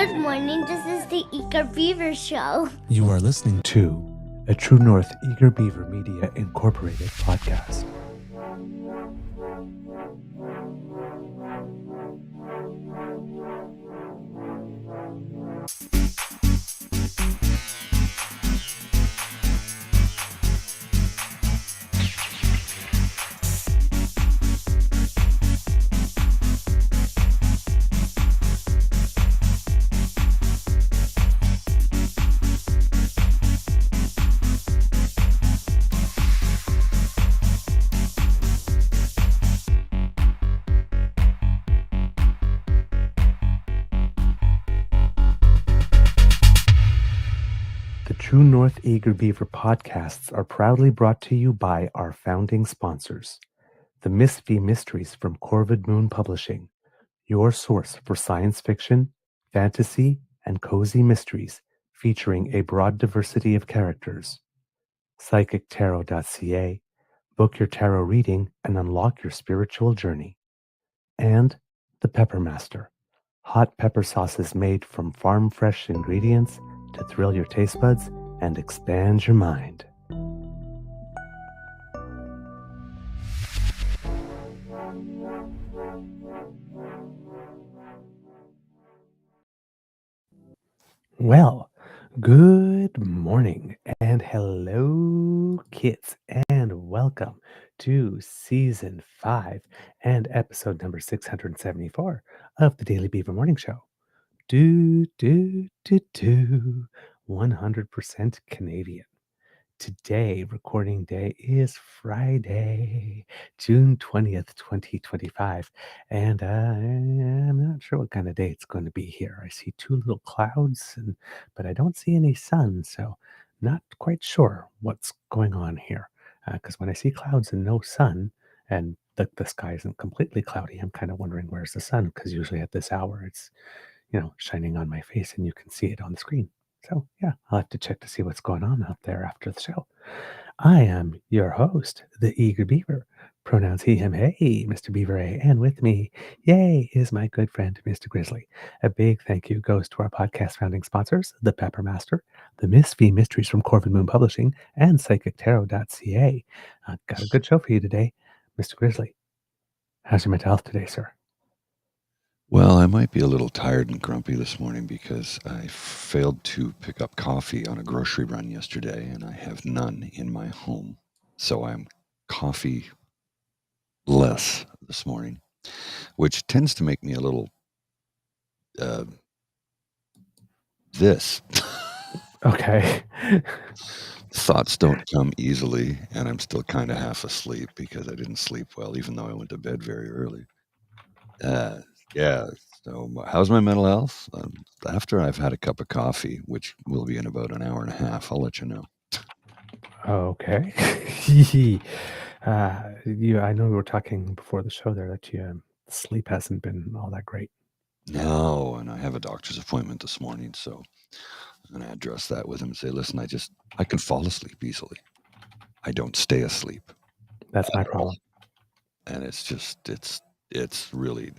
Good morning. This is the Eager Beaver Show. You are listening to a True North Eager Beaver Media Incorporated podcast. The True North Eager Beaver podcasts are proudly brought to you by our founding sponsors, the Miss V Mysteries from Corvid Moon Publishing, your source for science fiction, fantasy, and cozy mysteries featuring a broad diversity of characters. PsychicTarot.ca, book your tarot reading and unlock your spiritual journey. And the Pepper Master, hot pepper sauces made from farm fresh ingredients to thrill your taste buds and expand your mind. Well, good morning and hello, kids, and welcome to season 5 and episode number 674 of the Daily Beaver Morning Show. 100% Canadian. Today, recording day is Friday, June 20th, 2025. And I'm not sure what kind of day it's going to be here. I see two little clouds, but I don't see any sun. So, not quite sure what's going on here. Because when I see clouds and no sun, and the sky isn't completely cloudy, I'm kind of wondering where's the sun? Because usually at this hour, it's shining on my face and you can see it on the screen. So, yeah, I'll have to check to see what's going on out there after the show. I am your host, the Eager Beaver, pronouns he, him, hey, Mr. Beaver A. And with me, yay, is my good friend, Mr. Grizzly. A big thank you goes to our podcast founding sponsors, the Pepper Master, the Miss V Mysteries from Corvid Moon Publishing, and PsychicTarot.ca. Got a good show for you today, Mr. Grizzly. How's your mental health today, sir? Well, I might be a little tired and grumpy this morning because I failed to pick up coffee on a grocery run yesterday, and I have none in my home. So I'm coffee less this morning, which tends to make me a little uh, this. Okay. Thoughts don't come easily, and I'm still kind of half asleep because I didn't sleep well, even though I went to bed very early. Yeah. So, how's my mental health? After I've had a cup of coffee, which will be in about an hour and a half, I'll let you know. Okay. I know we were talking before the show there that sleep hasn't been all that great. No, and I have a doctor's appointment this morning, so I'm going to address that with him and say, listen, I can fall asleep easily. I don't stay asleep. That's my problem. And it's really,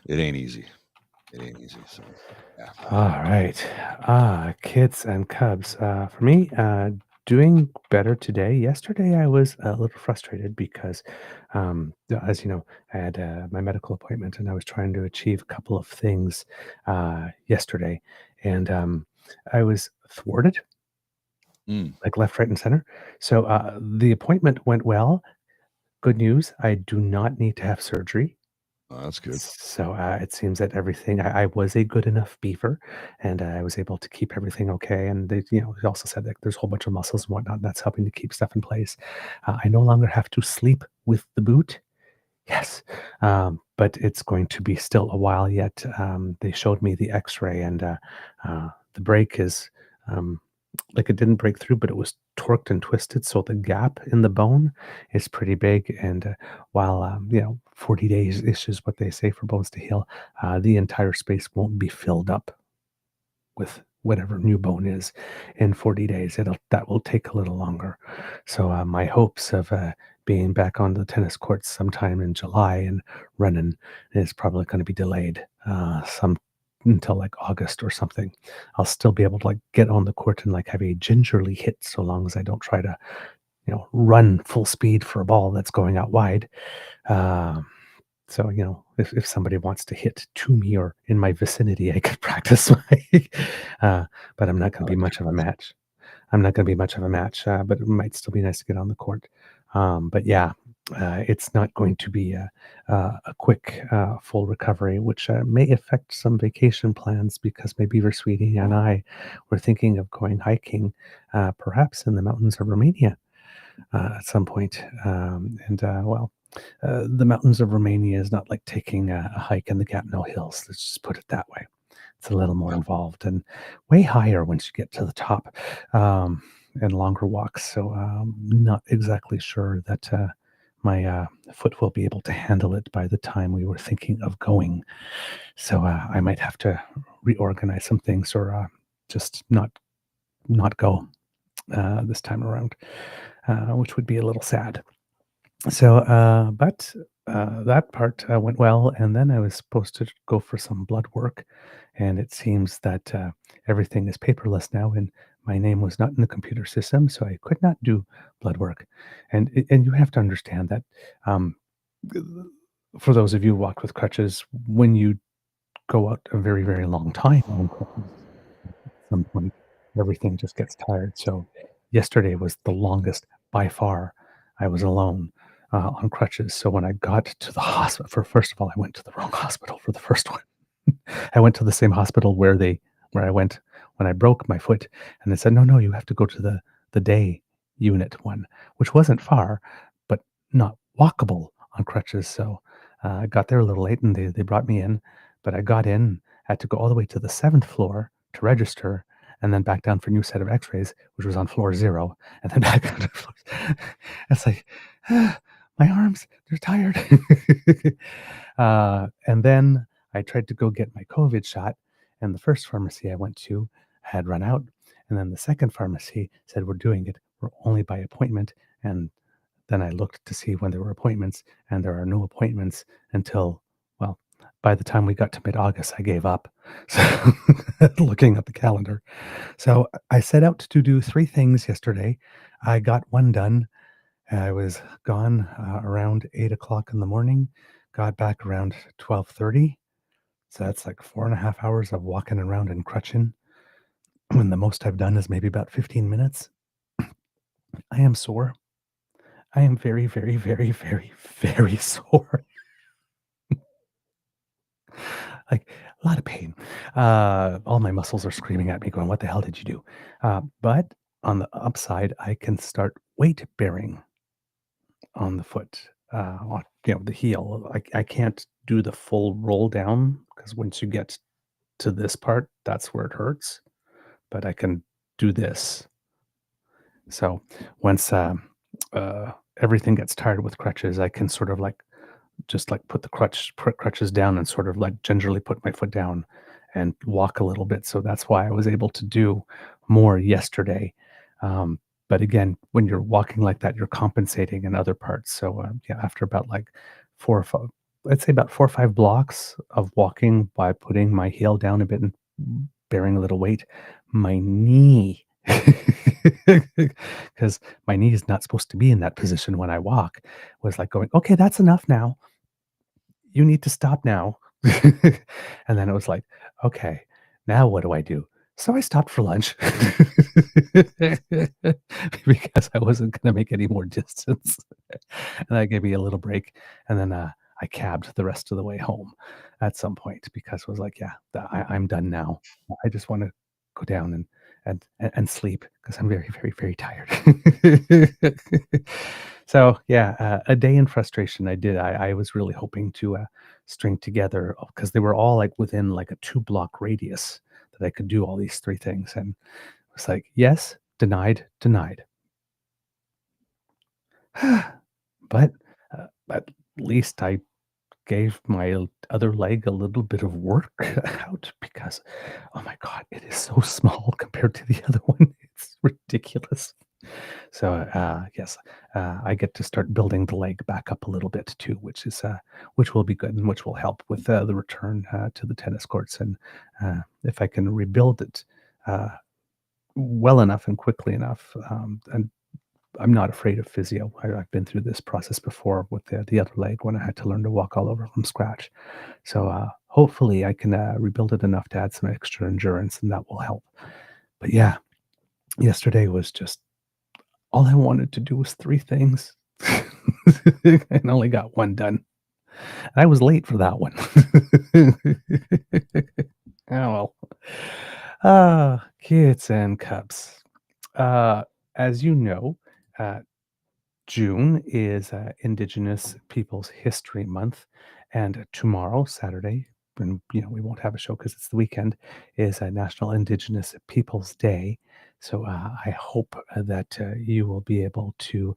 it ain't easy. It ain't easy. So, yeah. All right. Kids and cubs. For me, doing better today. Yesterday, I was a little frustrated because, as you know, I had my medical appointment and I was trying to achieve a couple of things yesterday. And I was thwarted, like left, right, and center. So the appointment went well. Good news. I do not need to have surgery. Oh, that's good. So it seems that everything, I was a good enough beaver and I was able to keep everything okay. And they also said that there's a whole bunch of muscles and whatnot that's helping to keep stuff in place. I no longer have to sleep with the boot. Yes. But it's going to be still a while yet. They showed me the x-ray and the break is like it didn't break through, but it was torqued and twisted. So the gap in the bone is pretty big. And while, 40 days is what they say for bones to heal, the entire space won't be filled up with whatever new bone is in 40 days. That will take a little longer. So my hopes of being back on the tennis courts sometime in July and running is probably going to be delayed until like August or something. I'll still be able to like get on the court and like have a gingerly hit so long as I don't try to, run full speed for a ball that's going out wide. Um, so, if somebody wants to hit to me or in my vicinity, I could practice uh, but I'm not going to be much of a match. I'm not going to be much of a match, but it might still be nice to get on the court. But yeah, it's not going to be a quick, full recovery, which may affect some vacation plans because my beaver sweetie and I were thinking of going hiking, perhaps in the mountains of Romania at some point. The mountains of Romania is not like taking a hike in the Gatineau Hills. Let's just put it that way. It's a little more involved and way higher once you get to the top, and longer walks. So, not exactly sure that my foot will be able to handle it by the time we were thinking of going. So I might have to reorganize some things or just not go this time around, which would be a little sad. So, but that part went well, and then I was supposed to go for some blood work, and it seems that everything is paperless now, and my name was not in the computer system, so I could not do blood work. And you have to understand that, um, for those of you who walk with crutches, when you go out a very very long time on crutches, at some point everything just gets tired. So yesterday was the longest by far I was alone on crutches. So when I got to the hospital, first of all, I went to the wrong hospital for the first one. I went to the same hospital where I went when I broke my foot, and they said, "No, no, you have to go to the day unit one," which wasn't far, but not walkable on crutches. So I got there a little late, and they brought me in, but I got in, had to go all the way to the seventh floor to register, and then back down for a new set of X-rays, which was on floor 0, and then back down to floor. It's like, my arms, they're tired. And then I tried to go get my COVID shot, and the first pharmacy I went to had run out. And then the second pharmacy said, "We're doing it. We're only by appointment." And then I looked to see when there were appointments, and there are no appointments until, well, by the time we got to mid-August, I gave up. So looking at the calendar. So I set out to do 3 things yesterday. I got one done. I was gone around 8 o'clock in the morning, got back around 12:30. So that's like 4.5 hours of walking around and crutching when the most I've done is maybe about 15 minutes. I am sore. I am very, very, very, very, very sore. Like a lot of pain. All my muscles are screaming at me, going, "What the hell did you do?" But on the upside, I can start weight bearing on the foot, on the heel. I can't do the full roll down because once you get to this part, that's where it hurts. But I can do this. So once everything gets tired with crutches, I can sort of like just like put crutches down and sort of like gingerly put my foot down and walk a little bit. So that's why I was able to do more yesterday. Um, but again, when you're walking like that, you're compensating in other parts. So yeah, after about like 4 or 5, I'd say about 4 or 5 blocks of walking by putting my heel down a bit and bearing a little weight, my knee, because my knee is not supposed to be in that position when I walk, was like going, "Okay, that's enough now. You need to stop now." And then it was like, "Okay, now what do I do?" So I stopped for lunch because I wasn't gonna make any more distance. And that gave me a little break, and then, I cabbed the rest of the way home at some point because I was like, "Yeah, I'm done now. I just wanna go down and sleep because I'm very, very, very tired." So, yeah, a day in frustration. I was really hoping to, string together because they were all, like, within, like, a 2-block radius that I could do all these 3 things, and it was like, "Yes, denied, denied." But, at least I gave my other leg a little bit of work out because, oh my god, it is so small compared to the other one. It's ridiculous. So, yes, I get to start building the leg back up a little bit too, which will be good and which will help with the return to the tennis courts. And if I can rebuild it uh, well enough and quickly enough, and I'm not afraid of physio. I've been through this process before with the other leg when I had to learn to walk all over from scratch. So hopefully I can rebuild it enough to add some extra endurance, and that will help. But yeah, yesterday was just all I wanted to do was 3 things, and only got 1 done. And I was late for that one. Oh, well. Ah, kids and cubs. Uh, as you know, uh, June is Indigenous Peoples History Month, and tomorrow, Saturday, and we won't have a show because it's the weekend, is National Indigenous Peoples Day. So I hope that you will be able to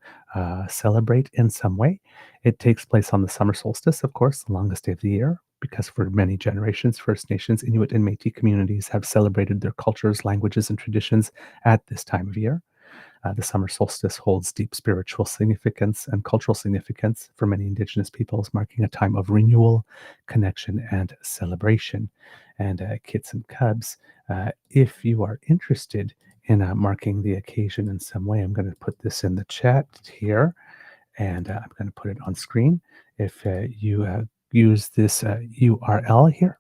celebrate in some way. It takes place on the summer solstice, of course, the longest day of the year, because for many generations, First Nations, Inuit, and Métis communities have celebrated their cultures, languages, and traditions at this time of year. The summer solstice holds deep spiritual significance and cultural significance for many Indigenous peoples, marking a time of renewal, connection, and celebration. And kids and cubs, if you are interested in marking the occasion in some way, I'm going to put this in the chat here, and I'm going to put it on screen. If you use this URL here,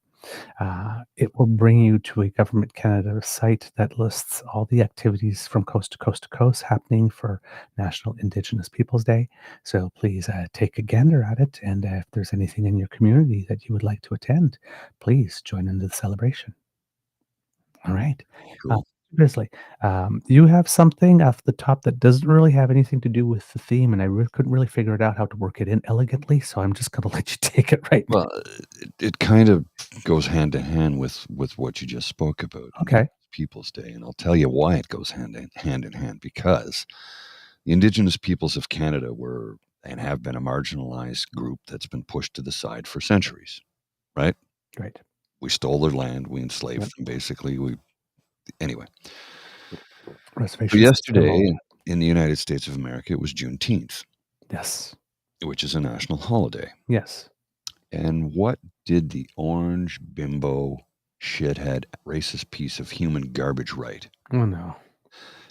it will bring you to a Government Canada site that lists all the activities from coast to coast to coast happening for National Indigenous Peoples Day. So please take a gander at it. And if there's anything in your community that you would like to attend, please join in the celebration. All right. Uh, Cool. Grizzly, you have something off the top that doesn't really have anything to do with the theme, and I couldn't really figure it out how to work it in elegantly. So I'm just going to let you take it right now. Well, it kind of goes hand to hand with what you just spoke about, Okay. Indigenous Peoples Day, and I'll tell you why it goes hand in hand, because the Indigenous peoples of Canada were and have been a marginalized group that's been pushed to the side for centuries, right? Great. We stole their land, we Yep. enslaved them, basically. Anyway. So Reservation system, all yesterday that. in the United States of America, it was Juneteenth, Yes. which is a national holiday. Yes. And what did the orange bimbo shithead racist piece of human garbage write? Oh, no.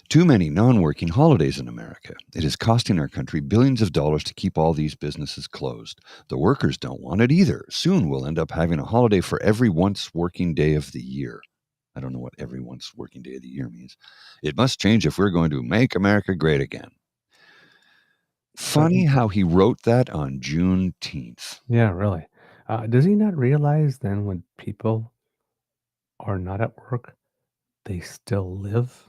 Too many non-working holidays in America. It is costing our country billions of dollars to keep all these businesses closed. The workers don't want it either. Soon we'll end up having a holiday for every once working day of the year. I don't know what every once working day of the year means. It must change if we're going to make America great again. Funny how he wrote that on Juneteenth. Yeah, really. Does he not realize then when people are not at work, they still live?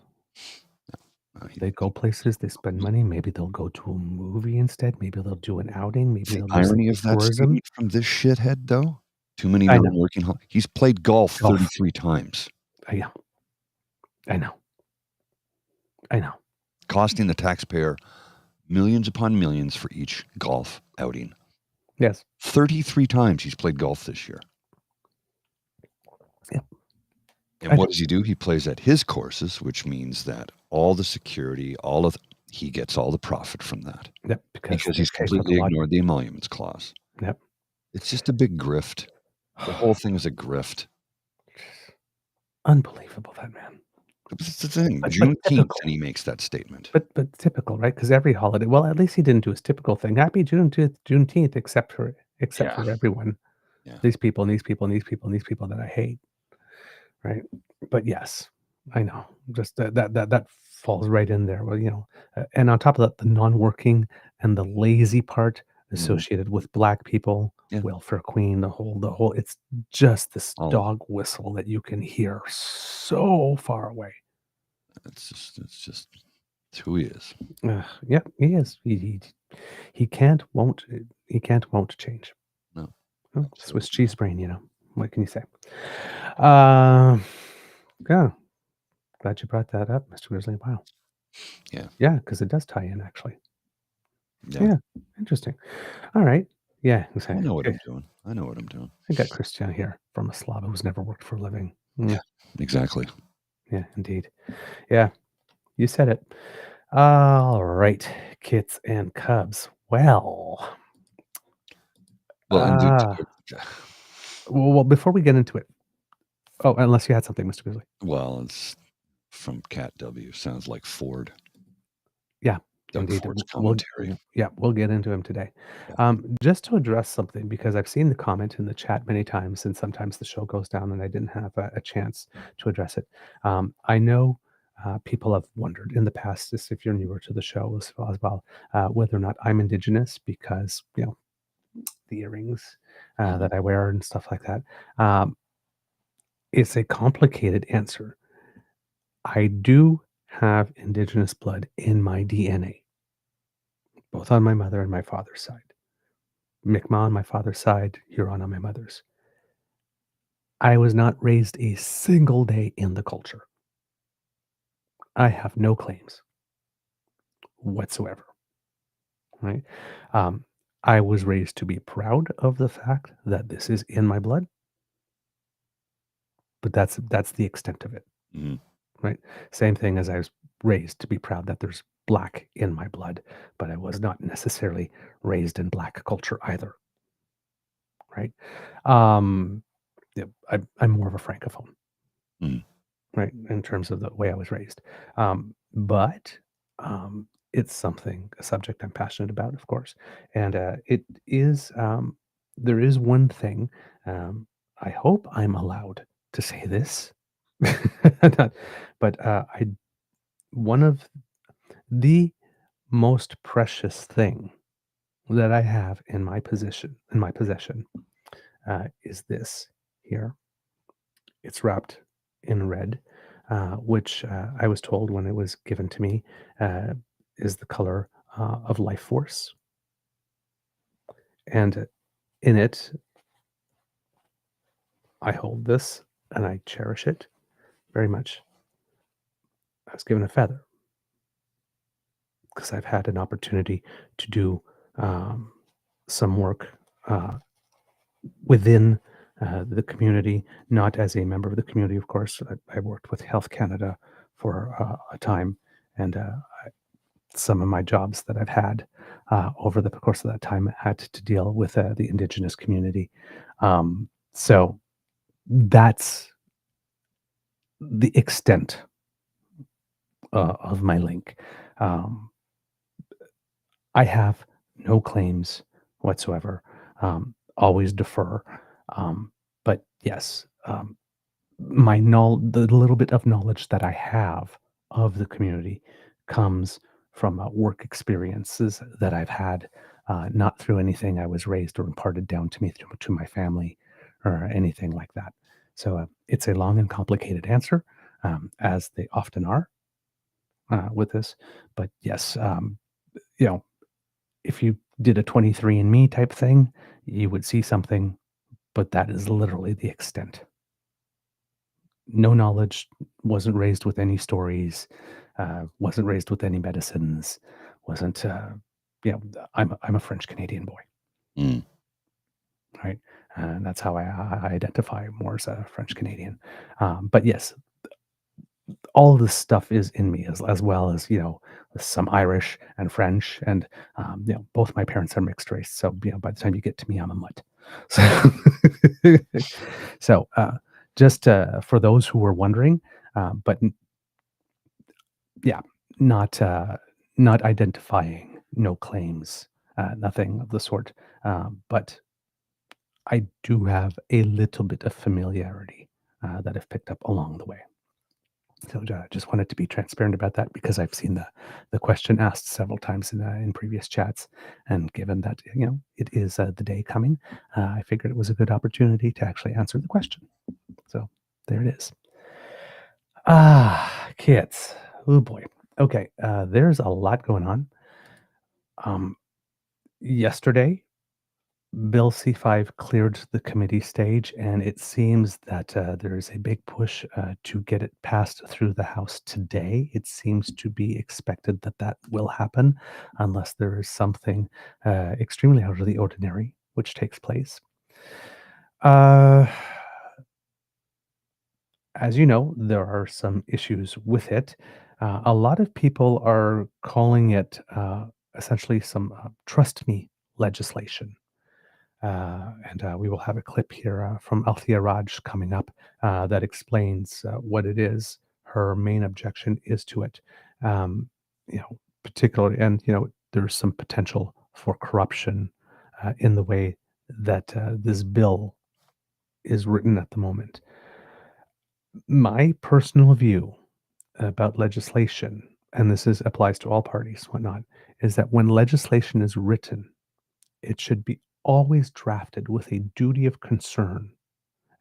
He They go places, they spend money. Maybe they'll go to a movie instead. Maybe they'll do an outing. Maybe The they'll do some irony of that tourism. statement from this shithead, though, too many I know. non-working he's played golf Golf. 33 times, Yeah. I know. I know. costing the taxpayer millions upon millions for each golf outing. Yes. 33 times he's played golf this year. Yep. And what does he do? He plays at his courses, which means that all the security, he gets all the profit from that. Yep. Because they he's pay for the completely lodging. ignored the emoluments clause. Yep. It's just a big grift. The whole thing is a grift. Unbelievable, that man. That's the thing. But Juneteenth, typical. and he makes that statement. But typical, right? Because every holiday, well, at least he didn't do his typical thing. Happy Juneteenth, except for everyone. Yeah. These people and these people and these people and these people that I hate, right? But yes, I know. Just that falls right in there. Well, and on top of that, the non-working and the lazy part associated with Black people, Yeah. welfare queen, the whole. It's just this All of it. dog whistle that you can hear so far away. It's just who he is. Yeah, he is. He won't change. No. Oh, Swiss cheese brain, what can you say? Yeah, glad you brought that up, Mr. Grizzly. Wow. Yeah, because it does tie in actually. Yeah, interesting. All right. Yeah, I exactly. know what I'm doing. I got Christian here from a Slav who's never worked for a living. Yeah, exactly. Yeah, indeed. Yeah, you said it. All right, kits and cubs. Well, and Uh, before we get into it, oh, unless you had something, Mr. Grizzly. well, it's from Cat W. Sounds like Ford. Yeah, Doug indeed. Ford's commentary. We'll get into him today. Yeah. Just to address something, because I've seen the comment in the chat many times, and sometimes the show goes down and I didn't have a chance to address it. I know people have wondered in the past, just if you're newer to the show as well, whether or not I'm Indigenous because, the earrings Mhm. that I wear and stuff like that. Um, it's a complicated answer. I do have Indigenous blood in my DNA, both on my mother and my father's side. Mi'kmaq on my father's side, Huron on my mother's. I was not raised a single day in the culture. I have no claims whatsoever, right? Um, I was raised to be proud of the fact that this is in my blood, but that's the extent of it, Mhm. right? Same thing as I was raised to be proud that there's black in my blood, but I was not necessarily raised in black culture either, right? Um, yeah, I'm more of a francophone. Mhm. Right, in terms of the way I was raised. But it's a subject I'm passionate about, of course. And it is, there is one thing, I hope I'm allowed to say this. Not- but one of the most precious thing that I have in my possession, is this here. It's wrapped in red, which I was told when it was given to me uh, is the color of life force. And in it, I hold this and I cherish it very much. I was given a feather because I've had an opportunity to do um, some work uh, within the community, not as a member of the community, of course. I worked with Health Canada for a time, and some of my jobs that I've had over the course of that time had to deal with the Indigenous community. So that's the extent of my link. Um, I have no claims whatsoever. Always defer. Um, but yes, the little bit of knowledge that I have of the community comes from work experiences that I've had, not through anything I was raised or imparted down to me through to my family or anything like that. So it's a long and complicated answer, as they often are with this. But yes, you know, if you did a 23andMe type thing, you would see something, but that is literally the extent. No knowledge, wasn't raised with any stories, wasn't raised with any medicines, wasn't, I'm a French Canadian boy, Mm. right? And that's how I identify more as a French Canadian. But yes, all of this stuff is in me as well as, some Irish and French. And, both my parents are mixed race. So, by the time you get to me, I'm a mutt. So, so just for those who were wondering, but yeah, not not identifying, no claims, nothing of the sort. But I do have a little bit of familiarity that I've picked up along the way. So just wanted to be transparent about that because I've seen the question asked several times in previous chats, and given that it is the day coming, I figured it was a good opportunity to actually answer the question. So there it is. Kids. Oh boy. Okay, there's a lot going on. Um, Yesterday, Bill C5 cleared the committee stage, and it seems that there is a big push to get it passed through the House today. It seems to be expected that that will happen unless there is something extremely out of the ordinary which takes place. Uh, as you know, there are some issues with it. A lot of people are calling it essentially some trust me legislation. And we will have a clip here from Althea Raj coming up that explains what it is. Her main objection is to it, um, particularly, and there's some potential for corruption in the way that this bill is written at the moment. My personal view about legislation, and this is applies to all parties, whatnot, is that when legislation is written, it should be always drafted with a duty of concern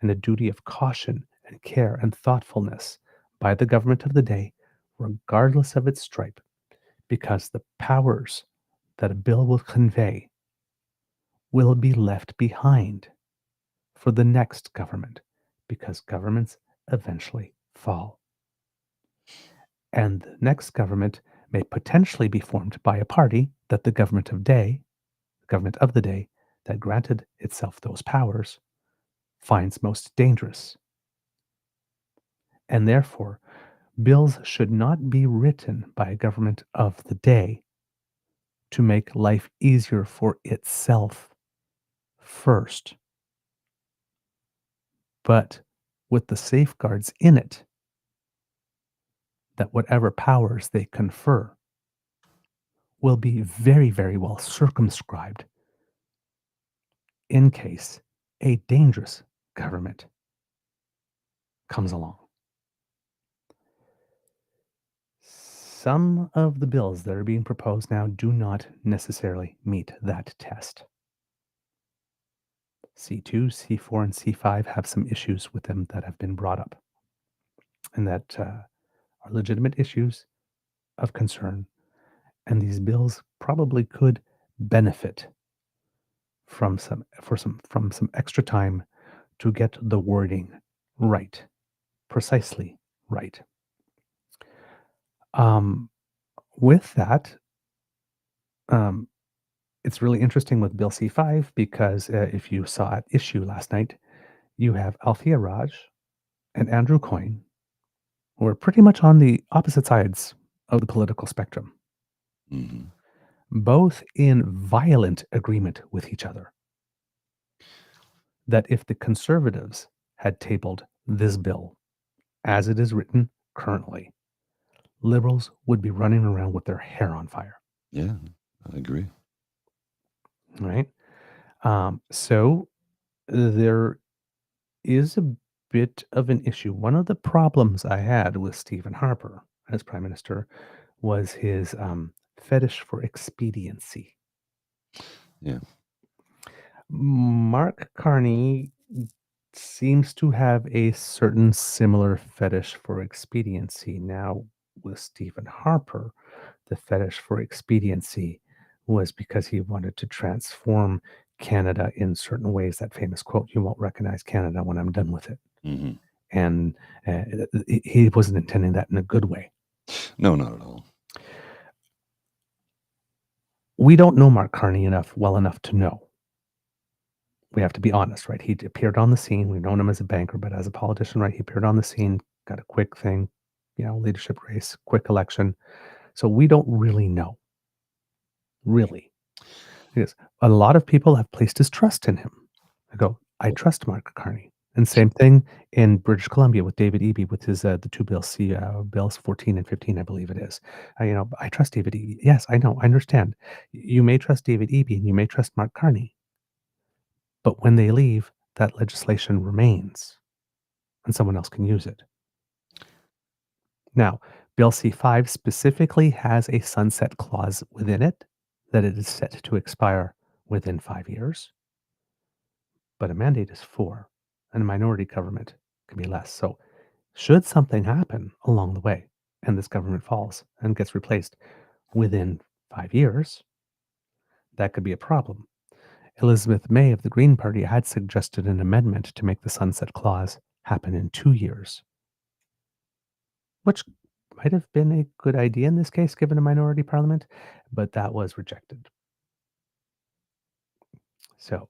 and a duty of caution and care and thoughtfulness by the government of the day, regardless of its stripe, because the powers that a bill will convey will be left behind for the next government, because governments eventually fall. And the next government may potentially be formed by a party that the government of the day that granted itself those powers finds most dangerous. And therefore, bills should not be written by a government of the day to make life easier for itself first, but with the safeguards in it that whatever powers they confer will be very, very well circumscribed in case a dangerous government comes along. Some of the bills that are being proposed now do not necessarily meet that test. C2, C4, and C5 have some issues with them that have been brought up and that are legitimate issues of concern. And these bills probably could benefit from some extra time to get the wording right, precisely right. Um, with that, um, it's really interesting with Bill C5 because if you saw at issue last night, you have Althea Raj and Andrew Coyne, who are pretty much on the opposite sides of the political spectrum, Hmm. both in violent agreement with each other that if the conservatives had tabled this bill as it is written currently, liberals would be running around with their hair on fire. Yeah, I agree. Right? So there is a bit of an issue. One of the problems I had with Stephen Harper as prime minister was his fetish for expediency. Yeah. Mark Carney seems to have a certain similar fetish for expediency. Now, with Stephen Harper, the fetish for expediency was because he wanted to transform Canada in certain ways. That famous quote, "You won't recognize Canada when I'm done with it." Hmm. And he wasn't intending that in a good way. No, not at all. We don't know Mark Carney well enough to know. We have to be honest, right? He appeared on the scene. We've known him as a banker, but as a politician, right? He appeared on the scene, got a quick thing, leadership race, quick election. So we don't really know, really. Because a lot of people have placed his trust in him. I go, I trust Mark Carney. And same thing in British Columbia with David Eby with his the two bills, bills 14 and 15, I believe it is. I trust David Eby. Yes, I know, I understand. You may trust David Eby and you may trust Mark Carney, but when they leave, that legislation remains, and someone else can use it. Now, Bill C5 specifically has a sunset clause within it that it is set to expire within 5 years, but a mandate is 4, and a minority government can be less. So, should something happen along the way and this government falls and gets replaced within 5 years, that could be a problem. Elizabeth May of the Green Party had suggested an amendment to make the sunset clause happen in 2 years, which might have been a good idea in this case, given a minority parliament, but that was rejected. So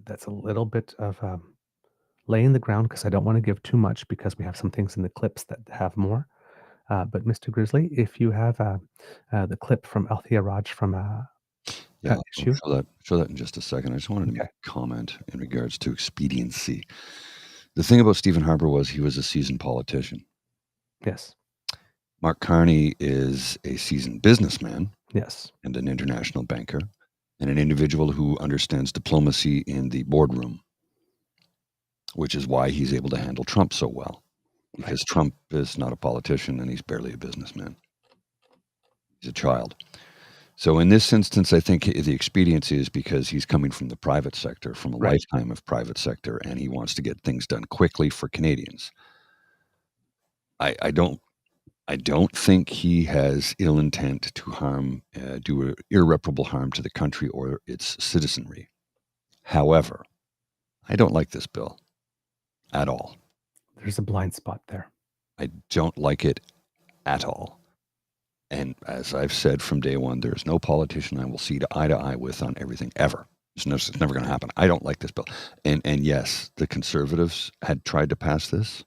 that's a little bit of laying the ground because I don't want to give too much because we have some things in the clips that have more. But Mr. Grizzly, if you have the clip from Althea Raj from Yeah, I'll issue. show that in just a second. I just wanted to make Okay. a comment in regards to expediency. The thing about Stephen Harper was he was a seasoned politician. Yes. Mark Carney is a seasoned businessman Yes. and an international banker and an individual who understands diplomacy in the boardroom, which is why he's able to handle Trump so well. Because Trump is not a politician and he's barely a businessman. He's a child. So in this instance, I think the expediency is because he's coming from the private sector, from a lifetime of private sector, and he wants to get things done quickly for Canadians. I don't think he has ill intent to harm, do irreparable harm to the country or its citizenry. However, I don't like this bill at all. There's a blind spot there. I don't like it at all. And as I've said from day one, there's no politician I will see eye to eye with on everything ever. It's never going to happen. I don't like this bill. And yes, the Conservatives had tried to pass this.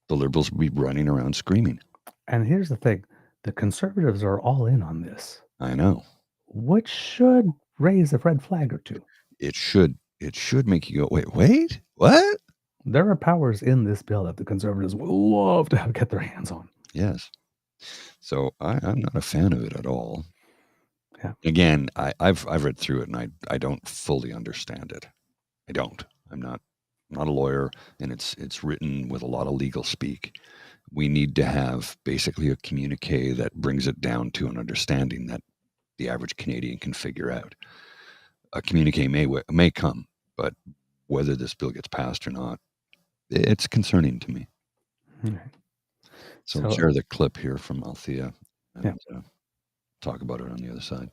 The Liberals would be running around screaming. And here's the thing. The Conservatives are all in on this. I know. Which should raise a red flag or two. It should make you go, wait, what? There are powers in this bill that the Conservatives would love to get their hands on. Yes. So I'm not a fan of it at all. Yeah. Again, I've read through it and I don't fully understand it. I don't. I'm not a lawyer, and it's written with a lot of legal speak. We need to have basically a communique that brings it down to an understanding that the average Canadian can figure out. A communique may come, but whether this bill gets passed or not, it's concerning to me. Okay. So I'll share the clip here from Althea and talk about it on the other side.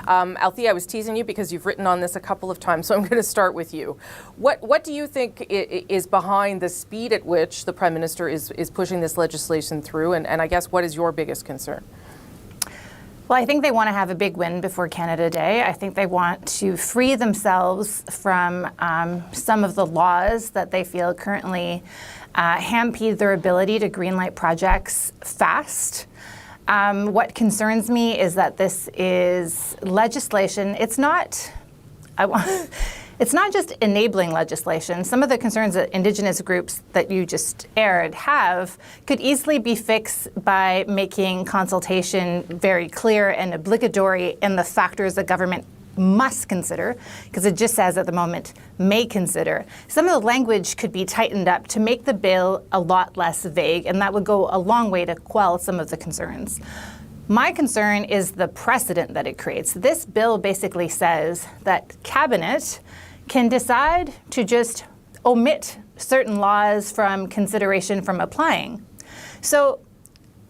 Althea, I was teasing you because you've written on this a couple of times, so I'm going to start with you. What do you think is behind the speed at which the Prime Minister is pushing this legislation through, and I guess what is your biggest concern? Well, I think they want to have a big win before Canada Day. I think they want to free themselves from some of the laws that they feel currently impede their ability to greenlight projects fast. What concerns me is that this is legislation. It's not just enabling legislation. Some of the concerns that Indigenous groups that you just aired have could easily be fixed by making consultation very clear and obligatory in the factors the government must consider, because it just says at the moment, may consider. Some of the language could be tightened up to make the bill a lot less vague, and that would go a long way to quell some of the concerns. My concern is the precedent that it creates. This bill basically says that Cabinet can decide to just omit certain laws from consideration from applying. So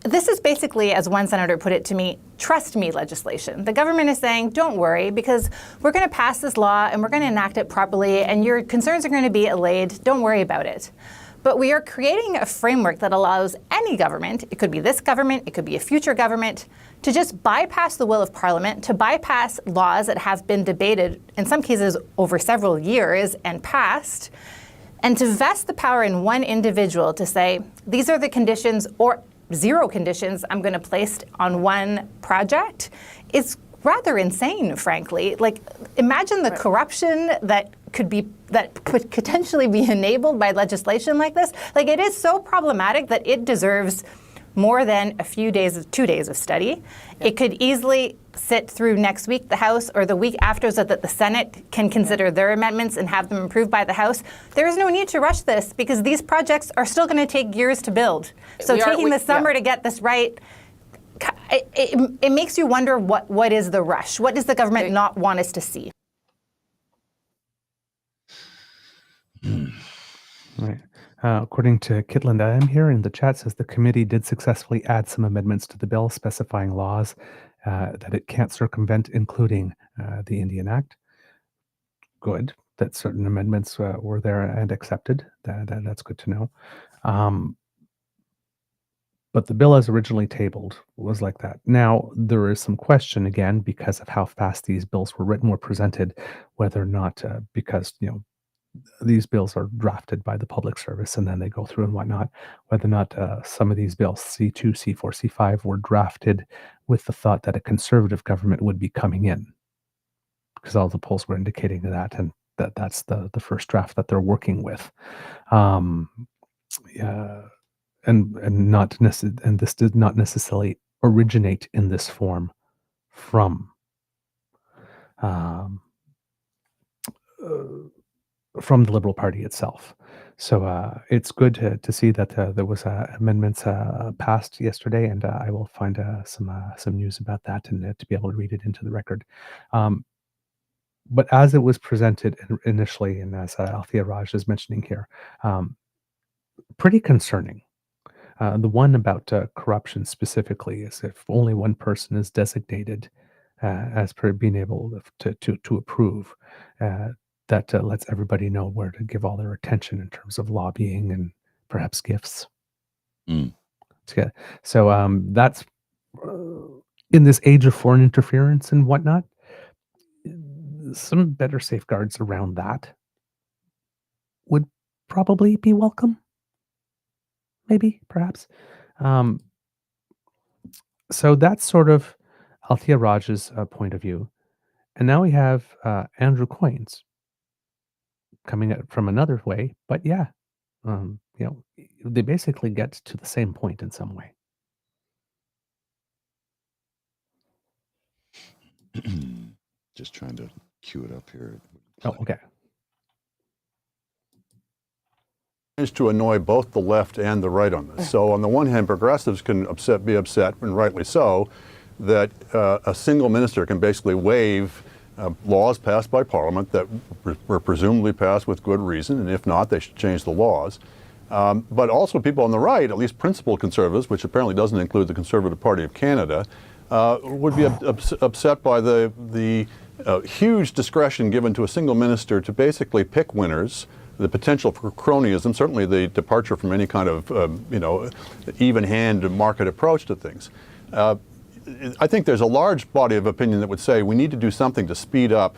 this is basically, as one senator put it to me, trust me legislation. The government is saying, don't worry, because we're going to pass this law and we're going to enact it properly and your concerns are going to be allayed. Don't worry about it. But we are creating a framework that allows any government, it could be this government, it could be a future government, to just bypass the will of Parliament, to bypass laws that have been debated, in some cases over several years and passed, and to vest the power in one individual to say, these are the conditions or zero conditions I'm going to place on one project is rather insane, frankly. Like, imagine the corruption that could potentially be enabled by legislation like this. Like, it is so problematic that it deserves more than 2 days of study. Yep. It could easily sit through next week, the House, or the week after, so that the Senate can consider their amendments and have them approved by the House. There is no need to rush this because these projects are still going to take years to build. So taking the summer to get this right, it makes you wonder what is the rush? What does the government not want us to see? Right. According to Kitland, I am here in the chat says the committee did successfully add some amendments to the bill specifying laws that it can't circumvent, including the Indian Act. Good that certain amendments were there and accepted. That's good to know. But the bill as originally tabled was like that. Now, there is some question, again, because of how fast these bills were written, were presented, whether or not, because, these bills are drafted by the public service and then they go through and whatnot, whether or not some of these bills, C2, C4, C5, were drafted with the thought that a conservative government would be coming in, because all the polls were indicating that, and that's the first draft that they're working with. Um, and this did not necessarily originate in this form from um, from the Liberal Party itself. So it's good to see that there was amendments passed yesterday, and I will find some news about that and to be able to read it into the record. But as it was presented initially, and as Althea Raj is mentioning here, pretty concerning. The one about corruption specifically is if only one person is designated as per being able to approve, that lets everybody know where to give all their attention in terms of lobbying and perhaps gifts. Mm. So that's in this age of foreign interference and whatnot, some better safeguards around that would probably be welcome. Maybe, perhaps. So that's sort of Althea Raj's point of view. And now we have Andrew Coyne's coming at from another way. But yeah, they basically get to the same point in some way. Just trying to cue it up here. Oh, okay. Is to annoy both the left and the right on this. So on the one hand, progressives can be upset, and rightly so, that a single minister can basically waive laws passed by Parliament that were presumably passed with good reason, and if not, they should change the laws. But also people on the right, at least principled conservatives, which apparently doesn't include the Conservative Party of Canada, would be upset by the huge discretion given to a single minister to basically pick winners, the potential for cronyism, certainly the departure from any kind of even-hand market approach to things. I think there's a large body of opinion that would say we need to do something to speed up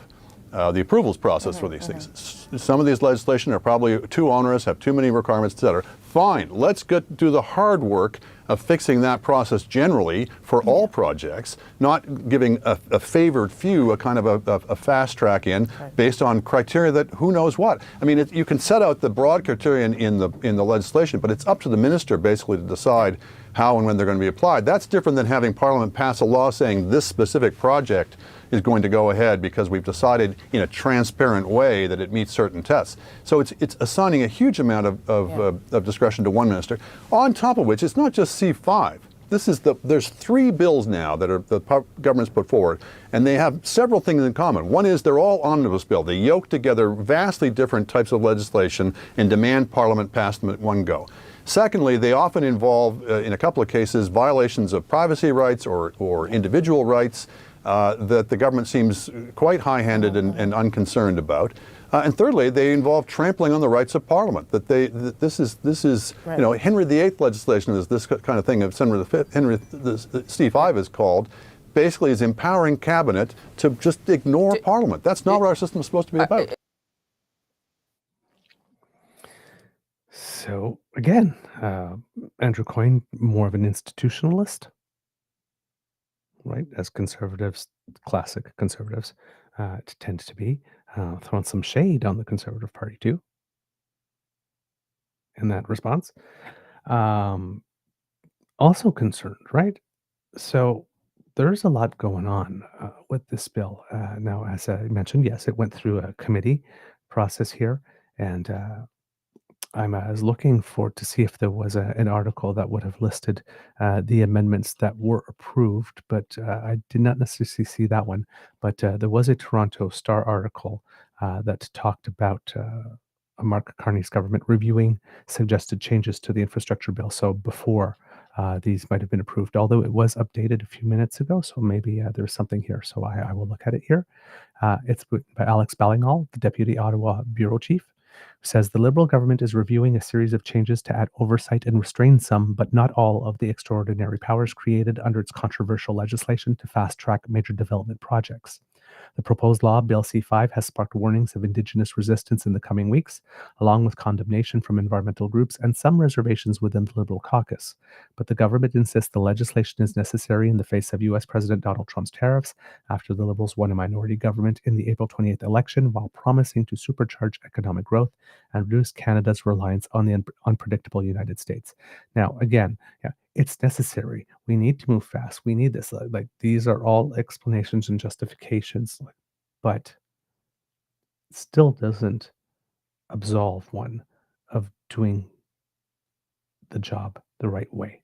the approvals process for these things. Some of these legislation are probably too onerous, have too many requirements, et cetera. Fine, let's do the hard work of fixing that process generally for all projects, not giving a favored few a kind of a fast track in based on criteria that who knows what. I mean, you can set out the broad criteria in the legislation, but it's up to the minister basically to decide how and when they're going to be applied. That's different than having Parliament pass a law saying this specific project is going to go ahead because we've decided in a transparent way that it meets certain tests. So it's assigning a huge amount of discretion to one minister. On top of which, it's not just C5. There's 3 bills now that the government's put forward, and they have several things in common. One is they're all omnibus bill. They yoke together vastly different types of legislation and demand Parliament pass them at one go. Secondly, they often involve, in a couple of cases, violations of privacy rights or individual rights that the government seems quite high-handed and unconcerned about. And thirdly, they involve trampling on the rights of Parliament. This is right. Henry VIII legislation is this kind of thing. Of Henry C5 is called. Basically, is empowering cabinet to just ignore Parliament. That's not what our system is supposed to be about. So again, Andrew Coyne, more of an institutionalist, right? As conservatives, classic conservatives, tend to be, throwing some shade on the Conservative Party too. In that response, also concerned, right? So there's a lot going on with this bill. Now, as I mentioned, yes, it went through a committee process here, and I was looking to see if there was an article that would have listed the amendments that were approved, but I did not necessarily see that one. But there was a Toronto Star article that talked about Mark Carney's government reviewing suggested changes to the infrastructure bill. So before these might have been approved, although it was updated a few minutes ago. So maybe there's something here. So I will look at it here. It's by Alex Ballingall, the Deputy Ottawa Bureau Chief, who says the Liberal government is reviewing a series of changes to add oversight and restrain some, but not all, of the extraordinary powers created under its controversial legislation to fast-track major development projects. The proposed law, Bill C-5, has sparked warnings of Indigenous resistance in the coming weeks, along with condemnation from environmental groups and some reservations within the Liberal caucus. But the government insists the legislation is necessary in the face of U.S. President Donald Trump's tariffs after the Liberals won a minority government in the April 28th election, while promising to supercharge economic growth and reduce Canada's reliance on the unpredictable United States. Now, again, it's necessary. We need to move fast. We need this. Like these are all explanations and justifications, but still doesn't absolve one of doing the job the right way.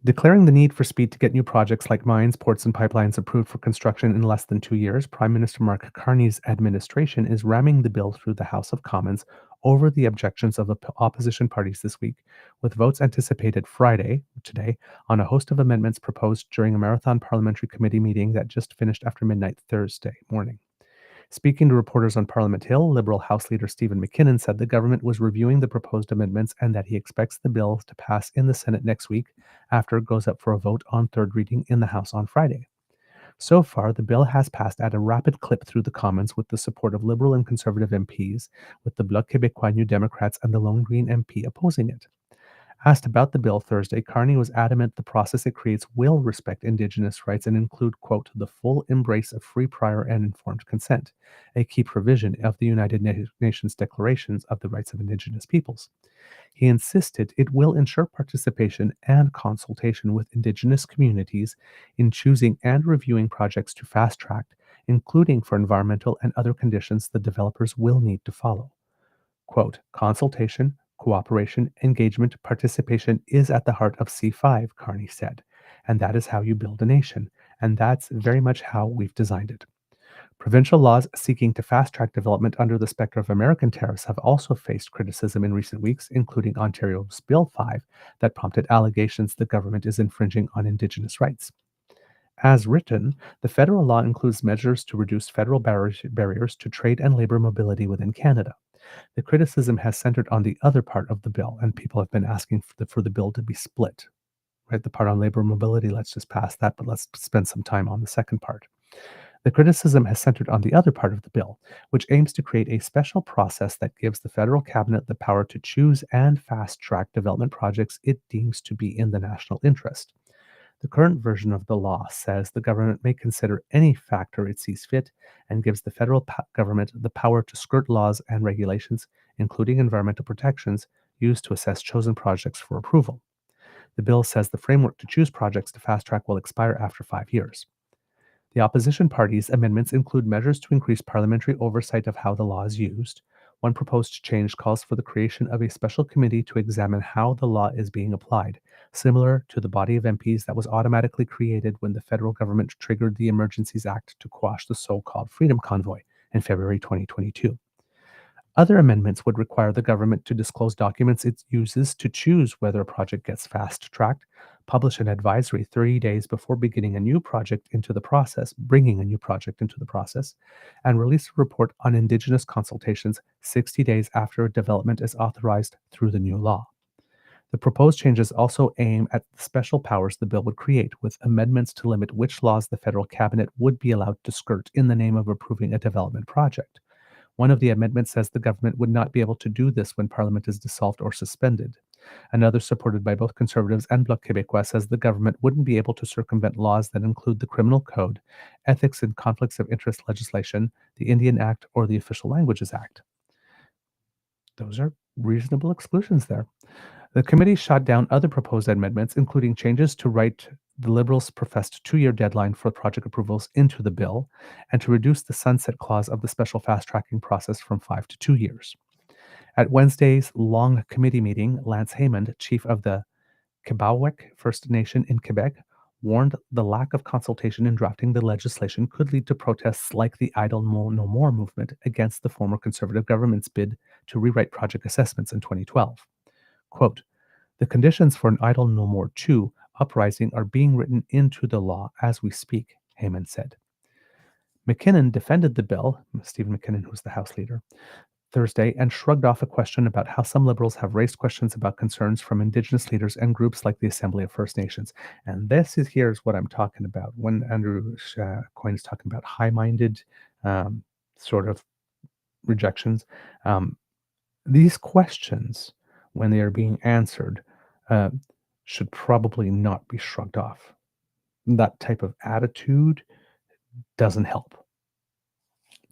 Declaring the need for speed to get new projects like mines, ports, and pipelines approved for construction in less than 2 years, Prime Minister Mark Carney's administration is ramming the bill through the House of Commons over the objections of the opposition parties this week, with votes anticipated Friday, today, on a host of amendments proposed during a marathon parliamentary committee meeting that just finished after midnight Thursday morning. Speaking to reporters on Parliament Hill, Liberal House Leader Stephen McKinnon said the government was reviewing the proposed amendments and that he expects the bill to pass in the Senate next week after it goes up for a vote on third reading in the House on Friday. So far, the bill has passed at a rapid clip through the Commons with the support of Liberal and Conservative MPs, with the Bloc Québécois New Democrats and the Lone Green MP opposing it. Asked about the bill Thursday, Carney was adamant the process it creates will respect Indigenous rights and include, quote, the full embrace of free, prior, and informed consent, a key provision of the United Nations Declarations of the Rights of Indigenous Peoples. He insisted it will ensure participation and consultation with Indigenous communities in choosing and reviewing projects to fast-track, including for environmental and other conditions the developers will need to follow. Quote, consultation, cooperation, engagement, participation is at the heart of C5, Carney said, and that is how you build a nation, and that's very much how we've designed it. Provincial laws seeking to fast-track development under the specter of American tariffs have also faced criticism in recent weeks, including Ontario's Bill 5 that prompted allegations the government is infringing on Indigenous rights. As written, the federal law includes measures to reduce federal barriers to trade and labor mobility within Canada. The criticism has centered on the other part of the bill, and people have been asking for the bill to be split. Right, the part on labor mobility, let's just pass that, but let's spend some time on the second part. The criticism has centered on the other part of the bill, which aims to create a special process that gives the federal cabinet the power to choose and fast-track development projects it deems to be in the national interest. The current version of the law says the government may consider any factor it sees fit and gives the federal government the power to skirt laws and regulations, including environmental protections, used to assess chosen projects for approval. The bill says the framework to choose projects to fast-track will expire after 5 years. The opposition parties' amendments include measures to increase parliamentary oversight of how the law is used. One proposed change calls for the creation of a special committee to examine how the law is being applied, similar to the body of MPs that was automatically created when the federal government triggered the Emergencies Act to quash the so-called Freedom Convoy in February 2022. Other amendments would require the government to disclose documents it uses to choose whether a project gets fast-tracked, publish an advisory 30 days before bringing a new project into the process, and release a report on Indigenous consultations 60 days after a development is authorized through the new law. The proposed changes also aim at the special powers the bill would create, with amendments to limit which laws the federal cabinet would be allowed to skirt in the name of approving a development project. One of the amendments says the government would not be able to do this when Parliament is dissolved or suspended. Another, supported by both Conservatives and Bloc Québécois, says the government wouldn't be able to circumvent laws that include the Criminal Code, Ethics and Conflicts of Interest legislation, the Indian Act, or the Official Languages Act. Those are reasonable exclusions there. The committee shot down other proposed amendments, including changes to write the Liberals' professed 2-year deadline for project approvals into the bill, and to reduce the sunset clause of the special fast-tracking process from 5 to 2 years. At Wednesday's long committee meeting, Lance Haymond, chief of the Kibawek First Nation in Quebec, warned the lack of consultation in drafting the legislation could lead to protests like the Idle No More movement against the former Conservative government's bid to rewrite project assessments in 2012. Quote, the conditions for an Idle No More 2 uprising are being written into the law as we speak, Haymond said. McKinnon defended the bill, Stephen McKinnon, who's the House leader, Thursday and shrugged off a question about how some Liberals have raised questions about concerns from Indigenous leaders and groups like the Assembly of First Nations. And here's what I'm talking about when Andrew Coyne is talking about high-minded sort of rejections. These questions, when they are being answered, should probably not be shrugged off. That type of attitude doesn't help.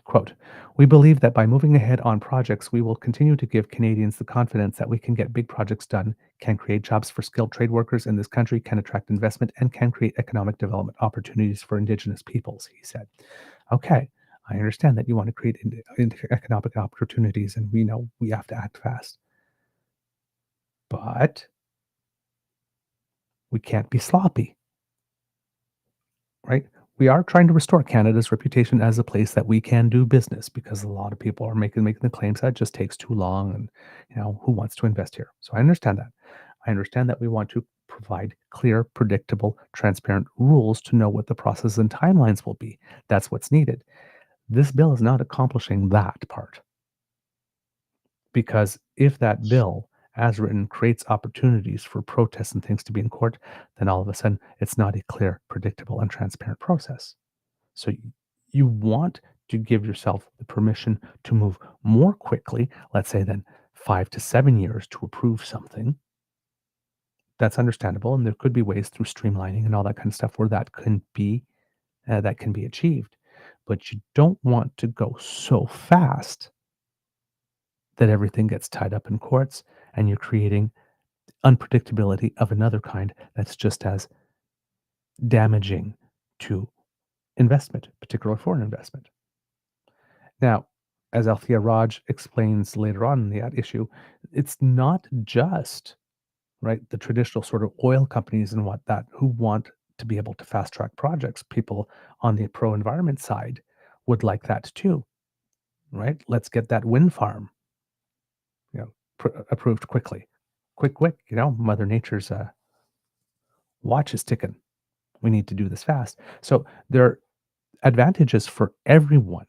Quote, "We believe that by moving ahead on projects, we will continue to give Canadians the confidence that we can get big projects done, can create jobs for skilled trade workers in this country, can attract investment, and can create economic development opportunities for Indigenous peoples," he said. Okay, I understand that you want to create economic opportunities, and we know we have to act fast. But we can't be sloppy, right? We are trying to restore Canada's reputation as a place that we can do business because a lot of people are making the claims that it just takes too long and who wants to invest here. So I understand that. I understand that we want to provide clear, predictable, transparent rules to know what the process and timelines will be. That's what's needed. This bill is not accomplishing that part. Because if that bill, as written, creates opportunities for protests and things to be in court, then all of a sudden it's not a clear, predictable, and transparent process. So you want to give yourself the permission to move more quickly, let's say than 5 to 7 years to approve something. That's understandable, and there could be ways through streamlining and all that kind of stuff where that can be achieved. But you don't want to go so fast that everything gets tied up in courts and you're creating unpredictability of another kind that's just as damaging to investment, particularly foreign investment. Now, as Althea Raj explains later on in the issue, it's not just the traditional sort of oil companies and who want to be able to fast track projects. People on the pro environment side would like that too, right? Let's get that wind farm approved quickly. Quick, Mother Nature's watch is ticking. We need to do this fast. So there are advantages for everyone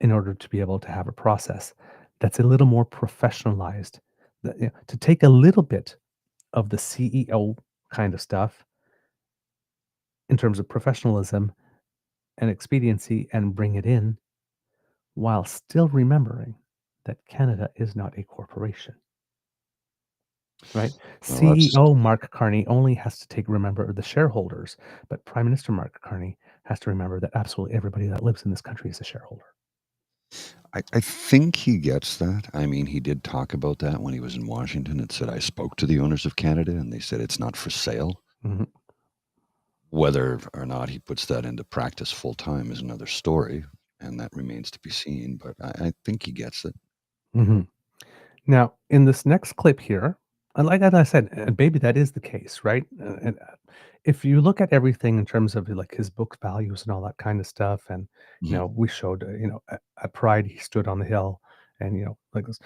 in order to be able to have a process that's a little more professionalized, to take a little bit of the CEO kind of stuff in terms of professionalism and expediency and bring it in while still remembering that Canada is not a corporation. Right? Well, that's CEO Mark Carney only has to remember the shareholders, but Prime Minister Mark Carney has to remember that absolutely everybody that lives in this country is a shareholder. I think he gets that. I mean, he did talk about that when he was in Washington and said, I spoke to the owners of Canada and they said it's not for sale. Mhm. Whether or not he puts that into practice full time is another story, and that remains to be seen. But I think he gets it. Mhm. Now, in this next clip here, and like as I said, maybe that is the case, right? And if you look at everything in terms of like his book values and all that kind of stuff, and Mhm. we showed, at Pride he stood on the hill, and like this,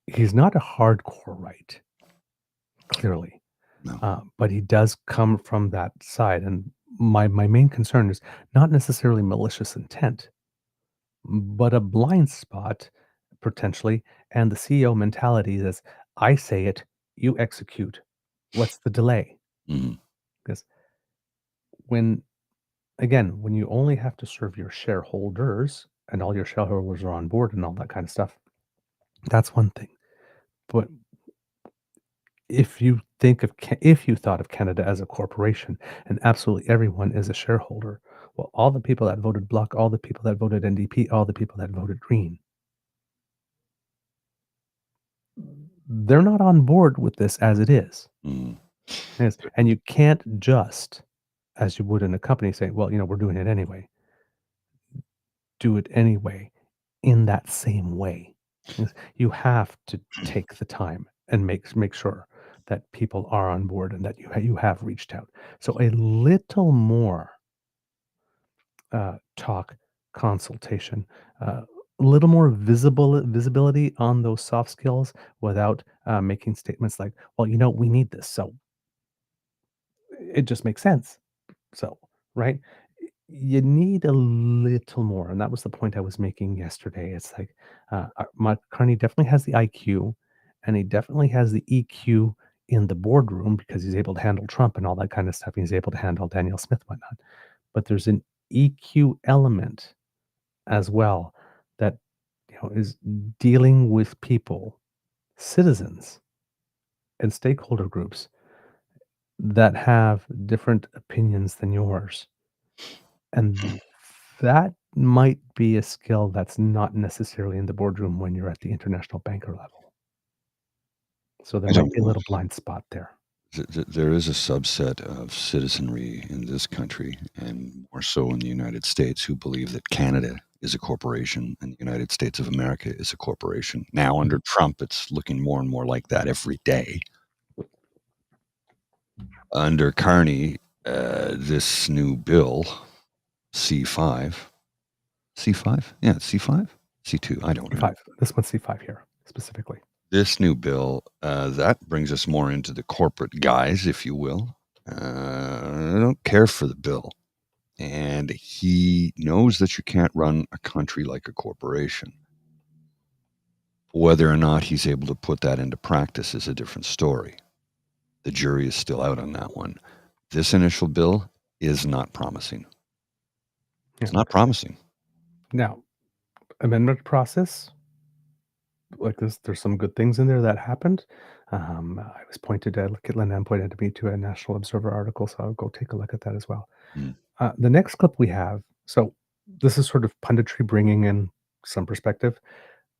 he's not a hardcore right, clearly, No. but he does come from that side, and my main concern is not necessarily malicious intent, but a blind spot potentially, and the CEO mentality is I say it, you execute. What's the delay? Mhm. Because when when you only have to serve your shareholders and all your shareholders are on board and all that kind of stuff, that's one thing. But if you if you thought of Canada as a corporation and absolutely everyone is a shareholder, well, all the people that voted Bloc, all the people that voted NDP, all the people that voted Green, they're not on board with this as it is. Mhm. Yes, and you can't just, as you would in a company, say, "Well, we're doing it anyway." Do it anyway in that same way. Yes, you have to take the time and make sure that people are on board and that you have reached out. So a little more talk, consultation, a little more visibility on those soft skills without making statements like, "Well, we need this, so it just makes sense." So, right? need a little more, and that was the point I was making yesterday. It's like Mark Carney definitely has the IQ, and he definitely has the EQ in the boardroom because he's able to handle Trump and all that kind of stuff. He's able to handle Daniel Smith, whatnot. But there's an EQ element as well that is dealing with people, citizens, and stakeholder groups that have different opinions than yours. And that might be a skill that's not necessarily in the boardroom when you're at the international banker level. So there I might don't be a know. little blind spot there. There is a subset of citizenry in this country, and more so in the United States, who believe that Canada is a corporation and the United States of America is a corporation. Now, under Trump, it's looking more and more like that every day. Under Carney, this new bill, C5, C5? Yeah, C5? C2, I don't know. C5. This one's C5 here, specifically. This new bill, that brings us more into the corporate guise, if you will. I don't care for the bill. And he knows that you can't run a country like a corporation. Whether or not he's able to put that into practice is a different story. The jury is still out on that one. This initial bill is not promising. It's Yeah. not promising. Now, amendment process, like this, there's some good things in there that happened. I was Lindan pointed to me to a National Observer article, so I'll go take a look at that as well. Mm. The next clip we have, so this is sort of punditry bringing in some perspective.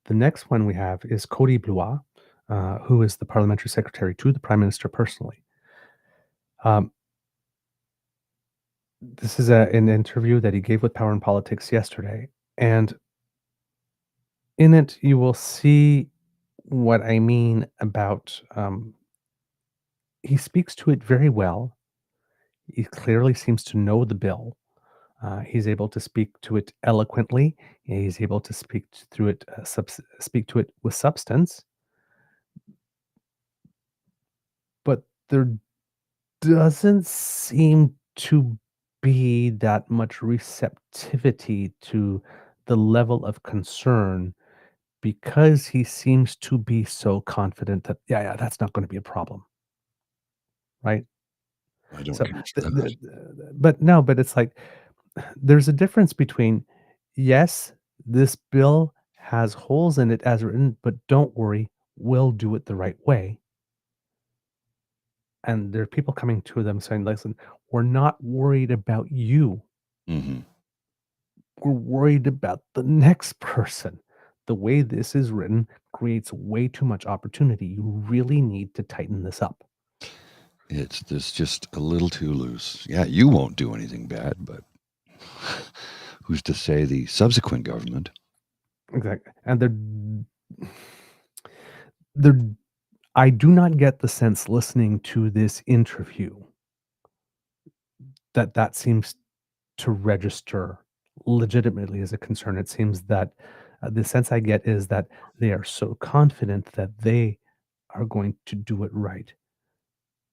The next one we have is Cody Blois, who is the parliamentary secretary to the Prime Minister personally. This is an interview that he gave with Power and Politics yesterday, and in it you will see what I mean about he speaks to it very well. He clearly seems to know the bill. He's able to speak to it eloquently. He's able to speak through it, speak to it with substance. But there doesn't seem to be that much receptivity to the level of concern because he seems to be so confident that, yeah, that's not going to be a problem. Right. I don't So, catch that. but it's like there's a difference between, yes, this bill has holes in it as written, but don't worry, we'll do it the right way. And there are people coming to them saying, listen, we're not worried about you. Mm-hmm. We're worried about the next person. The way this is written creates way too much opportunity. You really need to tighten this up. There's just a little too loose. Yeah, you won't do anything bad, but who's to say the subsequent government? Exactly. And I do not get the sense listening to this interview that seems to register legitimately as a concern. It seems that the sense I get is that they are so confident that they are going to do it right.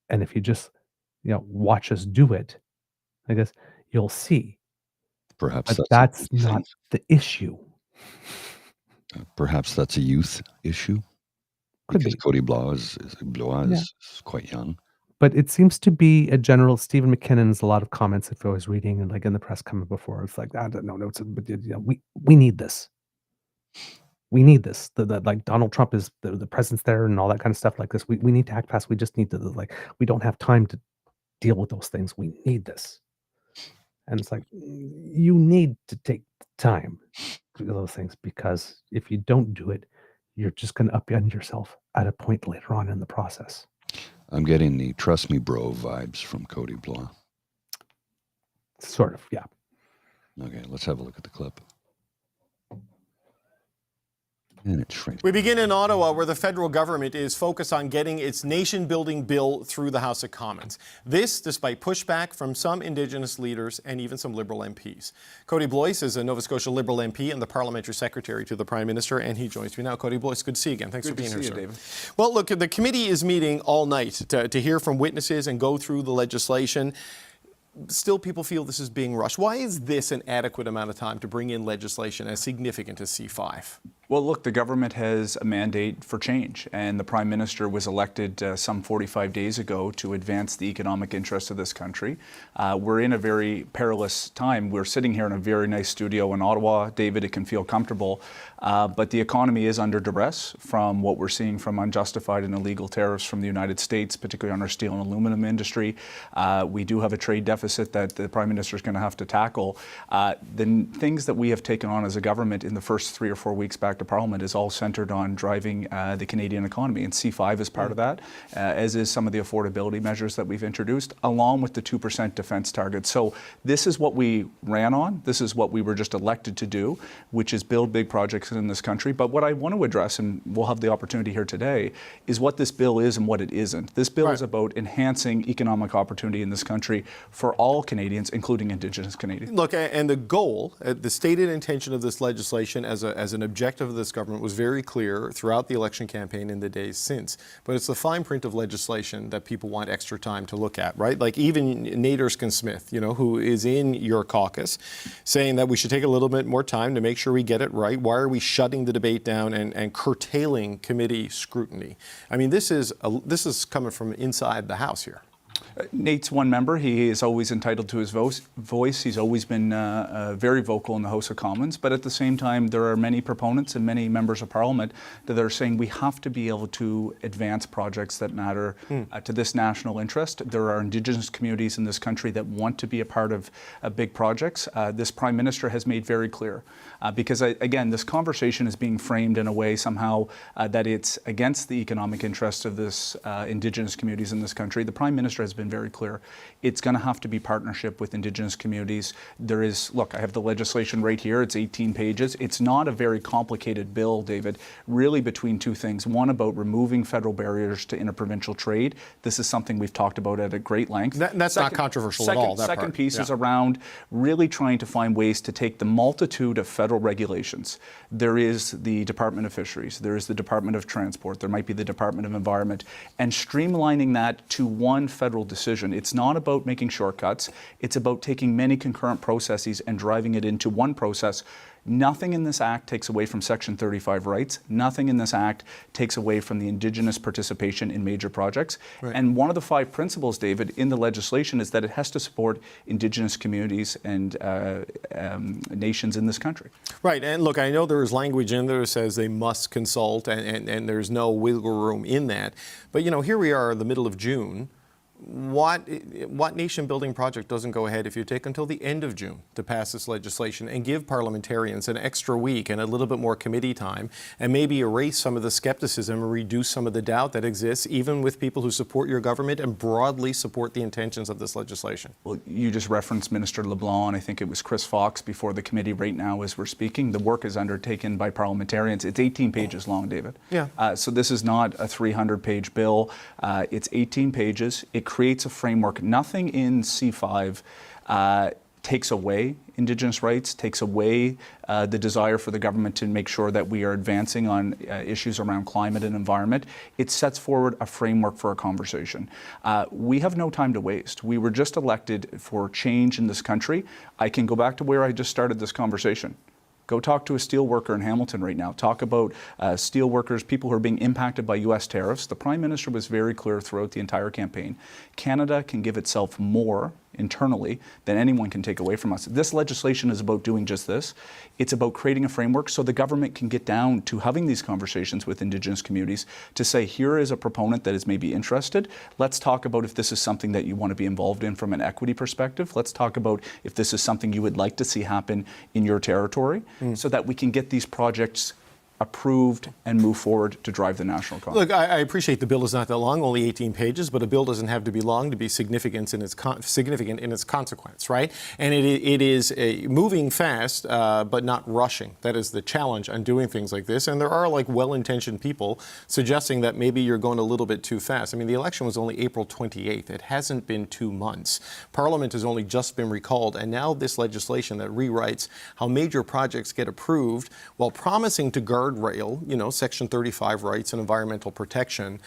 And if you just, watch us do it, I guess you'll see. Perhaps But that's that's not the issue. Perhaps that's a youth issue. Could Because be. Cody Blois is quite young. But it seems to be a general. Stephen McKinnon's a lot of comments if I was reading and like in the press coming before. It's like, I don't know, but we need this. We need this. Like Donald Trump is the presence there and all that kind of stuff like this. We need to act fast. We just need to we don't have time to deal with those things. We need this. And it's like you need to take time to do those things because if you don't do it, you're just going to upend yourself at a point later on in the process. I'm getting the trust me bro vibes from Cody Blois. Sort of, yeah. Okay, let's have a look at the clip. And it shrinks. We begin in Ottawa, where the federal government is focused on getting its nation-building bill through the House of Commons. This, despite pushback from some Indigenous leaders and even some Liberal MPs. Cody Blois is a Nova Scotia Liberal MP and the Parliamentary Secretary to the Prime Minister, and he joins me now. Cody Blois, good to see you again. Thanks for being here, sir. David. Well, look, the committee is meeting all night to hear from witnesses and go through the legislation. still people feel this is being rushed. Why is this an adequate amount of time to bring in legislation as significant as C5? Well, look, the government has a mandate for change, and the Prime Minister was elected some 45 days ago to advance the economic interests of this country. We're in a very perilous time. We're sitting here in a very nice studio in Ottawa. David, it can feel comfortable, but the economy is under duress from what we're seeing from unjustified and illegal tariffs from the United States, particularly on our steel and aluminum industry. We do have a trade deficit that the Prime Minister is going to have to tackle. The things that we have taken on as a government in the first 3 or 4 weeks back to Parliament is all centered on driving the Canadian economy, and C5 is part of that, as is some of the affordability measures that we've introduced, along with the 2% defense target. So this is what we ran on. This is what we were just elected to do, which is build big projects in this country. But what I want to address, and we'll have the opportunity here today, is what this bill is and what it isn't. This bill is about enhancing economic opportunity in this country for all Canadians, including Indigenous Canadians. Look, and the goal, the stated intention of this legislation as an objective of this government was very clear throughout the election campaign in the days since. But it's the fine print of legislation that people want extra time to look at, right? Like even Nate Erskine-Smith, who is in your caucus, saying that we should take a little bit more time to make sure we get it right. Why are we shutting the debate down and curtailing committee scrutiny? I mean, this is coming from inside the House here. Nate's one member. He is always entitled to his voice. He's always been very vocal in the House of Commons. But at the same time, there are many proponents and many members of Parliament that are saying we have to be able to advance projects that matter to this national interest. There are Indigenous communities in this country that want to be a part of big projects. This Prime Minister has made very clear. Because, again, this conversation is being framed in a way somehow that it's against the economic interests of this Indigenous communities in this country. The Prime Minister has been very clear. It's going to have to be partnership with Indigenous communities. There is, look, I have the legislation right here. It's 18 pages. It's not a very complicated bill, David, really between two things. One, about removing federal barriers to interprovincial trade. This is something we've talked about at a great length. That's not controversial at all, that Second part. piece is around really trying to find ways to take the multitude of federal regulations. There is the Department of Fisheries, there is the Department of Transport, there might be the Department of Environment, and streamlining that to one federal decision. It's not about making shortcuts, it's about taking many concurrent processes and driving it into one process. Nothing in this Act takes away from Section 35 rights. Nothing in this Act takes away from the Indigenous participation in major projects. Right. And one of the 5 principles, David, in the legislation is that it has to support Indigenous communities and nations in this country. Right. And look, I know there is language in there that says they must consult and there's no wiggle room in that. But, here we are in the middle of June. What nation building project doesn't go ahead if you take until the end of June to pass this legislation and give parliamentarians an extra week and a little bit more committee time and maybe erase some of the skepticism and reduce some of the doubt that exists even with people who support your government and broadly support the intentions of this legislation? Well, you just referenced Minister LeBlanc. I think it was Chris Fox before the committee right now as we're speaking. The work is undertaken by parliamentarians. It's 18 pages long, David. Yeah. So this is not a 300-page bill. It's 18 pages. It creates a framework. Nothing in C5 takes away Indigenous rights, takes away the desire for the government to make sure that we are advancing on issues around climate and environment. It sets forward a framework for a conversation. We have no time to waste. We were just elected for change in this country. I can go back to where I just started this conversation. Go talk to a steel worker in Hamilton right now. Talk about steel workers, people who are being impacted by U.S. tariffs. The Prime Minister was very clear throughout the entire campaign. Canada can give itself more internally than anyone can take away from us. This legislation is about doing just this. It's about creating a framework so the government can get down to having these conversations with Indigenous communities to say, here is a proponent that is maybe interested. Let's talk about if this is something that you want to be involved in from an equity perspective. Let's talk about if this is something you would like to see happen in your territory so that we can get these projects approved and move forward to drive the national economy. Look, I appreciate the bill is not that long, only 18 pages, but a bill doesn't have to be long to be significant in its consequence, right? And it is moving fast, but not rushing. That is the challenge on doing things like this. And there are well-intentioned people suggesting that maybe you're going a little bit too fast. I mean, the election was only April 28th. It hasn't been 2 months. Parliament has only just been recalled, and now this legislation that rewrites how major projects get approved while promising to guardrail, Section 35 rights and environmental protection.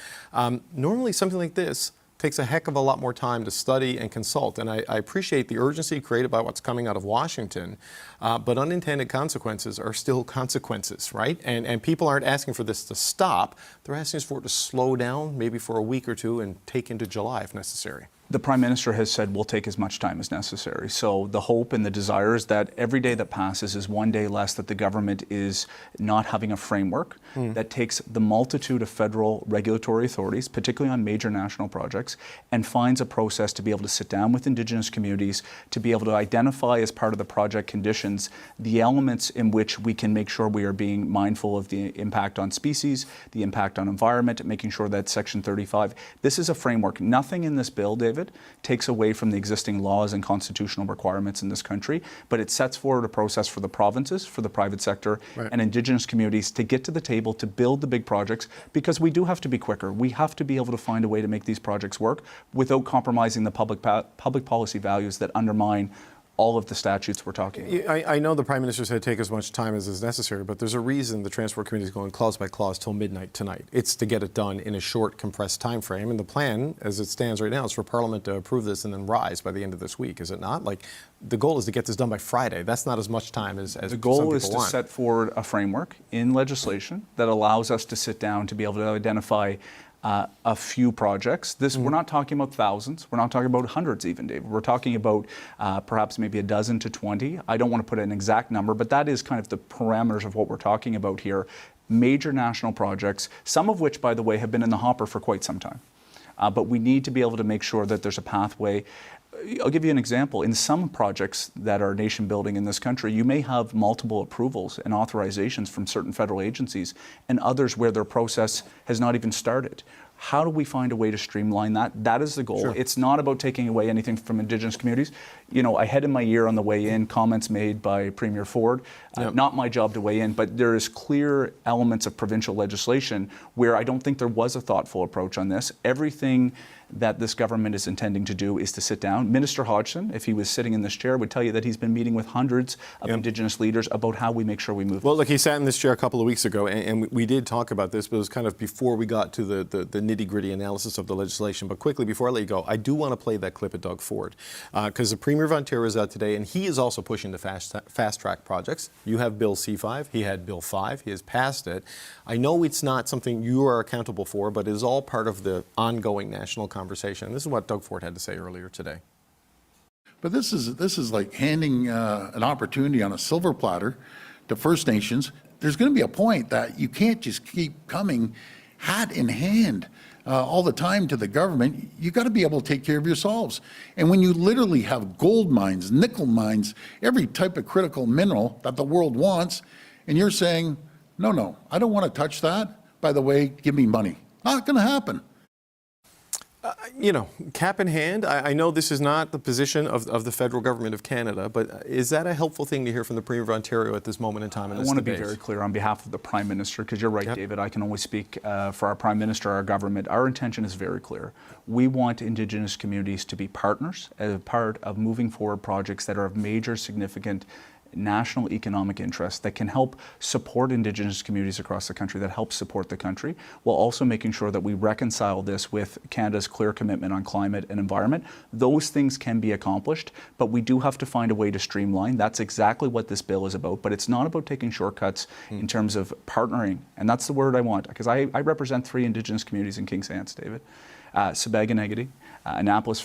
Normally something like this takes a heck of a lot more time to study and consult. And I appreciate the urgency created by what's coming out of Washington, but unintended consequences are still consequences, right? And people aren't asking for this to stop. They're asking us for it to slow down, maybe for a week or two, and take into July if necessary. The Prime Minister has said we'll take as much time as necessary. So the hope and the desire is that every day that passes is one day less that the government is not having a framework that takes the multitude of federal regulatory authorities, particularly on major national projects, and finds a process to be able to sit down with Indigenous communities, to be able to identify as part of the project conditions the elements in which we can make sure we are being mindful of the impact on species, the impact on environment, making sure that Section 35, this is a framework. Nothing in this bill, David, takes away from the existing laws and constitutional requirements in this country, but it sets forward a process for the provinces, for the private sector, and Indigenous communities to get to the table to build the big projects, because we do have to be quicker. We have to be able to find a way to make these projects work without compromising the public policy values that undermine all of the statutes we're talking about. I know the Prime Minister said take as much time as is necessary, but there's a reason the Transport Committee is going clause by clause till midnight tonight. It's to get it done in a short, compressed time frame. And the plan, as it stands right now, is for Parliament to approve this and then rise by the end of this week, is it not? Like, the goal is to get this done by Friday. That's not as much time as the goal is to set forward a framework in legislation that allows us to sit down to be able to identify a few projects. We're not talking about thousands. We're not talking about hundreds even, David. We're talking about perhaps maybe a dozen to 20. I don't want to put an exact number, but that is kind of the parameters of what we're talking about here. Major national projects, some of which, by the way, have been in the hopper for quite some time. But we need to be able to make sure that there's a pathway. I'll give you an example. In some projects that are nation building in this country, you may have multiple approvals and authorizations from certain federal agencies, and others where their process has not even started. How do we find a way to streamline that? That is the goal. Sure. It's not about taking away anything from Indigenous communities. You know, I had in my ear on the way in comments made by Premier Ford. Not my job to weigh in, but there is clear elements of provincial legislation where I don't think there was a thoughtful approach on this. Everything that this government is intending to do is to sit down. Minister Hodgson, if he was sitting in this chair, would tell you that he's been meeting with hundreds of Indigenous leaders about how we make sure we move. Well, look, he sat in this chair a couple of weeks ago, and we did talk about this, but it was kind of before we got to the nitty-gritty analysis of the legislation. But quickly, before I let you go, I do want to play that clip of Doug Ford, because the Premier of Ontario is out today, and he is also pushing the fast-track projects. You have Bill C5, he had Bill 5, he has passed it. I know it's not something you are accountable for, but it is all part of the ongoing national conversation. This is what Doug Ford had to say earlier today. But this is like handing an opportunity on a silver platter to First Nations. There's going to be a point that you can't just keep coming hat in hand all the time to the government. You got to be able to take care of yourselves. And when you literally have gold mines, nickel mines, every type of critical mineral that the world wants, and you're saying, no, I don't want to touch that. By the way, give me money. Not going to happen. You know, cap in hand, I know this is not the position of the federal government of Canada, but is that a helpful thing to hear from the Premier of Ontario at this moment in time in this debate? I want to be very clear on behalf of the Prime Minister, because you're right, David, I can only speak for our Prime Minister, our government. Our intention is very clear. We want Indigenous communities to be partners as a part of moving forward projects that are of major significant national economic interest that can help support Indigenous communities across the country, that helps support the country, while also making sure that we reconcile this with Canada's clear commitment on climate and environment. Those things can be accomplished, but we do have to find a way to streamline. That's exactly what this bill is about, but it's not about taking shortcuts in terms of partnering, and that's the word I want, because I represent 3 Indigenous communities in Kings Hants, David. Sebaganegedy, Annapolis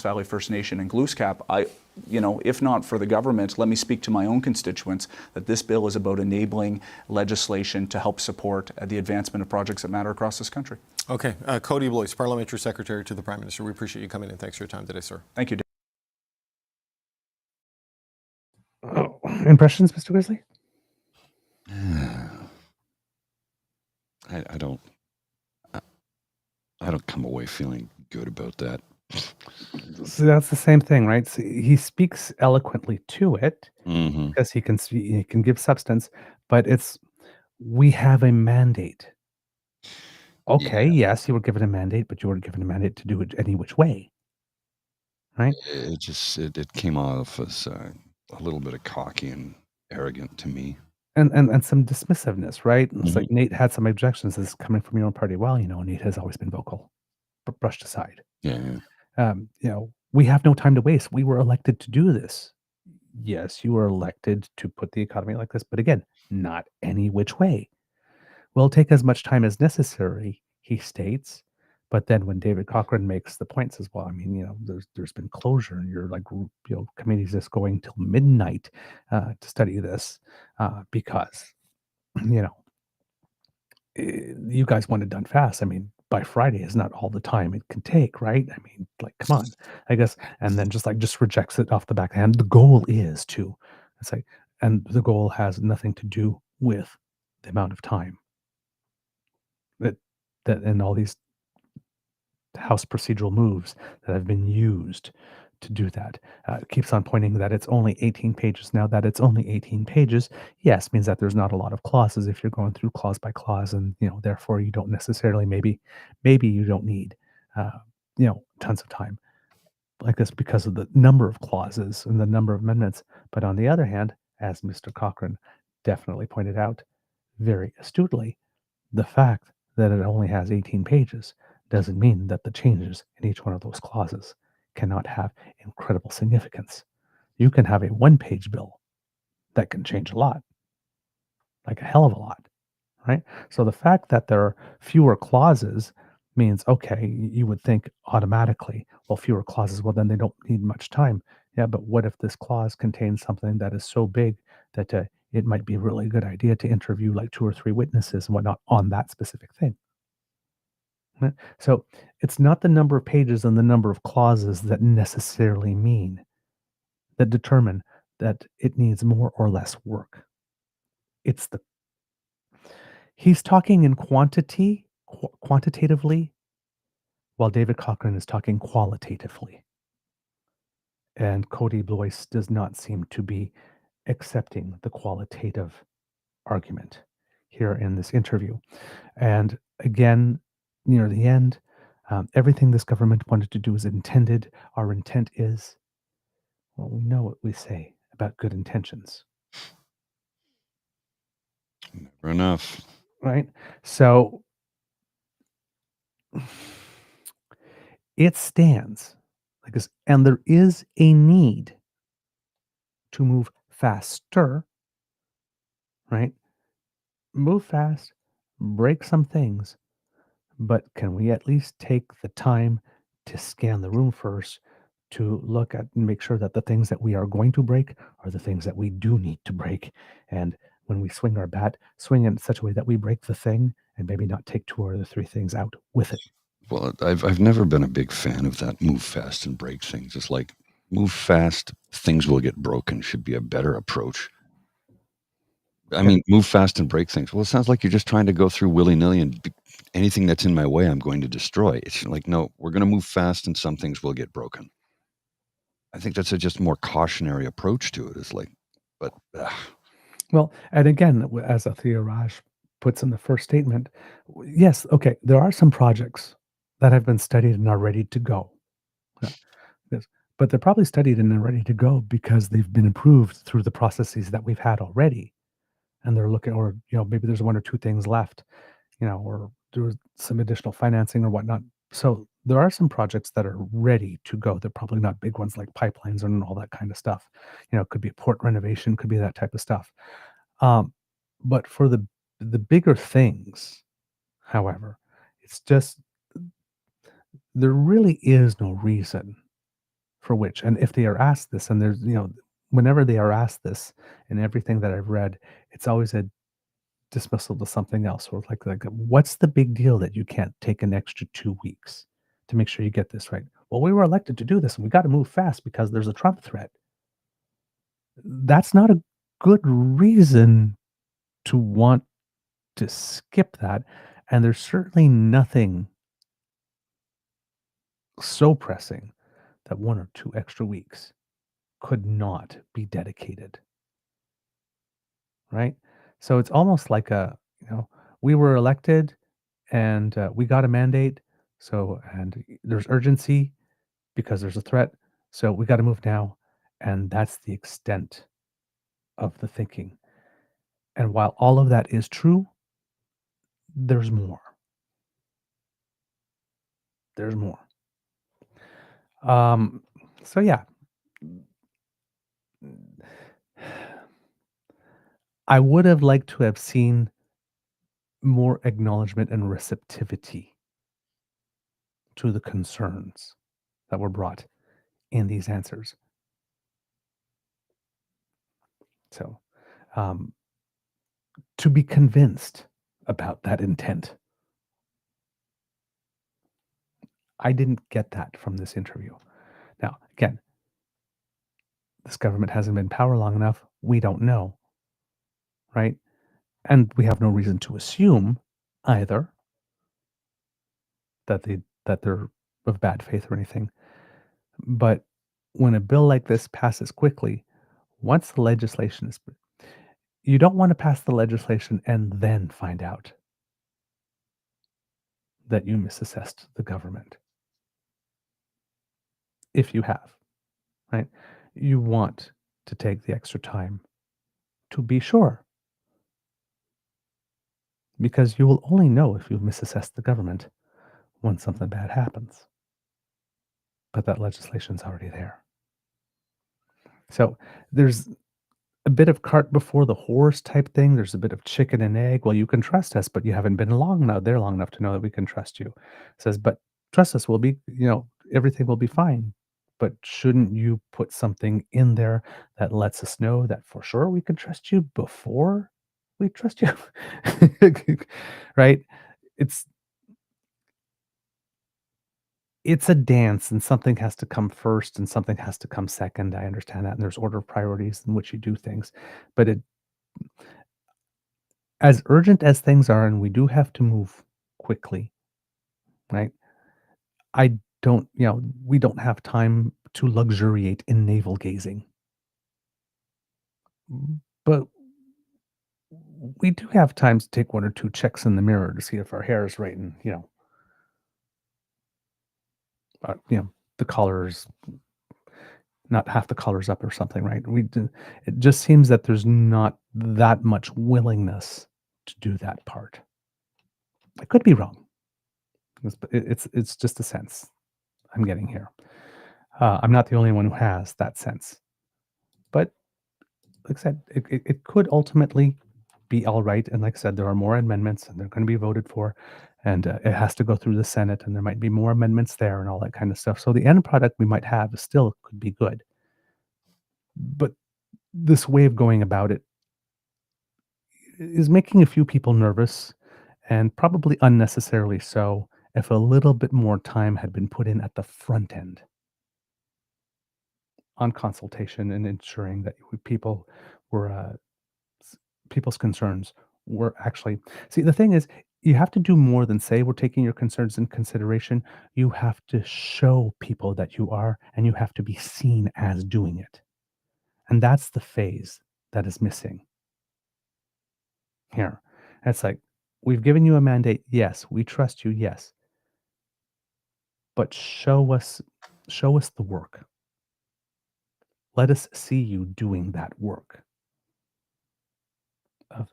Valley First Nation, and Glooscap. If not for the government, let me speak to my own constituents that this bill is about enabling legislation to help support the advancement of projects that matter across this country. Okay. Cody Blois, Parliamentary Secretary to the Prime Minister. We appreciate you coming in. Thanks for your time today, sir. Thank you, Dave. Impressions, Mr. Grizzly? I don't come away feeling good about that. So that's the same thing, right? So he speaks eloquently to it because he can give substance, but we have a mandate. Okay, yes, you were given a mandate, but you were given a mandate to do it any which way, right? It came off as a little bit of cocky and arrogant to me. And some dismissiveness, right? It's like Nate had some objections. This is coming from your own party. Well, Nate has always been vocal, but brushed aside. Yeah. We have no time to waste. We were elected to do this. Yes, you were elected to put the economy like this, but again, not any which way. We'll take as much time as necessary, he states. But then when David Cochrane makes the point, says, well, I mean, there's been closure, and you're like, committees just going till midnight to study this because, you know, you guys want it done fast. I mean, by Friday is not all the time it can take, right? I mean, like, come on, I guess. And then just rejects it off the back hand. The goal is to, it's like, and the goal has nothing to do with the amount of time that and all these House procedural moves that have been used to do that. It keeps on pointing that it's only 18 pages. Now that it's only 18 pages, yes, means that there's not a lot of clauses if you're going through clause by clause, and therefore you don't necessarily maybe you don't need tons of time like this because of the number of clauses and the number of amendments. But on the other hand, as Mr. Cochrane definitely pointed out very astutely, the fact that it only has 18 pages doesn't mean that the changes in each one of those clauses cannot have incredible significance. You can have a one-page bill that can change a lot, like a hell of a lot, right? So the fact that there are fewer clauses means, okay, you would think automatically, well, fewer clauses, well, then they don't need much time. Yeah, but what if this clause contains something that is so big that it might be a really good idea to interview like 2 or 3 witnesses and whatnot on that specific thing? Right? So it's not the number of pages and the number of clauses that necessarily that determine that it needs more or less work. It's he's talking in quantitatively, while David Cochrane is talking qualitatively. And Cody Blois does not seem to be accepting the qualitative argument here in this interview. And again, near the end, everything this government wanted to do is intended. Our intent is, well, we know what we say about good intentions, Never enough. right? So it stands like this, and there is a need to move faster, right? Move fast, break some things, but can we at least take the time to scan the room first to look at and make sure that the things that we are going to break are the things that we do need to break? And when we swing our bat, swing it in such a way that we break the thing and maybe not take 2 or 3 things out with it. Well, I've never been a big fan of that move fast and break things. It's like move fast, things will get broken should be a better approach. I mean, move fast and break things. Well, it sounds like you're just trying to go through willy-nilly and anything that's in my way, I'm going to destroy. It's like, no, we're going to move fast and some things will get broken. I think that's a just more cautionary approach to it. It's like, but Well, and again, as Athea Raj puts in the first statement, yes, okay, there are some projects that have been studied and are ready to go. Yeah, yes, but they're probably studied and are ready to go because they've been improved through the processes that we've had already. And they're looking, or maybe there's 1 or 2 things left, or there's some additional financing or whatnot. So there are some projects that are ready to go. They're probably not big ones like pipelines and all that kind of stuff. It could be a port renovation, could be that type of stuff. But for the bigger things, however, it's just there really is no reason for which. And if they are asked this, and there's whenever they are asked this, and everything that I've read, it's always a dismissal to something else, or like what's the big deal that you can't take an extra 2 weeks to make sure you get this right? Well, we were elected to do this, and we got to move fast because there's a Trump threat. That's not a good reason to want to skip that, and there's certainly nothing so pressing that 1 or 2 extra weeks could not be dedicated, right? So it's almost like we were elected and we got a mandate, so and there's urgency because there's a threat, so we got to move now, and that's the extent of the thinking. And while all of that is true, there's more. There's more. So yeah, I would have liked to have seen more acknowledgement and receptivity to the concerns that were brought in these answers. So, to be convinced about that intent. I didn't get that from this interview. Now, again, this government hasn't been in power long enough. We don't know, right? And we have no reason to assume either that they're of bad faith or anything. But when a bill like this passes quickly, once the legislation is, you don't want to pass the legislation and then find out that you misassessed the government. If you have, right? You want to take the extra time to be sure. Because you will only know if you've misassessed the government when something bad happens. But that legislation's already there. So there's a bit of cart before the horse type thing. There's a bit of chicken and egg. Well, you can trust us, but you haven't been there long enough to know that we can trust you. It says, but trust us, we'll be, everything will be fine. But shouldn't you put something in there that lets us know that for sure we can trust you before we trust you? Right? It's a dance, and something has to come first and something has to come second. I understand that, and there's order of priorities in which you do things. But as urgent as things are, and we do have to move quickly, right? We don't have time to luxuriate in navel gazing. But we do have time to take one or two checks in the mirror to see if our hair is right and, the colors, not half the colors up or something, right? It just seems that there's not that much willingness to do that part. I could be wrong. It's just a sense I'm getting here. I'm not the only one who has that sense. But like I said, it could ultimately be all right. And like I said, there are more amendments and they're going to be voted for. And it has to go through the Senate and there might be more amendments there and all that kind of stuff. So the end product we might have still could be good. But this way of going about it is making a few people nervous and probably unnecessarily so if a little bit more time had been put in at the front end on consultation and ensuring that people were people's concerns were actually see the thing is you have to do more than say we're taking your concerns in consideration. You have to show people that you are, and you have to be seen as doing it. And that's the phase that is missing here. It's like, we've given you a mandate. Yes, we trust you. Yes. But show us the work. Let us see you doing that work of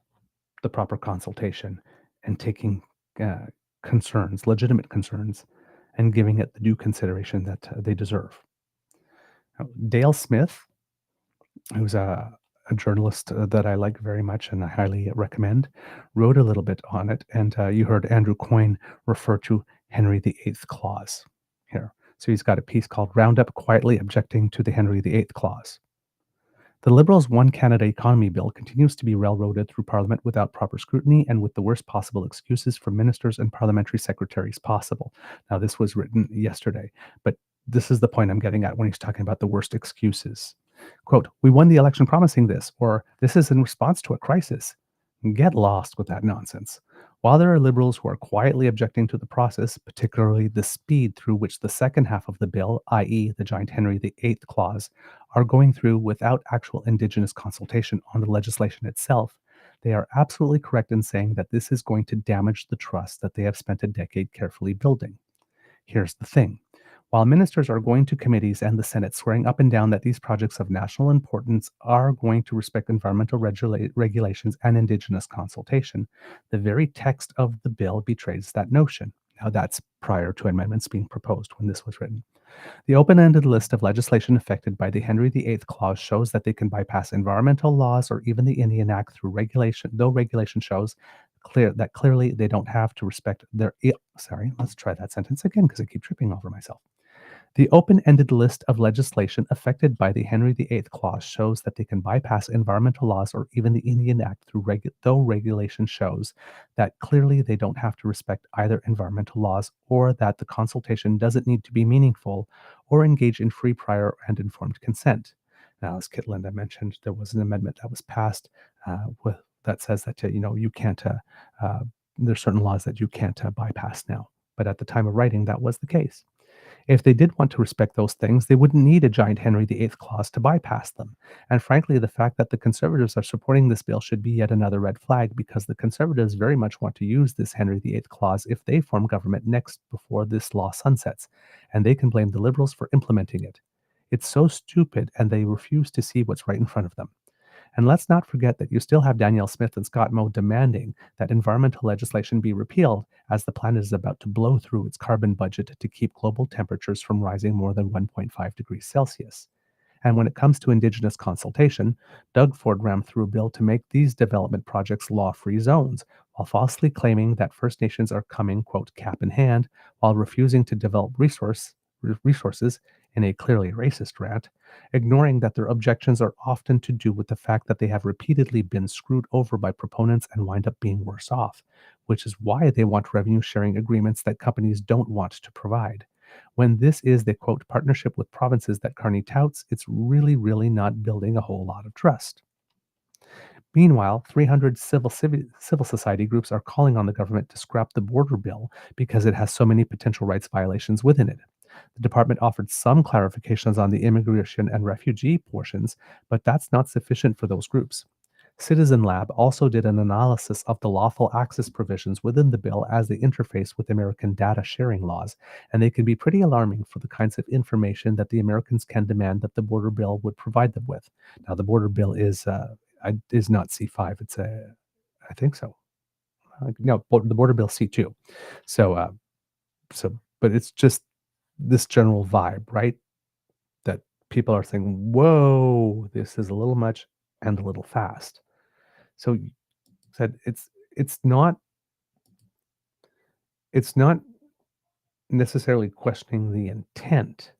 the proper consultation and taking concerns, legitimate concerns, and giving it the due consideration that they deserve. Now, Dale Smith, who's a journalist that I like very much and I highly recommend, wrote a little bit on it. And you heard Andrew Coyne refer to Henry VIII Clause here. So he's got a piece called Round Up Quietly Objecting to the Henry VIII Clause. The Liberals' One Canada Economy Bill continues to be railroaded through Parliament without proper scrutiny and with the worst possible excuses from ministers and parliamentary secretaries possible. Now, this was written yesterday, but this is the point I'm getting at when he's talking about the worst excuses. Quote, we won the election promising this, or this is in response to a crisis. Get lost with that nonsense. While there are Liberals who are quietly objecting to the process, particularly the speed through which the second half of the bill, i.e. the giant Henry VIII Clause, are going through without actual Indigenous consultation on the legislation itself, they are absolutely correct in saying that this is going to damage the trust that they have spent a decade carefully building. Here's the thing. While ministers are going to committees and the Senate swearing up and down that these projects of national importance are going to respect environmental regulations and Indigenous consultation, the very text of the bill betrays that notion. Now, that's prior to amendments being proposed when this was written. The open-ended list of legislation affected by the Henry VIII Clause shows that they can bypass environmental laws or even the Indian Act through regulation, though regulation shows clearly they don't have to respect their. Sorry, let's try that sentence again because I keep tripping over myself. The open-ended list of legislation affected by the Henry VIII Clause shows that they can bypass environmental laws or even the Indian Act through though regulation shows that clearly they don't have to respect either environmental laws or that the consultation doesn't need to be meaningful or engage in free, prior, and informed consent. Now, as Kit Linda mentioned, there was an amendment that was passed that says that you can't. There's certain laws that you can't bypass now, but at the time of writing, that was the case. If they did want to respect those things, they wouldn't need a giant Henry VIII clause to bypass them. And frankly, the fact that the Conservatives are supporting this bill should be yet another red flag, because the Conservatives very much want to use this Henry VIII clause if they form government next before this law sunsets, and they can blame the Liberals for implementing it. It's so stupid, and they refuse to see what's right in front of them. And let's not forget that you still have Danielle Smith and Scott Moe demanding that environmental legislation be repealed, as the planet is about to blow through its carbon budget to keep global temperatures from rising more than 1.5 degrees Celsius. And when it comes to Indigenous consultation, Doug Ford rammed through a bill to make these development projects law-free zones, while falsely claiming that First Nations are coming, quote, cap in hand, while refusing to develop resources in a clearly racist rant, ignoring that their objections are often to do with the fact that they have repeatedly been screwed over by proponents and wind up being worse off, which is why they want revenue sharing agreements that companies don't want to provide. When this is the, quote, partnership with provinces that Carney touts, it's really, really not building a whole lot of trust. Meanwhile, 300 civil society groups are calling on the government to scrap the border bill because it has so many potential rights violations within it. The department offered some clarifications on the immigration and refugee portions, but that's not sufficient for those groups. Citizen Lab also did an analysis of the lawful access provisions within the bill as they interface with American data sharing laws, and they can be pretty alarming for the kinds of information that the Americans can demand that the border bill would provide them with. Now, the border bill is not C5; it's I think so. No, the border bill C2. So, but it's just this general vibe, right? That people are saying, whoa, this is a little much and a little fast. So you said it's not necessarily questioning the intent.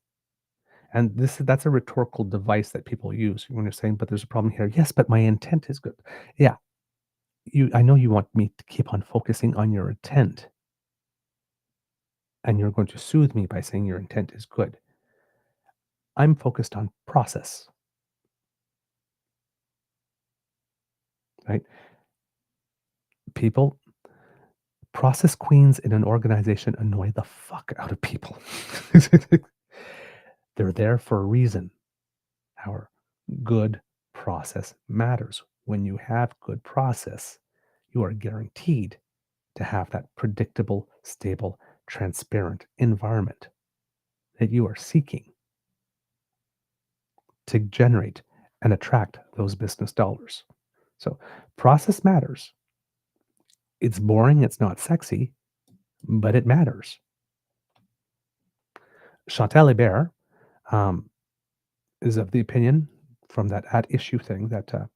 And that's a rhetorical device that people use when you're saying, but there's a problem here. Yes, but my intent is good. Yeah. I know you want me to keep on focusing on your intent. And you're going to soothe me by saying your intent is good. I'm focused on process. Right? People, process queens in an organization annoy the fuck out of people. They're there for a reason. Our good process matters. When you have good process, you are guaranteed to have that predictable, stable, transparent environment that you are seeking to generate and attract those business dollars. So process matters. It's boring, it's not sexy, but it matters. Chantal Hébert is of the opinion from that at issue thing that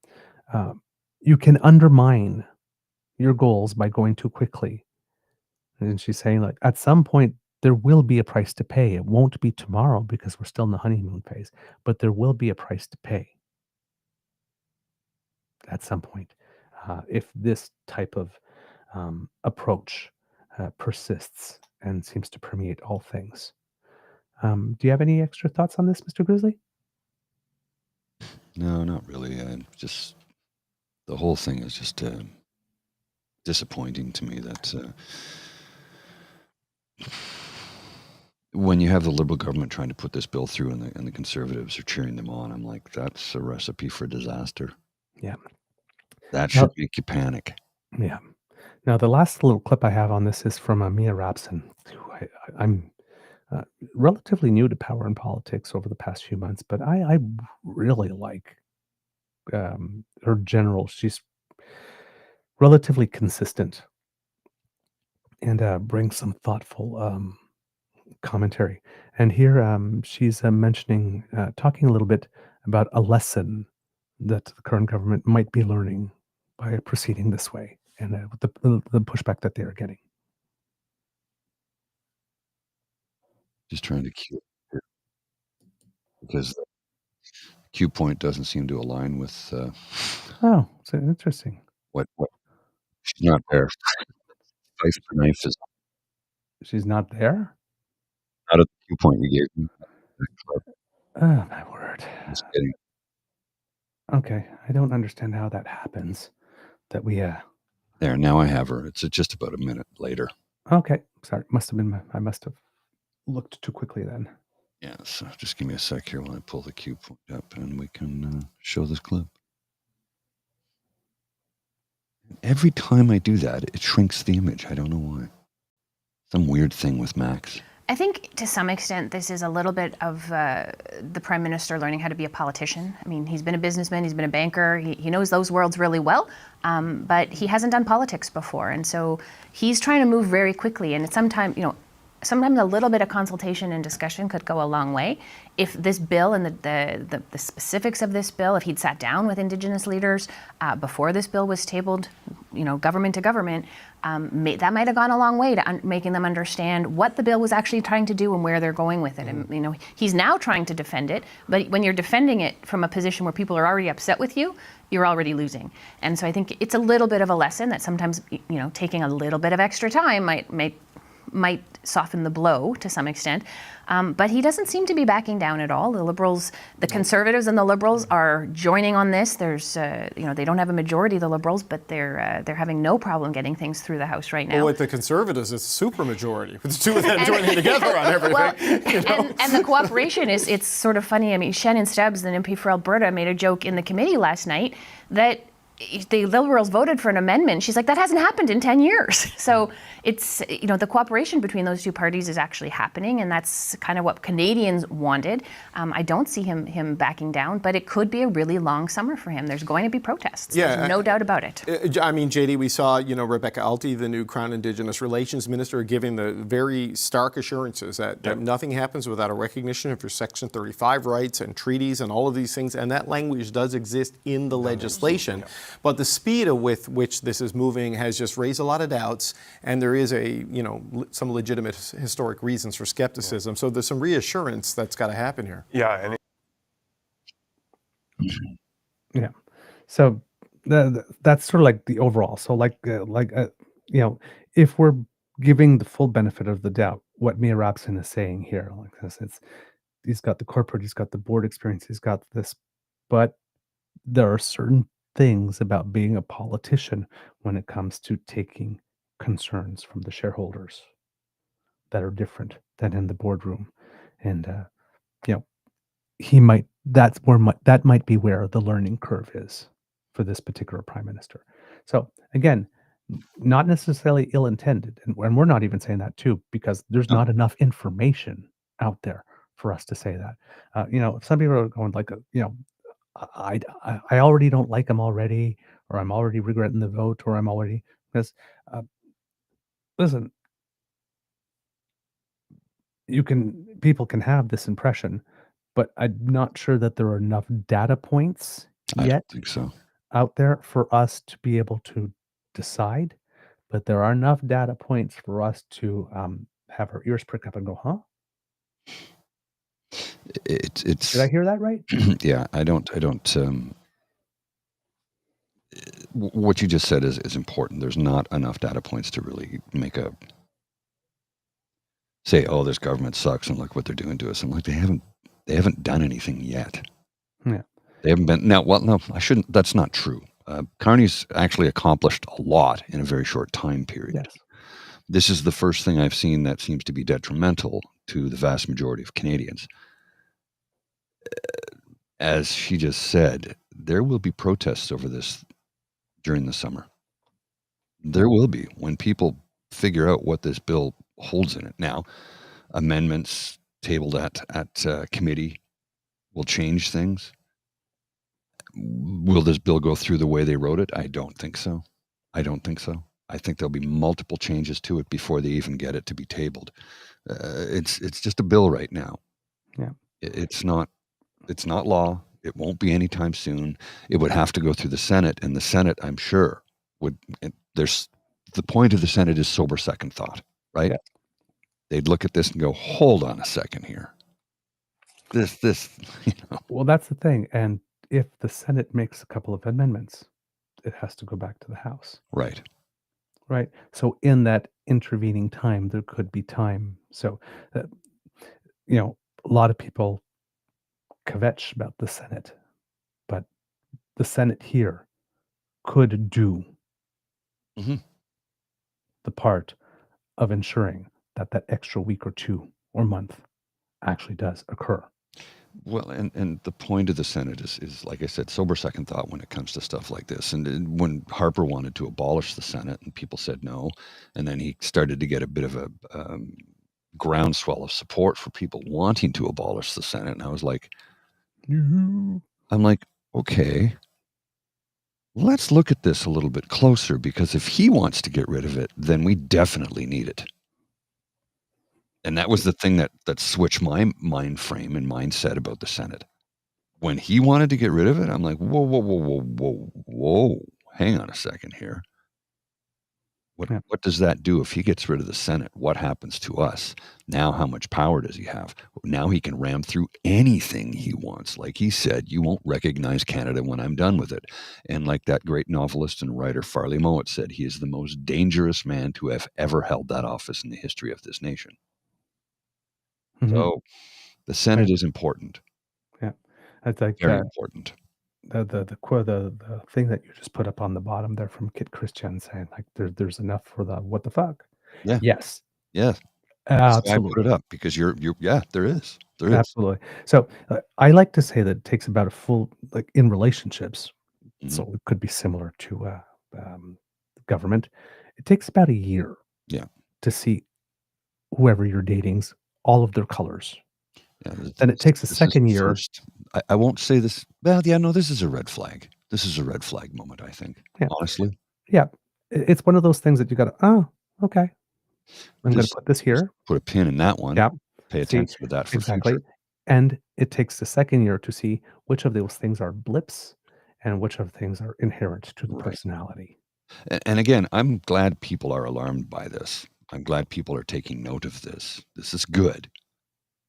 you can undermine your goals by going too quickly. And she's saying, like, at some point, there will be a price to pay. It won't be tomorrow because we're still in the honeymoon phase, but there will be a price to pay at some point if this type of approach persists and seems to permeate all things. Do you have any extra thoughts on this, Mr. Grizzly? No, not really. Just the whole thing is just disappointing to me that when you have the Liberal government trying to put this bill through and the Conservatives are cheering them on, I'm like, that's a recipe for disaster. Yeah. That should make you panic. Yeah. Now, the last little clip I have on this is from Mia Rapson. I'm relatively new to power and politics over the past few months, but I really like her general. She's relatively consistent and brings some thoughtful commentary. And here she's mentioning, talking a little bit about a lesson that the current government might be learning by proceeding this way, and with the pushback that they are getting. Just trying to cue it because the cue point doesn't seem to align with Oh, so interesting. what she's not there. Life for knife is She's not there? not at the cue point you gave me. Oh, my word. Just kidding. Okay, I don't understand how that happens. That we There, now I have her. It's just about a minute later. Okay, sorry. Must have been I must have looked too quickly then. Yeah, so just give me a sec here while I pull the cue point up and we can show this clip. Every time I do that, it shrinks the image. I don't know why. Some weird thing with Max. I think to some extent this is a little bit of the Prime Minister learning how to be a politician. I mean, he's been a businessman, he's been a banker, he knows those worlds really well, but he hasn't done politics before. And so he's trying to move very quickly. And sometimes a little bit of consultation and discussion could go a long way. If this bill and the specifics of this bill, if he'd sat down with Indigenous leaders before this bill was tabled, government to government, that might have gone a long way to making them understand what the bill was actually trying to do and where they're going with it. And he's now trying to defend it, but when you're defending it from a position where people are already upset with you, you're already losing. And so I think it's a little bit of a lesson that sometimes taking a little bit of extra time might soften the blow to some extent. But he doesn't seem to be backing down at all. The Liberals, the Conservatives and the Liberals are joining on this. There's, they don't have a majority, the Liberals, but they're having no problem getting things through the House right now. Well, with the Conservatives, it's a super majority. With the two of them joining together on everything. Well, and the cooperation it's sort of funny. I mean, Shannon Stubbs, the MP for Alberta, made a joke in the committee last night that the Liberals voted for an amendment. She's like, that hasn't happened in 10 years. So it's, the cooperation between those two parties is actually happening, and that's kind of what Canadians wanted. I don't see him backing down, but it could be a really long summer for him. There's going to be protests. Yeah, there's no doubt about it. I mean, JD, we saw, Rebecca Alty, the new Crown Indigenous Relations Minister, giving the very stark assurances that nothing happens without a recognition of your Section 35 rights and treaties and all of these things, and that language does exist in the legislation. But the speed with which this is moving has just raised a lot of doubts, and there is some legitimate historic reasons for skepticism. So there's some reassurance that's got to happen here. Yeah, Yeah. So that's sort of like the overall. So if we're giving the full benefit of the doubt, what Mia Robson is saying here, like this, he's got the corporate, he's got the board experience, he's got this, but there are certain things about being a politician when it comes to taking concerns from the shareholders that are different than in the boardroom. And that might be where the learning curve is for this particular prime minister. So again, not necessarily ill-intended, and we're not even saying that too, because there's not enough information out there for us to say that. Some people are going like, I already don't like him already, or I'm already regretting the vote, or I'm already because listen, people can have this impression, but I'm not sure that there are enough data points I yet don't think so. out there for us to be able to decide. But there are enough data points for us to have our ears prick up and go, huh? It's. Did I hear that right? Yeah, I don't. What you just said is important. There's not enough data points to really say, oh, this government sucks and look what they're doing to us. And like they haven't done anything yet. Yeah. They haven't been. Now, well, no, I shouldn't. That's not true. Carney's actually accomplished a lot in a very short time period. Yes. This is the first thing I've seen that seems to be detrimental to the vast majority of Canadians. As she just said, there will be protests over this during the summer. There will be, when people figure out what this bill holds in it. Now, amendments tabled at committee will change things. Will this bill go through the way they wrote it? I don't think so. I think there'll be multiple changes to it before they even get it to be tabled. It's just a bill right now. Yeah. It's not law. It won't be anytime soon. It would have to go through the Senate, and the Senate, I'm sure, there's the point of the Senate is sober second thought, right? Yeah. They'd look at this and go, hold on a second here. This, Well, that's the thing. And if the Senate makes a couple of amendments, it has to go back to the House. Right. Right. So in that intervening time, there could be time. So, a lot of people kvetch about the Senate, but the Senate here could do Mhm. the part of ensuring that that extra week or two or month actually does occur. Well, and the point of the Senate is, like I said, sober second thought when it comes to stuff like this. And when Harper wanted to abolish the Senate and people said no, and then he started to get a bit of a groundswell of support for people wanting to abolish the Senate. And I was like, I'm like, okay, let's look at this a little bit closer, because if he wants to get rid of it, then we definitely need it. And that was the thing that switched my mind frame and mindset about the Senate. When he wanted to get rid of it, I'm like, whoa, whoa, whoa, whoa, whoa, whoa. Hang on a second here. What does that do if he gets rid of the Senate? What happens to us? Now, how much power does he have? Now he can ram through anything he wants. Like he said, you won't recognize Canada when I'm done with it. And like that great novelist and writer Farley Mowat said, he is the most dangerous man to have ever held that office in the history of this nation. Mhm. So the Senate is important. Yeah. I think Very important. the thing that you just put up on the bottom there from Kit Christian saying like there's enough for the what the fuck. Yeah. Yes. Yeah. That's why I put Absolutely. it up, because you're yeah, there is. Absolutely. So I like to say that it takes about a full, like in relationships, Mhm. so it could be similar to government. It takes about a year Yeah. to see whoever you're dating's all of their colors. Yeah, Then it takes a this is second the year. first. I won't say this. Well, yeah, no, this is a red flag. This is a red flag moment, I think. Yeah. Honestly, Yeah. It's one of those things that you gotta, oh, okay. I'm gonna Just put this here. put a pin in that one. Yeah. Pay See, attention to that for exactly. future. And it takes the second year to see which of those things are blips and which of things are inherent to the Right. personality. And again, I'm glad people are alarmed by this. I'm glad people are taking note of this. This is good,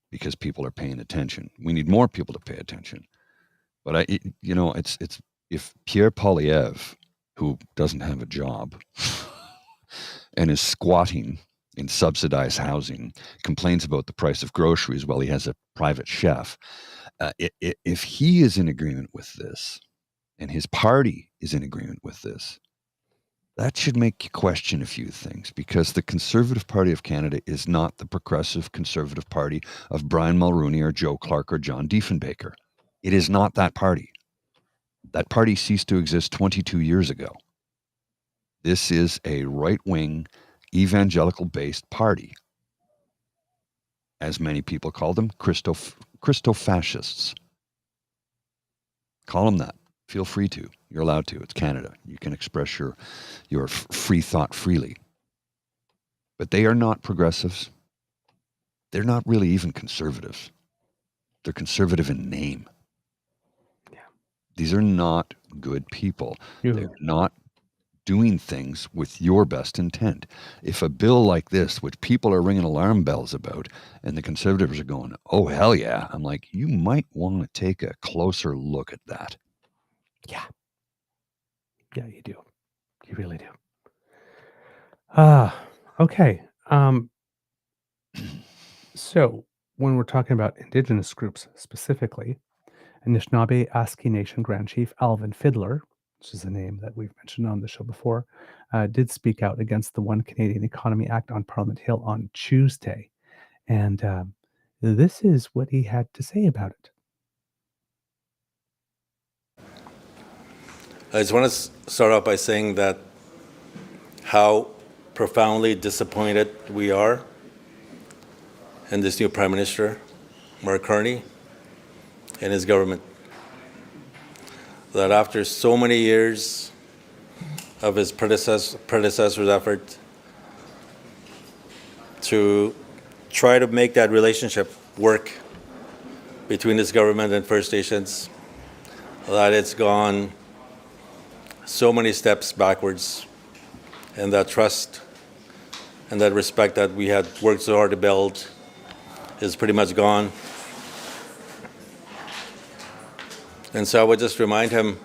because people are paying attention. We need more people to pay attention. But it's if Pierre Poilievre, who doesn't have a job and is squatting in subsidized housing, complains about the price of groceries while he has a private chef, if he is in agreement with this and his party is in agreement with this, that should make you question a few things, because the Conservative Party of Canada is not the progressive Conservative Party of Brian Mulroney or Joe Clark or John Diefenbaker. It is not that party. That party ceased to exist 22 years ago. This is a right-wing, evangelical-based party. As many people call them, Christo-fascists. Call them that. Feel free to. You're allowed to. It's Canada. You can express your free thought freely. But they are not progressives. They're not really even conservatives. They're conservative in name. Yeah. These are not good people. Yeah. They're not doing things with your best intent. If a bill like this, which people are ringing alarm bells about, and the Conservatives are going, oh, hell yeah, I'm like, you might want to take a closer look at that. Yeah. Yeah, you do. You really do. Okay. So when we're talking about Indigenous groups specifically, Anishinaabe Aski Nation Grand Chief Alvin Fiddler, which is a name that we've mentioned on the show before, did speak out against the One Canadian Economy Act on Parliament Hill on Tuesday. And this is what he had to say about it. I just want to start off by saying that how profoundly disappointed we are in this new Prime Minister, Mark Carney, and his government. That after so many years of his predecessor's effort to try to make that relationship work between this government and First Nations, that it's gone so many steps backwards, and that trust and that respect that we had worked so hard to build is pretty much gone. And so I would just remind him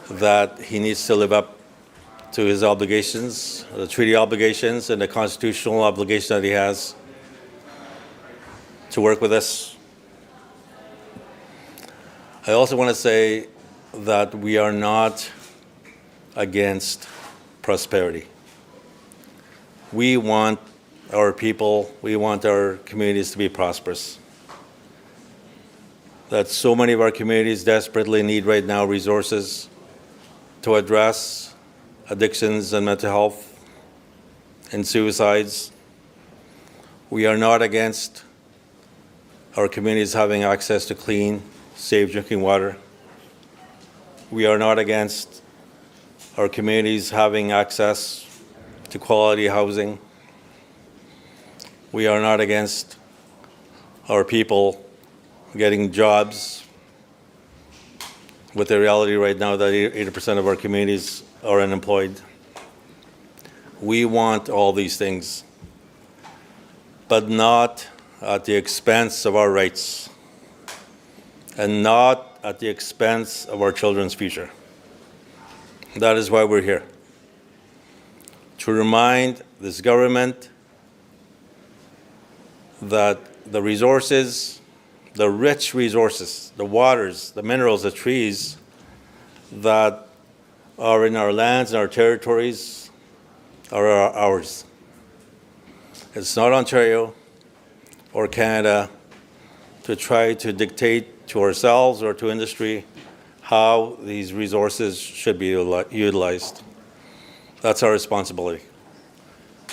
that he needs to live up to his obligations, the treaty obligations and the constitutional obligation that he has to work with us. I also want to say that we are not against prosperity. We want our people, we want our communities to be prosperous. That so many of our communities desperately need right now resources to address addictions and mental health and suicides. We are not against our communities having access to clean, safe drinking water. We are not against our communities having access to quality housing. We are not against our people getting jobs, with the reality right now that 80% of our communities are unemployed. We want all these things, but not at the expense of our rights and not at the expense of our children's future. That is why we're here, to remind this government that the resources, the rich resources, the waters, the minerals, the trees that are in our lands and our territories are ours. It's not Ontario or Canada to try to dictate to ourselves or to industry how these resources should be utilized. That's our responsibility.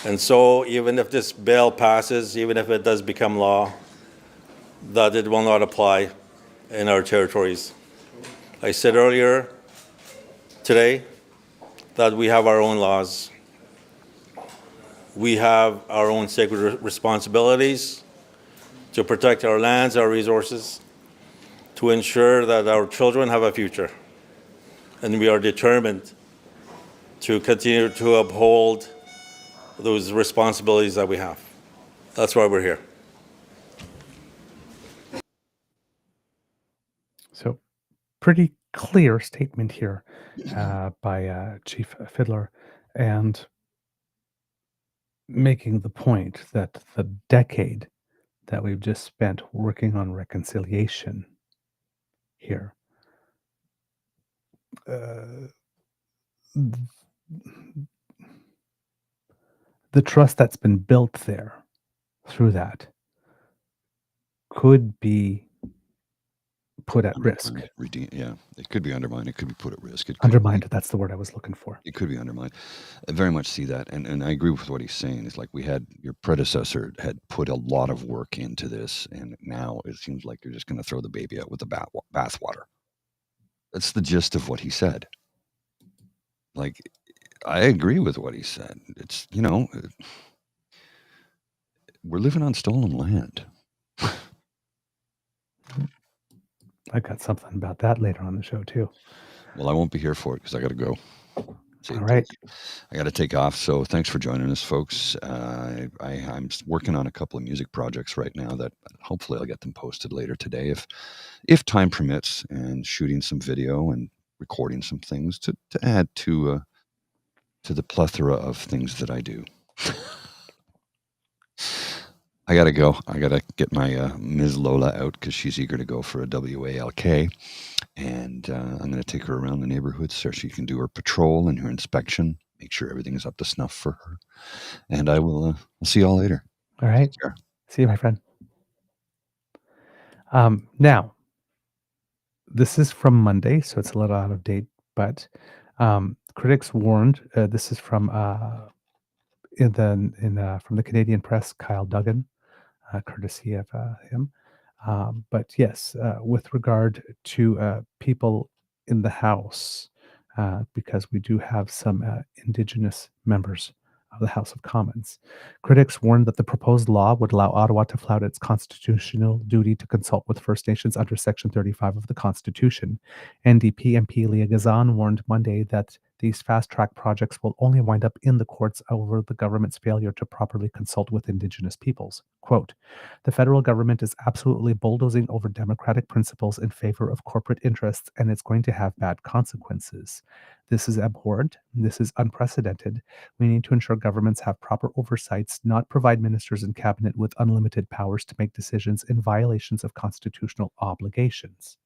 And so even if this bill passes, even if it does become law, that it will not apply in our territories. I said earlier today that we have our own laws. We have our own sacred responsibilities to protect our lands, our resources, to ensure that our children have a future. And we are determined to continue to uphold those responsibilities that we have. That's why we're here. So, pretty clear statement here by Chief Fiddler, and making the point that the decade that we've just spent working on reconciliation here, the trust that's been built there through that could be put at risk. Yeah, it could be undermined. It could be put at risk. It could Undermined, that's the word I was looking for. It could be undermined. I very much see that. And I agree with what he's saying. It's like your predecessor had put a lot of work into this, and now it seems like you're just going to throw the baby out with the bathwater. That's the gist of what he said. Like, I agree with what he said. It's, we're living on stolen land. I got something about that later on the show too. Well, I won't be here for it because I got to go. All right. I got to take off. So thanks for joining us, folks. I'm working on a couple of music projects right now that hopefully I'll get them posted later today if time permits, and shooting some video and recording some things to add to the plethora of things that I do. I got to go. I got to get my Ms. Lola out because she's eager to go for a WALK. And I'm going to take her around the neighborhood so she can do her patrol and her inspection, make sure everything is up to snuff for her. And I will I'll see you all later. All right. See you, my friend. Now, this is from Monday, so it's a little out of date, but critics warned, this is from from the Canadian Press, Kyle Duggan, courtesy of him. But yes, with regard to people in the House because we do have some Indigenous members of the House of Commons. Critics warned that the proposed law would allow Ottawa to flout its constitutional duty to consult with First Nations under Section 35 of the Constitution. NDP MP Leah Gazan warned Monday that these fast-track projects will only wind up in the courts over the government's failure to properly consult with Indigenous peoples. Quote, "The federal government is absolutely bulldozing over democratic principles in favor of corporate interests, and it's going to have bad consequences. This is abhorrent. This is unprecedented. We need to ensure governments have proper oversights, not provide ministers and cabinet with unlimited powers to make decisions in violations of constitutional obligations."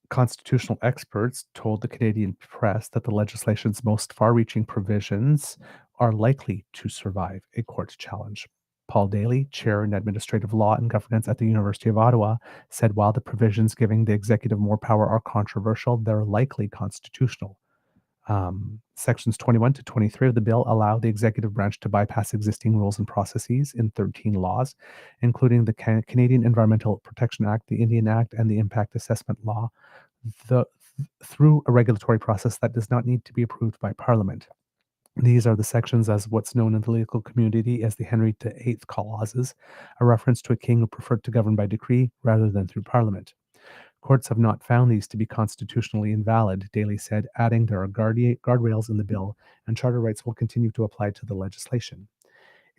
Constitutional experts told the Canadian press that the legislation's most far-reaching provisions are likely to survive a court challenge. Paul Daly, chair in administrative law and governance at the University of Ottawa, said while the provisions giving the executive more power are controversial, they're likely constitutional. Sections 21 to 23 of the bill allow the executive branch to bypass existing rules and processes in 13 laws, including the Canadian Environmental Protection Act, the Indian Act, and the Impact Assessment Law, through a regulatory process that does not need to be approved by Parliament. These are the sections as what's known in the legal community as the Henry VIII clauses, a reference to a king who preferred to govern by decree rather than through Parliament. Courts have not found these to be constitutionally invalid, Daly said, adding there are guardrails in the bill and charter rights will continue to apply to the legislation.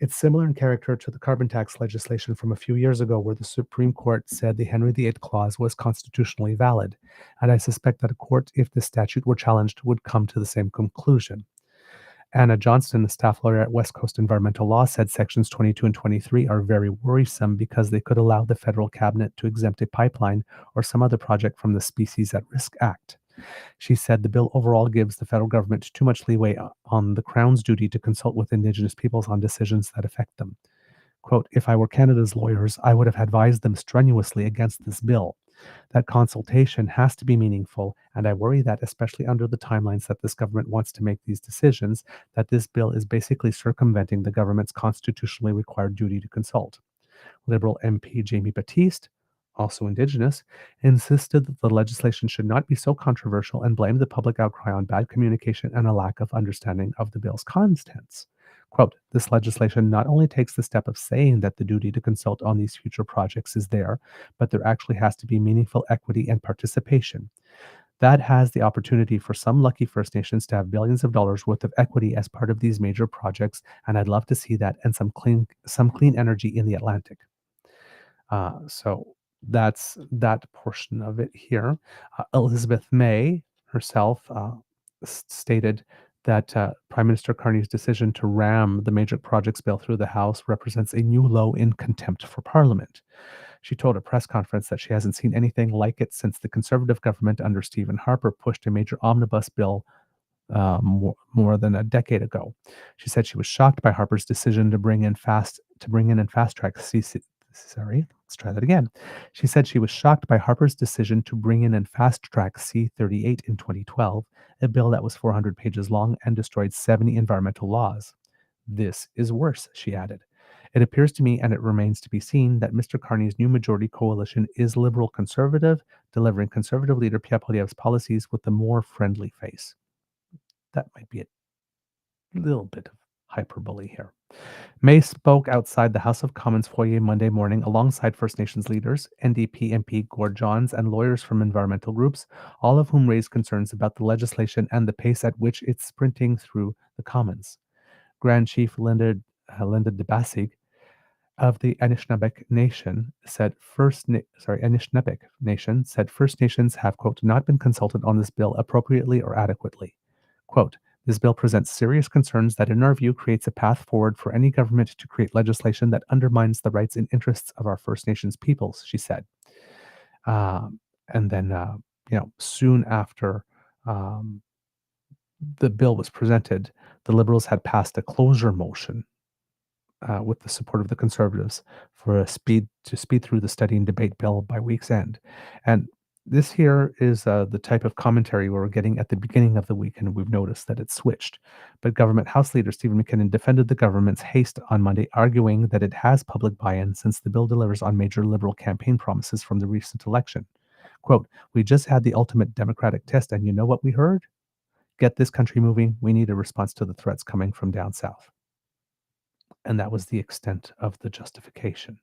It's similar in character to the carbon tax legislation from a few years ago where the Supreme Court said the Henry VIII clause was constitutionally valid, and I suspect that a court, if this statute were challenged, would come to the same conclusion. Anna Johnston, the staff lawyer at West Coast Environmental Law, said sections 22 and 23 are very worrisome because they could allow the federal cabinet to exempt a pipeline or some other project from the Species at Risk Act. She said the bill overall gives the federal government too much leeway on the Crown's duty to consult with Indigenous peoples on decisions that affect them. Quote, "If I were Canada's lawyers, I would have advised them strenuously against this bill. That consultation has to be meaningful, and I worry that, especially under the timelines that this government wants to make these decisions, that this bill is basically circumventing the government's constitutionally required duty to consult." Liberal MP Jamie Battiste, also Indigenous, insisted that the legislation should not be so controversial and blamed the public outcry on bad communication and a lack of understanding of the bill's contents. Quote, "This legislation not only takes the step of saying that the duty to consult on these future projects is there, but there actually has to be meaningful equity and participation. That has the opportunity for some lucky First Nations to have billions of dollars worth of equity as part of these major projects, and I'd love to see that and some clean energy in the Atlantic." So that's that portion of it here. Elizabeth May herself stated that Prime Minister Carney's decision to ram the major projects bill through the House represents a new low in contempt for Parliament. She told a press conference that she hasn't seen anything like it since the Conservative government under Stephen Harper pushed a major omnibus bill more than a decade ago. She said she was shocked by Harper's decision to bring in fast track let's try that again. She said she was shocked by Harper's decision to bring in and fast-track C-38 in 2012, a bill that was 400 pages long and destroyed 70 environmental laws. "This is worse," she added. "It appears to me, and it remains to be seen, that Mr. Carney's new majority coalition is liberal-conservative, delivering Conservative leader Pierre Poilievre's policies with a more friendly face." That might be a little bit of hyperbole here. May spoke outside the House of Commons foyer Monday morning alongside First Nations leaders, NDP MP Gord Johns, and lawyers from environmental groups, all of whom raised concerns about the legislation and the pace at which it's sprinting through the Commons. Grand Chief Linda DeBasig of the Anishinaabe Nation said First Nations have, quote, "not been consulted on this bill appropriately or adequately." Quote, "This bill presents serious concerns that, in our view, creates a path forward for any government to create legislation that undermines the rights and interests of our First Nations peoples," she said. And then, soon after the bill was presented, the Liberals had passed a closure motion with the support of the Conservatives to speed through the study and debate bill by week's end. And this here is the type of commentary we're getting at the beginning of the week, and we've noticed that it's switched. But Government House Leader Stephen McKinnon defended the government's haste on Monday, arguing that it has public buy-in since the bill delivers on major Liberal campaign promises from the recent election. Quote, "We just had the ultimate democratic test, and you know what we heard? Get this country moving. We need a response to the threats coming from down south." And that was the extent of the justification.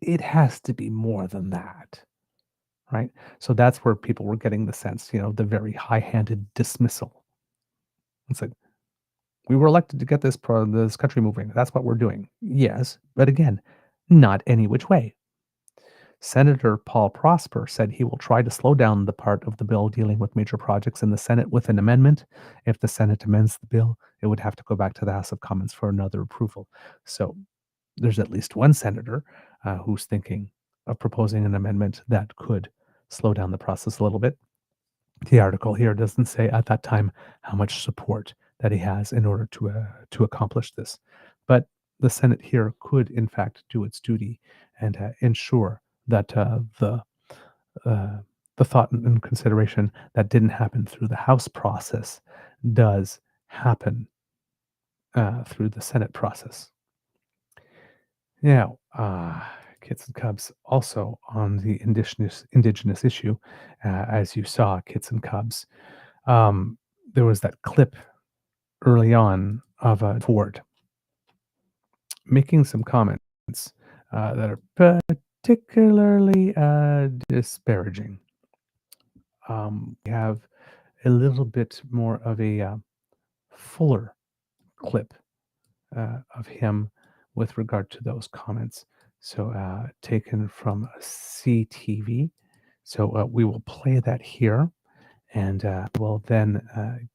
It has to be more than that, right? So that's where people were getting the sense, the very high-handed dismissal. It's like, we were elected to get this country moving. That's what we're doing. Yes, but again, not any which way. Senator Paul Prosper said he will try to slow down the part of the bill dealing with major projects in the Senate with an amendment. If the Senate amends the bill, it would have to go back to the House of Commons for another approval. So there's at least one senator who's thinking of proposing an amendment that could slow down the process a little bit. The article here doesn't say at that time how much support that he has in order to accomplish this. But the Senate here could, in fact, do its duty and ensure that the thought and consideration that didn't happen through the House process does happen through the Senate process. Now, Kits and Cubs also on the indigenous issue, as you saw, Kits and Cubs. There was that clip early on of Ford making some comments that are particularly disparaging. We have a little bit more of a fuller clip of him with regard to those comments. So taken from CTV. So we will play that here, and we'll then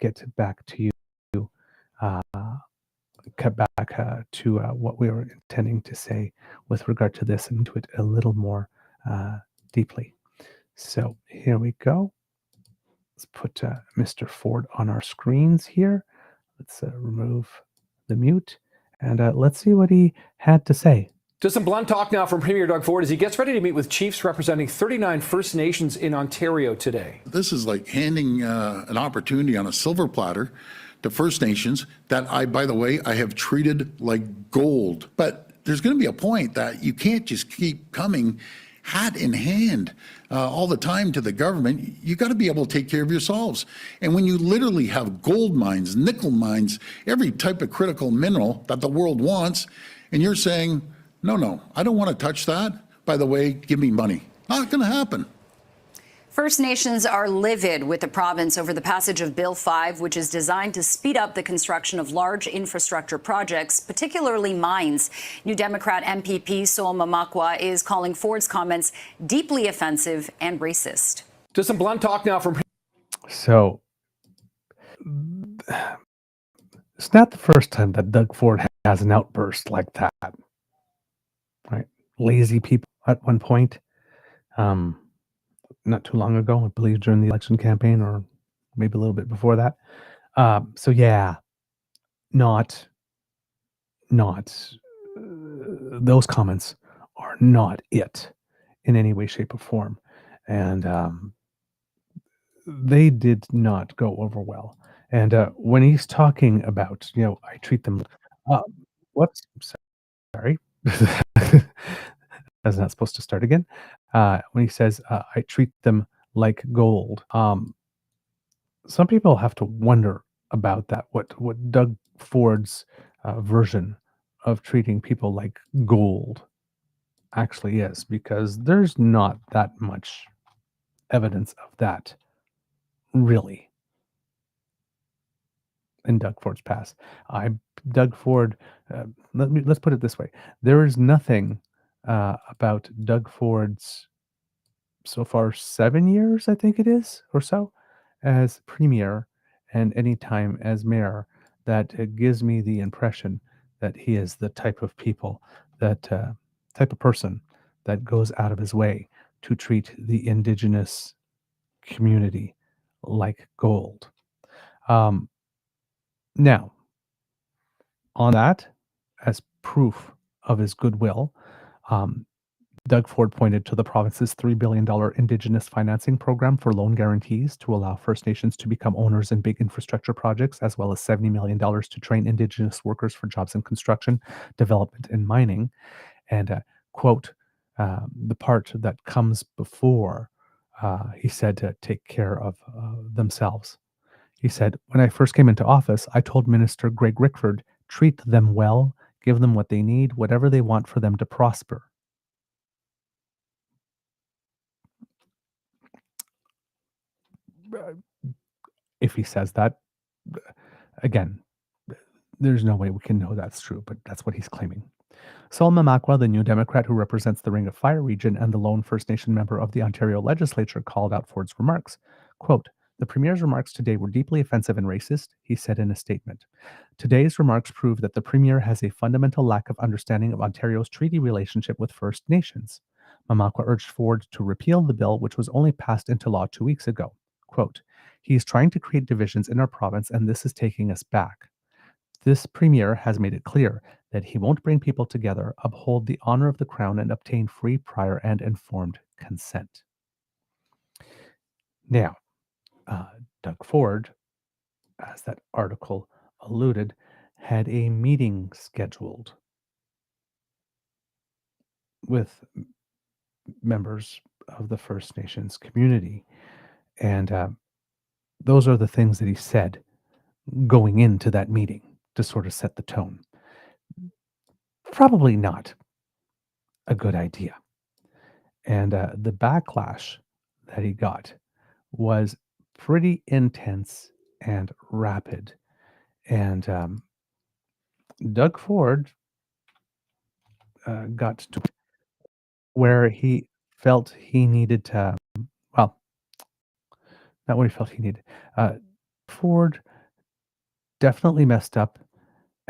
get back to you, cut back to what we were intending to say with regard to this and into it a little more deeply. So here we go. Let's put Mr. Ford on our screens here. Let's remove the mute, and let's see what he had to say. To some blunt talk now from Premier Doug Ford as he gets ready to meet with chiefs representing 39 First Nations in Ontario today. This is like handing an opportunity on a silver platter to First Nations that by the way, I have treated like gold. But there's going to be a point that you can't just keep coming hat in hand all the time to the government. You got to be able to take care of yourselves. And when you literally have gold mines, nickel mines, every type of critical mineral that the world wants, and you're saying, no, I don't want to touch that. By the way, give me money. Not going to happen. First Nations are livid with the province over the passage of Bill 5, which is designed to speed up the construction of large infrastructure projects, particularly mines. New Democrat MPP Sol Mamakwa is calling Ford's comments deeply offensive and racist. To some blunt talk now from... So it's not the first time that Doug Ford has an outburst like that. Right? Lazy people at one point. Not too long ago, I believe during the election campaign or maybe a little bit before that. So yeah, not those comments are not it in any way, shape, or form. And they did not go over well. And when he's talking about, I treat them, whoops, sorry. That's not supposed to start again. When he says, I treat them like gold. Some people have to wonder about that, what Doug Ford's version of treating people like gold actually is, because there's not that much evidence of that, really, in Doug Ford's past. Doug Ford, let's put it this way. There is nothing about Doug Ford's so far 7 years, I think it is, or so, as premier and any time as mayor that gives me the impression that he is the type of person that goes out of his way to treat the Indigenous community like gold. Now, on that, as proof of his goodwill, Doug Ford pointed to the province's $3 billion Indigenous financing program for loan guarantees to allow First Nations to become owners in big infrastructure projects, as well as $70 million to train Indigenous workers for jobs in construction, development, and mining. And, quote, the part that comes before, he said, to take care of themselves. He said, "When I first came into office, I told Minister Greg Rickford, treat them well, give them what they need, whatever they want for them to prosper." If he says that, again, there's no way we can know that's true, but that's what he's claiming. Saul Mamakwa, the New Democrat who represents the Ring of Fire region and the lone First Nation member of the Ontario legislature, called out Ford's remarks. Quote, "The Premier's remarks today were deeply offensive and racist," he said in a statement. "Today's remarks prove that the Premier has a fundamental lack of understanding of Ontario's treaty relationship with First Nations." Mamakwa urged Ford to repeal the bill, which was only passed into law 2 weeks ago. Quote, "He is trying to create divisions in our province, and this is taking us back. This Premier has made it clear that he won't bring people together, uphold the honor of the Crown, and obtain free, prior, and informed consent." Now, Doug Ford, as that article alluded, had a meeting scheduled with members of the First Nations community. And those are the things that he said going into that meeting to sort of set the tone. Probably not a good idea. And the backlash that he got was pretty intense and rapid. And Doug Ford got to where he felt he needed to, well, not what he felt he needed. Ford definitely messed up,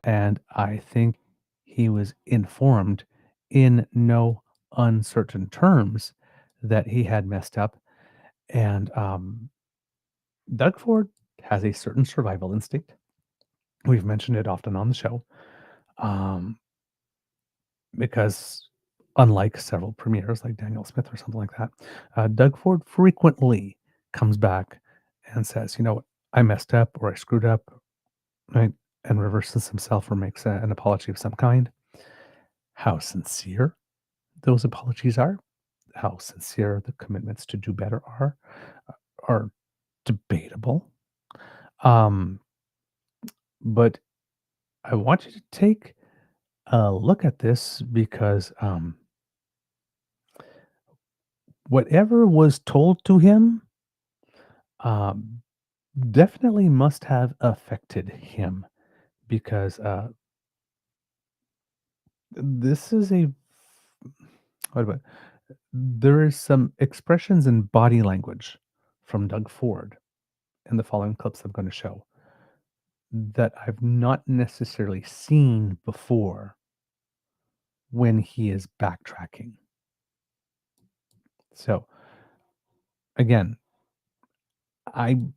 and I think he was informed in no uncertain terms that he had messed up. And Doug Ford has a certain survival instinct. We've mentioned it often on the show, because unlike several premiers like Daniel Smith or something like that, Doug Ford frequently comes back and says, "You know what, I messed up, or I screwed up," right? And reverses himself or makes an apology of some kind. How sincere those apologies are, how sincere the commitments to do better are debatable. But I want you to take a look at this, because whatever was told to him definitely must have affected him, because this is there is some expressions in body language from Doug Ford in the following clips I'm going to show that I've not necessarily seen before when he is backtracking. So again, I'm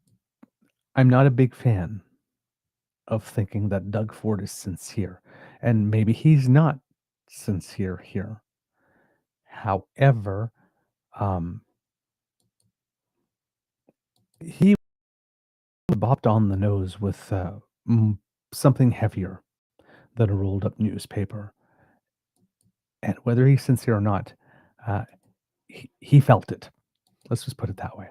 not a big fan of thinking that Doug Ford is sincere, and maybe he's not sincere here. However, he bopped on the nose with something heavier than a rolled up newspaper. And whether he's sincere or not, he felt it. Let's just put it that way.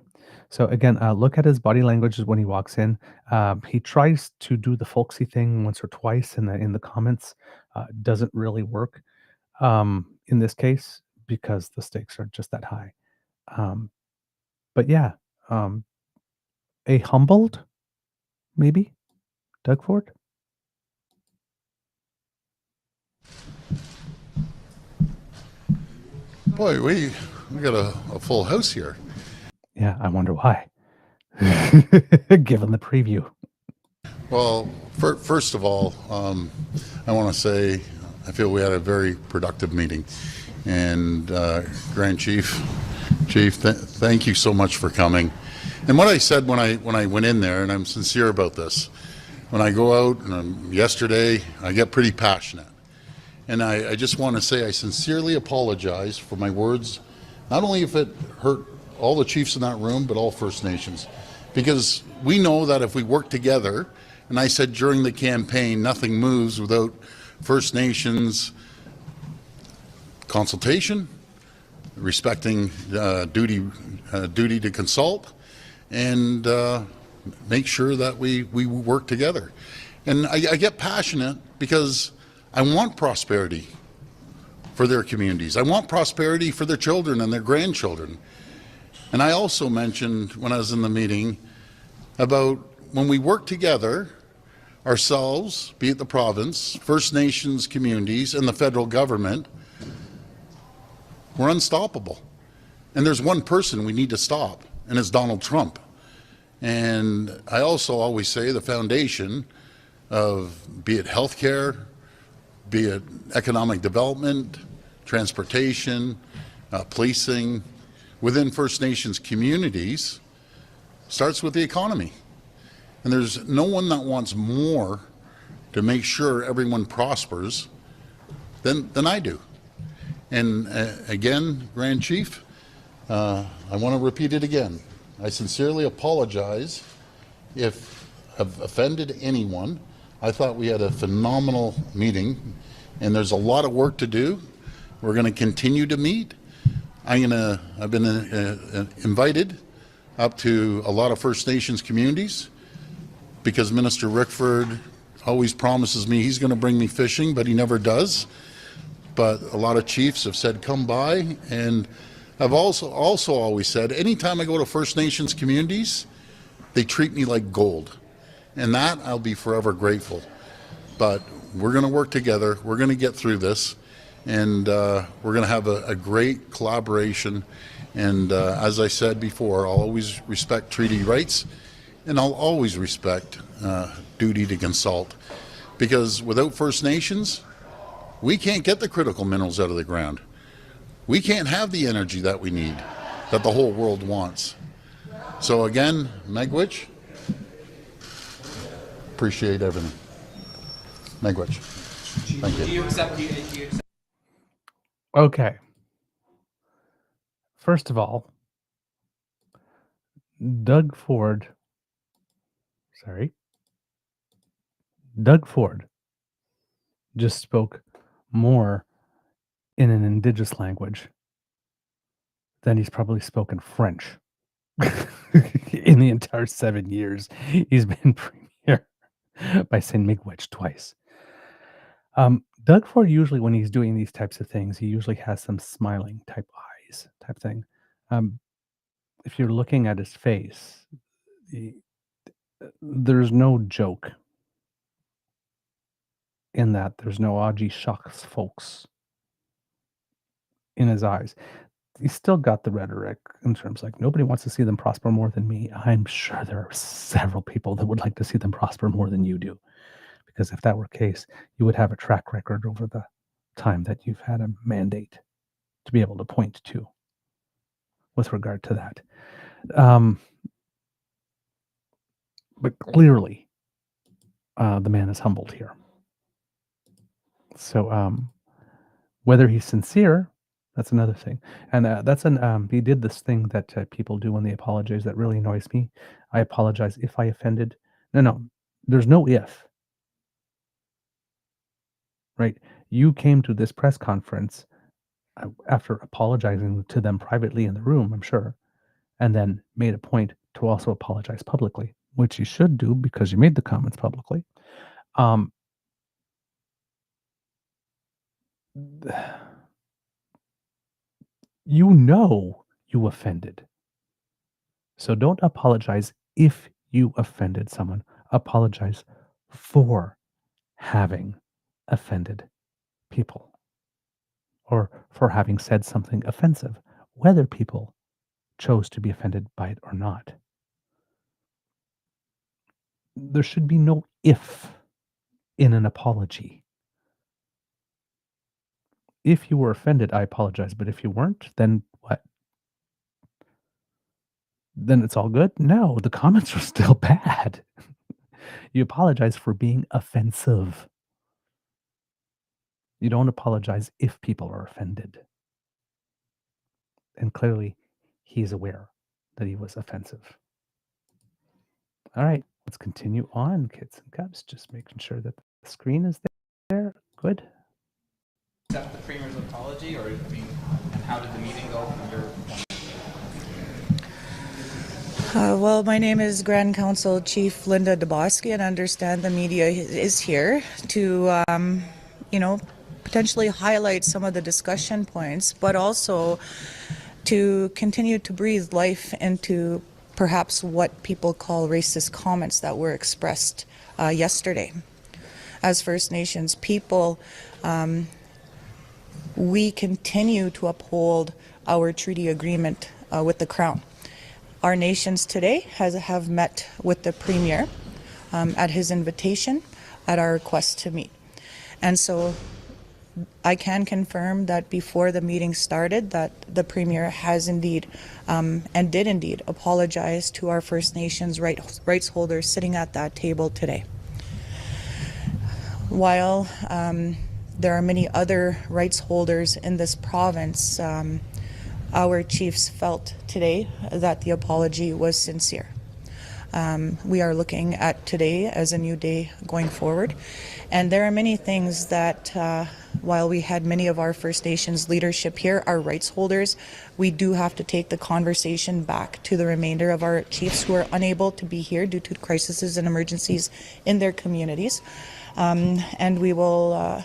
So again, look at his body language when he walks in. He tries to do the folksy thing once or twice in the comments. Doesn't really work in this case, because the stakes are just that high. But yeah, a humbled, maybe, Doug Ford. Boy, we got a full house here. Yeah, I wonder why. Given the preview. Well, first of all, I want to say I feel we had a very productive meeting. And Grand Chief, thank you so much for coming. And what I said when I went in there, and I'm sincere about this, when I go out, and yesterday, I get pretty passionate. And I just want to say I sincerely apologize for my words, not only if it hurt all the chiefs in that room, but all First Nations. Because we know that if we work together, and I said during the campaign, nothing moves without First Nations consultation, respecting duty to consult, and make sure that we work together. And I get passionate because I want prosperity for their communities. I want prosperity for their children and their grandchildren. And I also mentioned when I was in the meeting about when we work together, ourselves, be it the province, First Nations communities, and the federal government, we're unstoppable. And there's one person we need to stop, and it's Donald Trump. And I also always say the foundation of, be it healthcare, be it economic development, transportation, policing, within First Nations communities, starts with the economy. And there's no one that wants more to make sure everyone prospers than I do. And again, Grand Chief, I want to repeat it again. I sincerely apologize if I've offended anyone. I thought we had a phenomenal meeting, and there's a lot of work to do. We're going to continue to meet. I've been invited up to a lot of First Nations communities because Minister Rickford always promises me he's going to bring me fishing, but he never does. But a lot of chiefs have said, come by. And I've also always said, anytime I go to First Nations communities, they treat me like gold. And that I'll be forever grateful. But we're going to work together. We're going to get through this. And we're going to have a great collaboration. And as I said before, I'll always respect treaty rights. And I'll always respect duty to consult. Because without First Nations, we can't get the critical minerals out of the ground. We can't have the energy that we need, that the whole world wants. So again, Miigwech, appreciate everything. Miigwech. Thank you. Do you accept? Okay. First of all, Doug Ford just spoke more in an Indigenous language than he's probably spoken French in the entire 7 years he's been premier by saying Miigwech twice. Doug Ford usually, when he's doing these types of things, he usually has some smiling type eyes type thing. If you're looking at his face, there's no joke in that. There's no Aji shucks folks in his eyes. He's still got the rhetoric in terms like nobody wants to see them prosper more than me. I'm sure there are several people that would like to see them prosper more than you do. Because if that were the case, you would have a track record over the time that you've had a mandate to be able to point to with regard to that. But clearly, the man is humbled here. So whether he's sincere, that's another thing. And he did this thing that people do when they apologize that really annoys me. I apologize if I offended. No, there's no if. Right? You came to this press conference after apologizing to them privately in the room, I'm sure, and then made a point to also apologize publicly, which you should do because you made the comments publicly. You know you offended. So don't apologize if you offended someone. Apologize for having offended people or for having said something offensive, whether people chose to be offended by it or not. There should be no if in an apology. If you were offended, I apologize. But if you weren't, then what? Then it's all good? No, the comments are still bad. You apologize for being offensive. You don't apologize if people are offended. And clearly, he's aware that he was offensive. All right, let's continue on, kids and cubs. Just making sure that the screen is there. Good. Accept the Premier's apology, or And how did the meeting go from your point of Well, my name is Grand Council Chief Linda Dubosky, and I understand the media is here to, potentially highlight some of the discussion points, but also to continue to breathe life into perhaps what people call racist comments that were expressed yesterday. As First Nations people, we continue to uphold our treaty agreement with the Crown. Our nations today have met with the Premier at his invitation, at our request to meet. And so I can confirm that before the meeting started that the Premier has indeed and did indeed apologize to our First Nations rights holders sitting at that table today. While there are many other rights holders in this province, our chiefs felt today that the apology was sincere. We are looking at today as a new day going forward. And there are many things that, while we had many of our First Nations leadership here, our rights holders, we do have to take the conversation back to the remainder of our chiefs who are unable to be here due to crises and emergencies in their communities. And we will,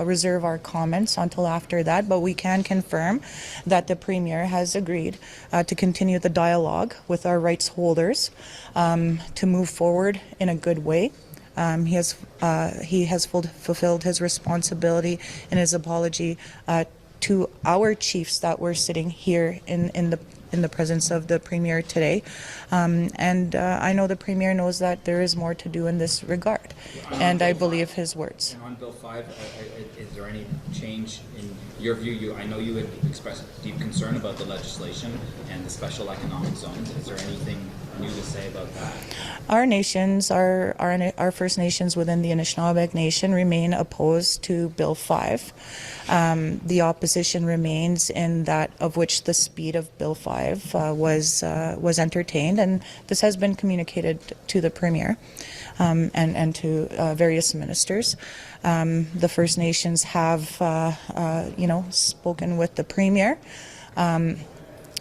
reserve our comments until after that, but we can confirm that the Premier has agreed to continue the dialogue with our rights holders to move forward in a good way. He has fulfilled his responsibility in his apology to our chiefs that were sitting here in the presence of the Premier today. And I know the Premier knows that there is more to do in this regard, and I believe his words. And on Bill 5, is there any change in your view? I know you had expressed deep concern about the legislation and the special economic zones. Is there anything new to say about that? Our nations, our First Nations within the Anishinaabe Nation remain opposed to Bill 5. The opposition remains in that of which the speed of Bill 5 was entertained, and this has been communicated to the Premier and to various ministers. The First Nations have, spoken with the Premier,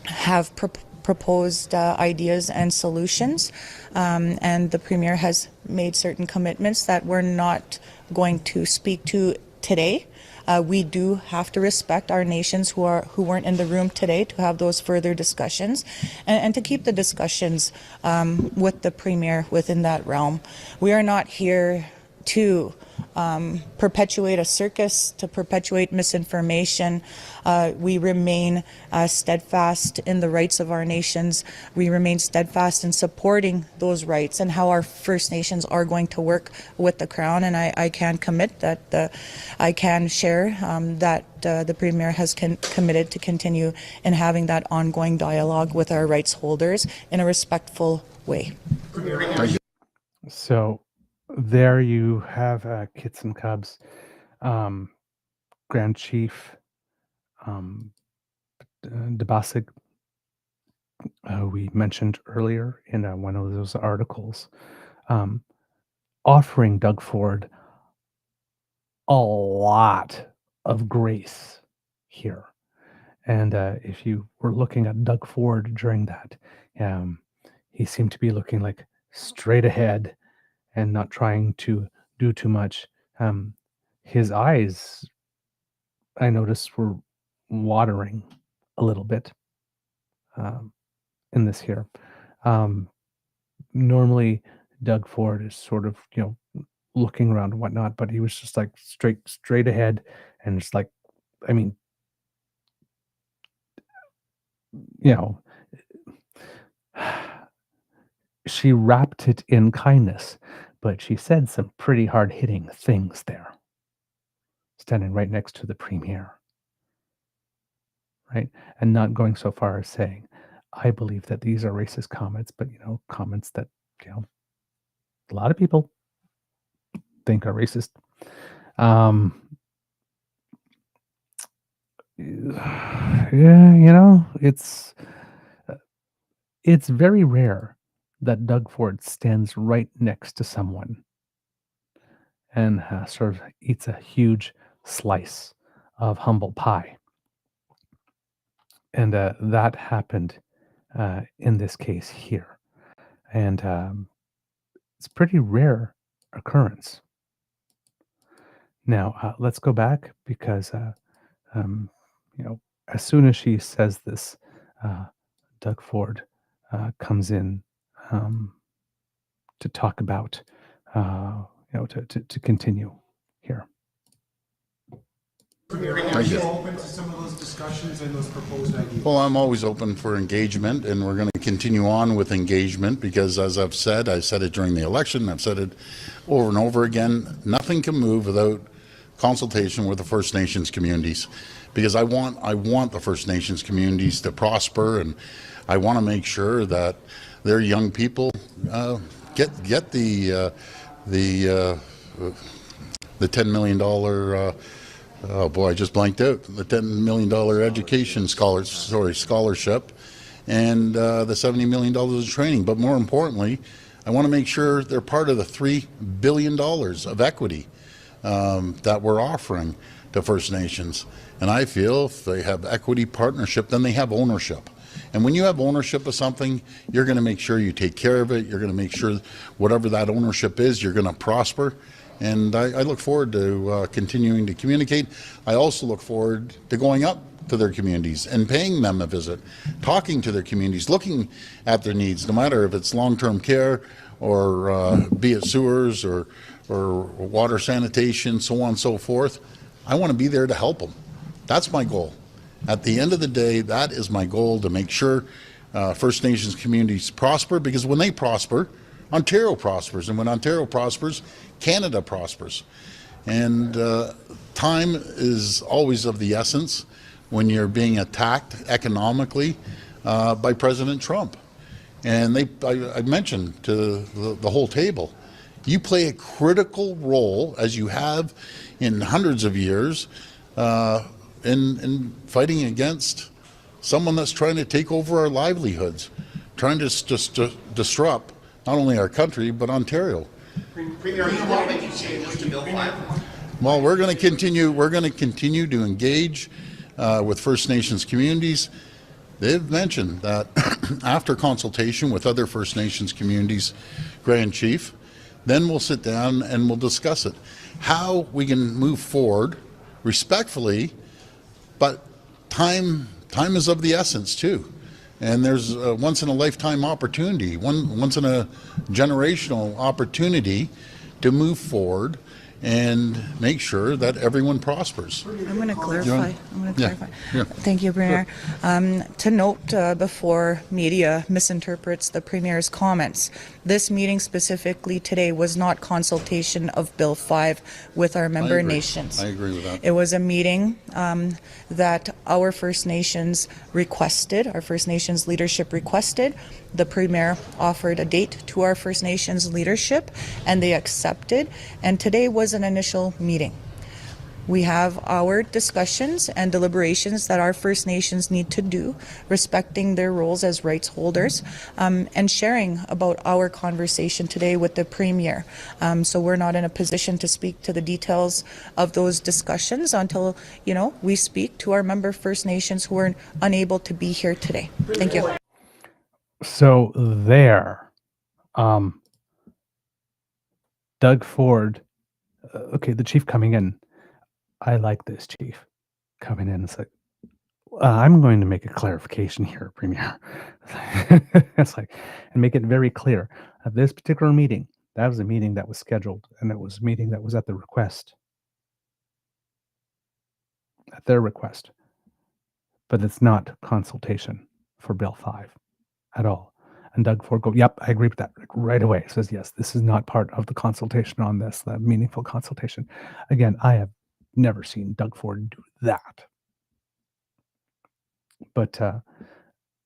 have proposed ideas and solutions, and the Premier has made certain commitments that we're not going to speak to today. We do have to respect our nations who weren't in the room today to have those further discussions and to keep the discussions with the Premier within that realm. We are not here to perpetuate a circus, to perpetuate misinformation. We remain steadfast in the rights of our nations. We remain steadfast in supporting those rights and how our First Nations are going to work with the Crown. And I can commit that I can share that the Premier has committed to continue in having that ongoing dialogue with our rights holders in a respectful way. So there you have Kits and Cubs, Grand Chief Dubosky, we mentioned earlier in one of those articles, offering Doug Ford a lot of grace here. And if you were looking at Doug Ford during that, he seemed to be looking like straight ahead and not trying to do too much. His eyes, I noticed, were watering a little bit in this here. Normally, Doug Ford is sort of, looking around and whatnot, but he was just like straight ahead, and it's like, I mean, she wrapped it in kindness, but she said some pretty hard-hitting things there, standing right next to the Premier, right? And not going so far as saying, I believe that these are racist comments, but, comments that, a lot of people think are racist. It's very rare that Doug Ford stands right next to someone and sort of eats a huge slice of humble pie. And that happened in this case here. And it's a pretty rare occurrence. Now, let's go back because, you know, as soon as she says this, Doug Ford comes in to talk about, you know, to continue here. Are you open to some of those discussions and those proposed ideas? Well, I'm always open for engagement, and we're going to continue on with engagement because, as I've said, I said it during the election, I've said it over and over again, nothing can move without consultation with the First Nations communities, because I want the First Nations communities to prosper, and I want to make sure that their young people get the $10 million. Oh boy, I just blanked out. The $10 million education scholarship, and the $70 million of training. But more importantly, I want to make sure they're part of the $3 billion of equity that we're offering to First Nations. And I feel if they have equity partnership, then they have ownership. And when you have ownership of something, you're going to make sure you take care of it. You're going to make sure whatever that ownership is, you're going to prosper. And I look forward to continuing to communicate. I also look forward to going up to their communities and paying them a visit, talking to their communities, looking at their needs, no matter if it's long-term care or be it sewers or water sanitation, so on and so forth. I want to be there to help them. That's my goal. At the end of the day, that is my goal, to make sure First Nations communities prosper, because when they prosper, Ontario prospers, and when Ontario prospers, Canada prospers. And time is always of the essence when you're being attacked economically by President Trump. And I mentioned to the whole table, you play a critical role, as you have in hundreds of years, in fighting against someone that's trying to take over our livelihoods, trying to disrupt not only our country, but Ontario. Premier, are you making changes to Bill 5? Well, we're going to continue to engage with First Nations communities. They've mentioned that after consultation with other First Nations communities, Grand Chief, then we'll sit down and we'll discuss it. How we can move forward respectfully, but time is of the essence too. And there's a once-in-a-lifetime opportunity, once-in-a-generational opportunity to move forward and make sure that everyone prospers. I'm going to clarify. Yeah. Thank you, Premier. To note before media misinterprets the Premier's comments, this meeting specifically today was not consultation of Bill 5 with our member nations. I agree with that. It was a meeting that our First Nations requested, our First Nations leadership requested. The Premier offered a date to our First Nations leadership, and they accepted. And today was an initial meeting. We have our discussions and deliberations that our First Nations need to do, respecting their roles as rights holders, and sharing about our conversation today with the Premier. So we're not in a position to speak to the details of those discussions until, we speak to our member First Nations who are unable to be here today. Thank you. So there, Doug Ford, okay, the chief coming in. I like this chief coming in. It's like, I'm going to make a clarification here, Premier. It's like, and make it very clear. At this particular meeting, that was a meeting that was scheduled, and it was a meeting that was at the request, at their request. But it's not consultation for Bill 5 at all. And Doug Ford goes, yep, I agree with that right away. Says, yes, this is not part of the consultation on this, the meaningful consultation. Again, I have never seen Doug Ford do that. But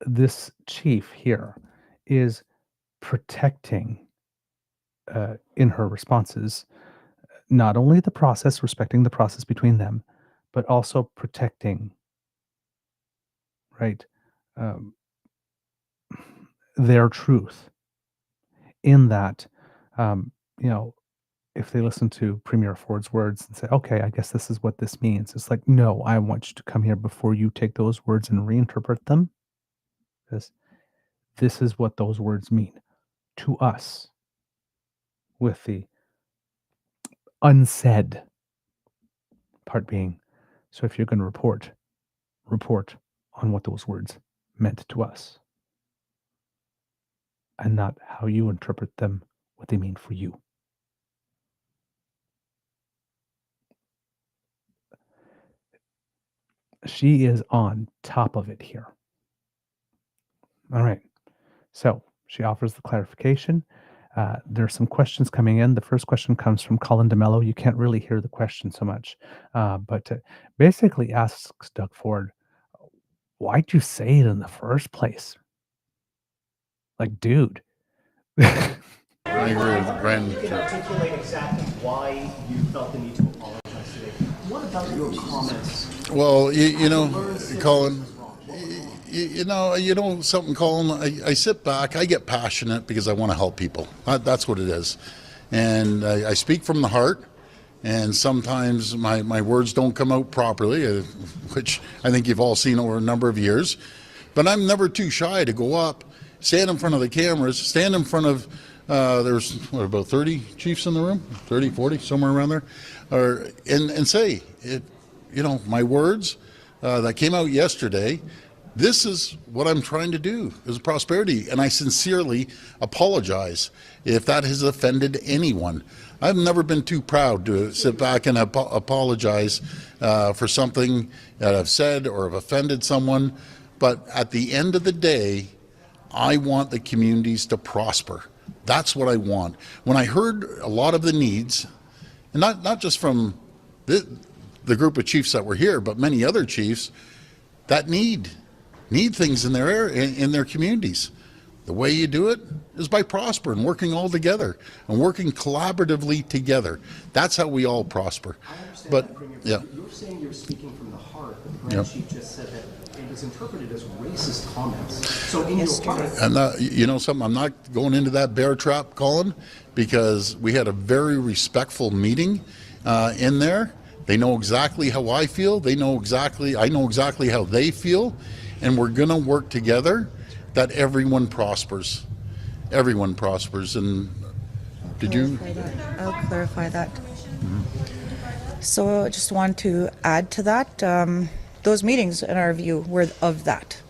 this chief here is protecting, in her responses, not only the process, respecting the process between them, but also protecting, right, their truth in that, if they listen to Premier Ford's words and say, okay, I guess this is what this means. It's like, no, I want you to come here before you take those words and reinterpret them. Because this is what those words mean to us, with the unsaid part being, so if you're going to report on what those words meant to us and not how you interpret them, what they mean for you. She is on top of it here. All right. So she offers the clarification. There's some questions coming in. The first question comes from Colin DeMello. You can't really hear the question so much, but basically asks Doug Ford, why'd you say it in the first place? Like, dude. I agree with Brandon. You can articulate exactly why you felt the need to apologize today. What about your comments? Well, you know, Colin, you know something, Colin, I sit back, I get passionate because I want to help people. That's what it is. And I speak from the heart, and sometimes my words don't come out properly, which I think you've all seen over a number of years. But I'm never too shy to go up, stand in front of the cameras, stand in front of, there's about 30 chiefs in the room, 30, 40, somewhere around there, and say, you know, my words that came out yesterday, this is what I'm trying to do, is prosperity, and I sincerely apologize if that has offended anyone. I've never been too proud to sit back and apologize for something that I've said or have offended someone, but at the end of the day, I want the communities to prosper. That's what I want. When I heard a lot of the needs, and not just from the group of chiefs that were here, but many other chiefs that need things in their communities. The way you do it is by prospering, working all together, and working collaboratively together. That's how we all prosper. But yeah, you're saying you're speaking from the heart, but the Grand Chief just said that it was interpreted as racist comments. So in your heart, and you know something, I'm not going into that bear trap, Colin, because we had a very respectful meeting in there. They know exactly how I feel. I know exactly how they feel. And we're going to work together that everyone prospers. Everyone prospers. And did you? I'll clarify that. Mm-hmm. So I just want to add to that. Those meetings, in our view, were of that.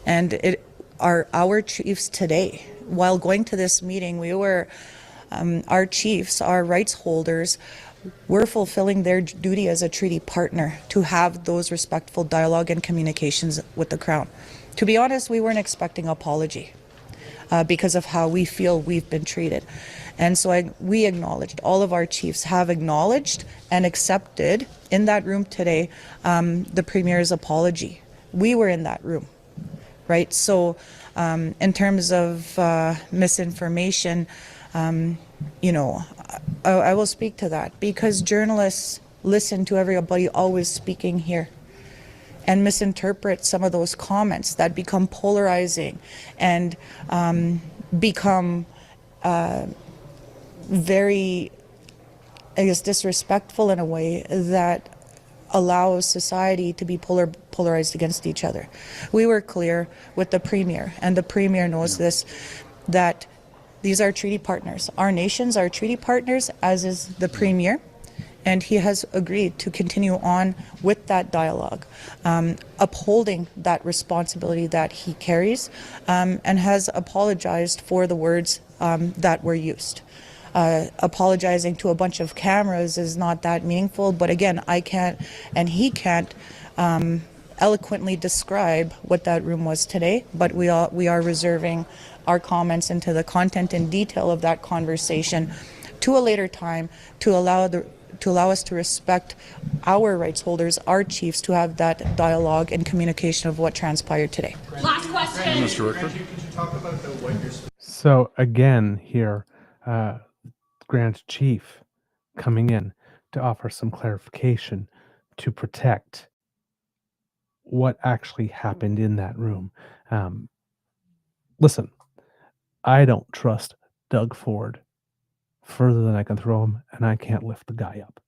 And it are our chiefs today. While going to this meeting, we were, our chiefs, our rights holders, we're fulfilling their duty as a treaty partner to have those respectful dialogue and communications with the Crown. To be honest, we weren't expecting apology because of how we feel we've been treated. And so we acknowledged, all of our chiefs have acknowledged and accepted in that room today the Premier's apology. We were in that room, right? So in terms of misinformation, you know, I will speak to that because journalists listen to everybody always speaking here and misinterpret some of those comments that become polarizing and become very, I guess, disrespectful in a way that allows society to be polarized against each other. We were clear with the Premier, and the Premier knows this, that these are treaty partners. Our nations are treaty partners, as is the Premier, and he has agreed to continue on with that dialogue, upholding that responsibility that he carries, and has apologized for the words that were used. Apologizing to a bunch of cameras is not that meaningful, but again, I can't, and he can't, eloquently describe what that room was today, but we are reserving our comments into the content and detail of that conversation to a later time to allow us to respect our rights holders, our chiefs, to have that dialogue and communication of what transpired today. Last question. Mr. Rickford. could you talk about what you're So again here, Grand Chief coming in to offer some clarification to protect what actually happened in that room. Listen, I don't trust Doug Ford further than I can throw him, and I can't lift the guy up.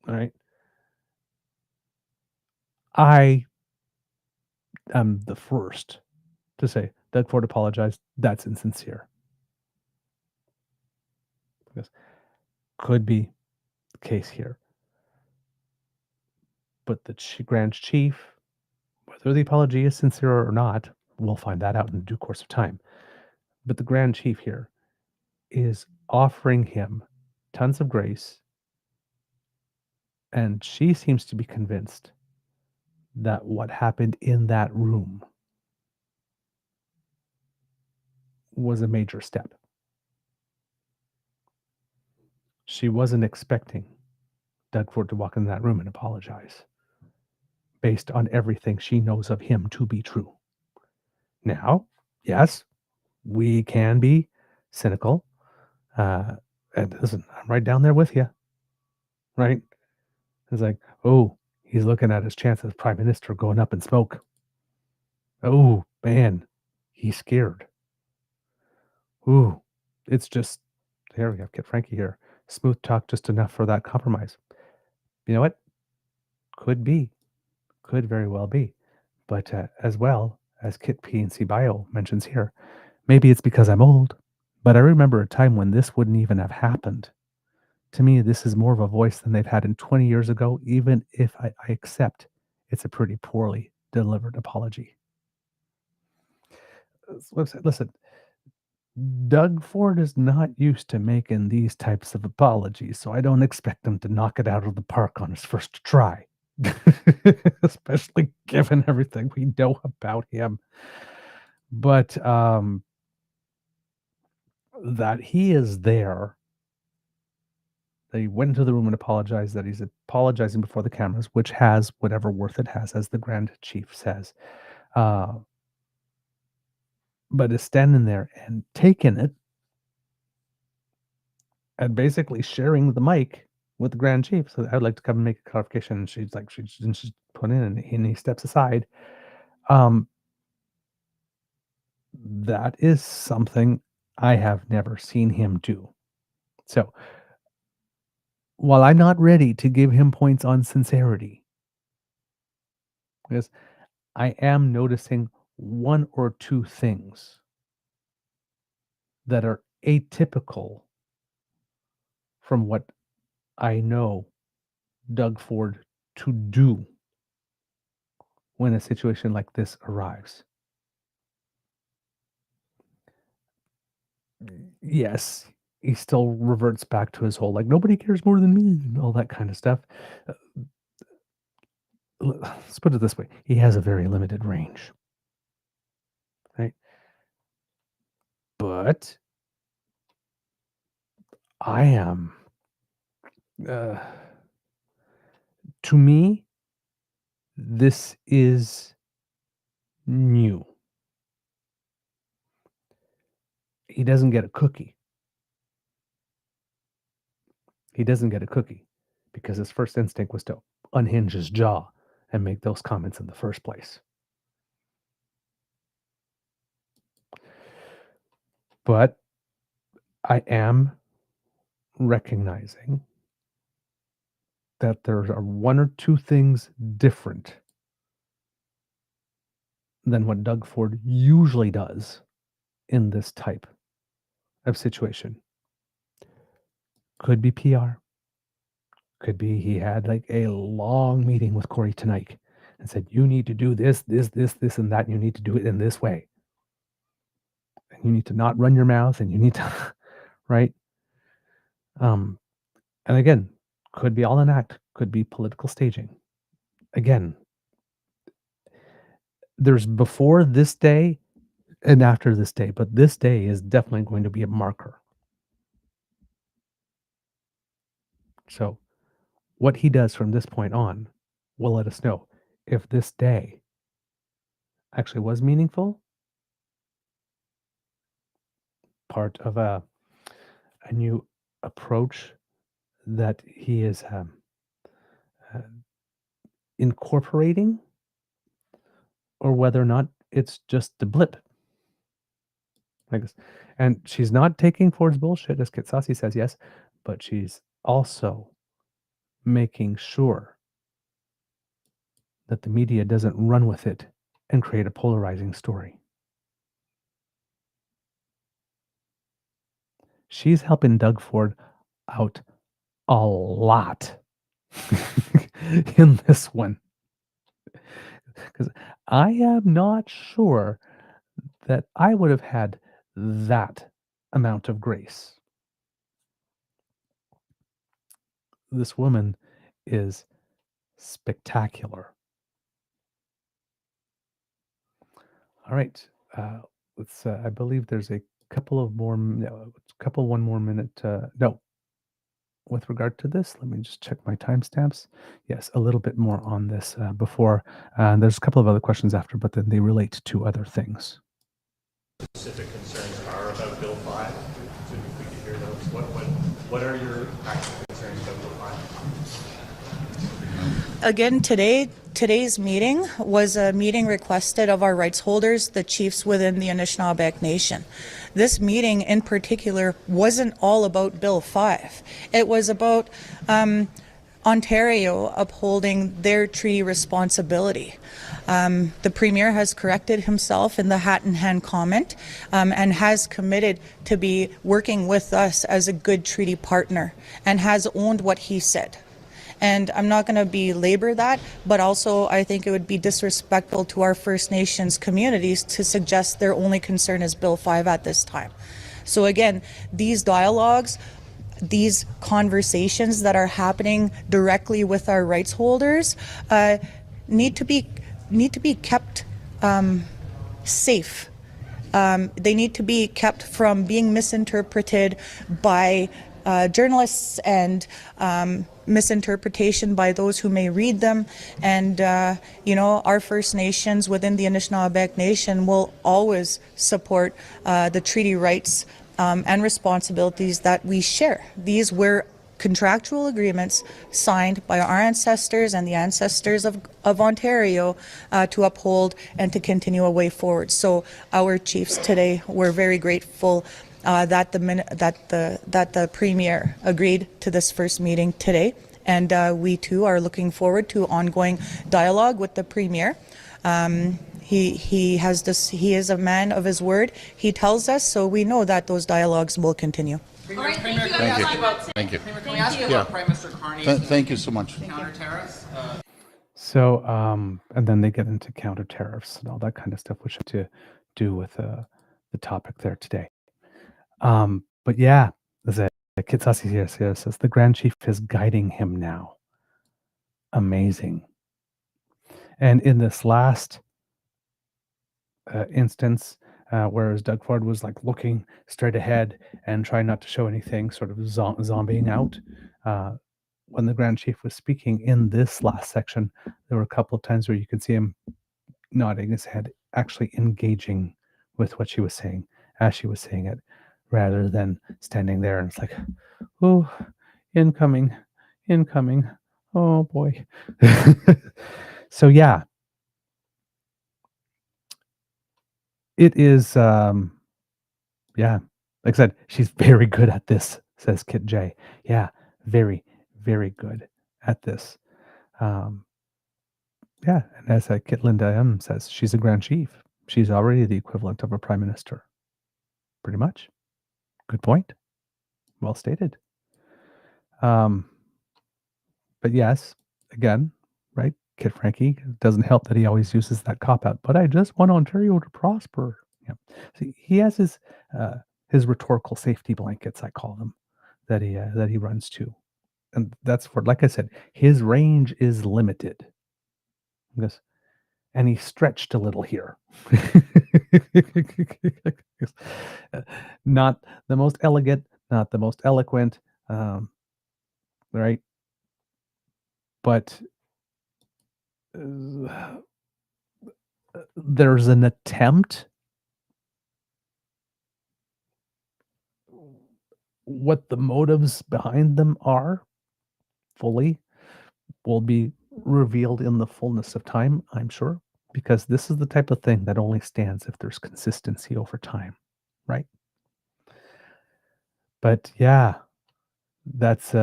All right. I am the first to say Doug Ford apologized. That's insincere. Because could be the case here. But the Grand Chief, whether the apology is sincere or not, we'll find that out in due course of time. But the Grand Chief here is offering him tons of grace, and she seems to be convinced that what happened in that room was a major step. She wasn't expecting Doug Ford to walk in that room and apologize based on everything she knows of him to be true. Now, yes, we can be cynical. And listen, I'm right down there with you. Right? It's like, oh, he's looking at his chance as prime minister going up in smoke. Oh, man, he's scared. Ooh, it's just, here we go, get Frankie here. Smooth talk just enough for that compromise. You know what? Could be. Could very well be. But as well, as Kit P and C Bio mentions here, maybe it's because I'm old, but I remember a time when this wouldn't even have happened. To me, this is more of a voice than they've had in 20 years ago, even if I accept it's a pretty poorly delivered apology. Listen, Doug Ford is not used to making these types of apologies, so I don't expect him to knock it out of the park on his first try, especially given everything we know about him. But that he is there, that he went into the room and apologized, that he's apologizing before the cameras, which has whatever worth it has, as the Grand Chief says. But is standing there and taking it and basically sharing the mic with the Grand Chief. So I'd like to come and make a clarification. And she's like, she's put in, and he steps aside. That is something I have never seen him do. So while I'm not ready to give him points on sincerity, because I am noticing one or two things that are atypical from what I know Doug Ford to do when a situation like this arrives. Yes, he still reverts back to his whole, like, nobody cares more than me, and all that kind of stuff. Let's put it this way. He has a very limited range. Right? But I am, to me, this is new. He doesn't get a cookie. He doesn't get a cookie because his first instinct was to unhinge his jaw and make those comments in the first place. But I am recognizing that there are one or two things different than what Doug Ford usually does in this type of situation. Could be PR. Could be he had like a long meeting with Corey tonight and said, you need to do this, this, and that. And you need to do it in this way. And you need to not run your mouth, and you need to, right? And again, could be all an act, could be political staging. Again, there's before this day and after this day, but this day is definitely going to be a marker. So what he does from this point on will let us know if this day actually was meaningful, part of a new approach that he is incorporating, or whether or not it's just a blip. And she's not taking Ford's bullshit, as Kit Saucy says, yes, but she's also making sure that the media doesn't run with it and create a polarizing story. She's helping Doug Ford out a lot in this one. Because I am not sure that I would have had that amount of grace. This woman is spectacular. All right, let's. I believe there's a couple of more, one more minute. No, with regard to this, let me just check my timestamps. Yes, a little bit more on this before. There's a couple of other questions after, but then they relate to other things. Specific concerns are about Bill 5. So if we could hear those, what are your actual concerns about Bill 5? Again, today's meeting was a meeting requested of our rights holders, the chiefs within the Anishinaabe Nation. This meeting in particular wasn't all about Bill 5. It was about Ontario upholding their treaty responsibility. The Premier has corrected himself in the hat in hand comment and has committed to be working with us as a good treaty partner and has owned what he said. And I'm not going to belabor that, but also I think it would be disrespectful to our First Nations communities to suggest their only concern is Bill 5 at this time. So again, these dialogues, these conversations that are happening directly with our rights holders need to be kept safe. They need to be kept from being misinterpreted by journalists and misinterpretation by those who may read them. And, our First Nations within the Anishinaabe Nation will always support the treaty rights and responsibilities that we share. These were contractual agreements signed by our ancestors and the ancestors of Ontario to uphold and to continue a way forward. So our chiefs today were very grateful that the Premier agreed to this first meeting today, and we too are looking forward to ongoing dialogue with the Premier. He is a man of his word. He tells us, so we know that those dialogues will continue. Premier, thank you. Thank you. Premier, can we ask you about Prime Minister Carney's Thank you so much. counter tariffs? So, and then they get into counter tariffs and all that kind of stuff, which have to do with the topic there today. But yeah, as Kit Saucy here says, the Grand Chief is guiding him now. Amazing. And in this last instance, whereas Doug Ford was like looking straight ahead and trying not to show anything, sort of zombieing out, when the Grand Chief was speaking in this last section, there were a couple of times where you could see him nodding his head, actually engaging with what she was saying as she was saying it, rather than standing there and it's like, oh, incoming, oh boy. So yeah, it is, yeah, like I said, she's very good at this, says Kit J. Yeah, very, very good at this. Yeah, and as Kit Linda M says, she's a Grand Chief. She's already the equivalent of a Prime Minister. Pretty much. Good point. Well stated. But yes, again, right? Kit Frankie, doesn't help that he always uses that cop-out. But I just want Ontario to prosper. Yeah. See, he has his rhetorical safety blankets, I call them, that he runs to. And that's for, like I said, his range is limited. And he stretched a little here. Not the most elegant, not the most eloquent, right? But there's an attempt. What the motives behind them are fully will be revealed in the fullness of time, I'm sure, because this is the type of thing that only stands if there's consistency over time. right? But yeah, that's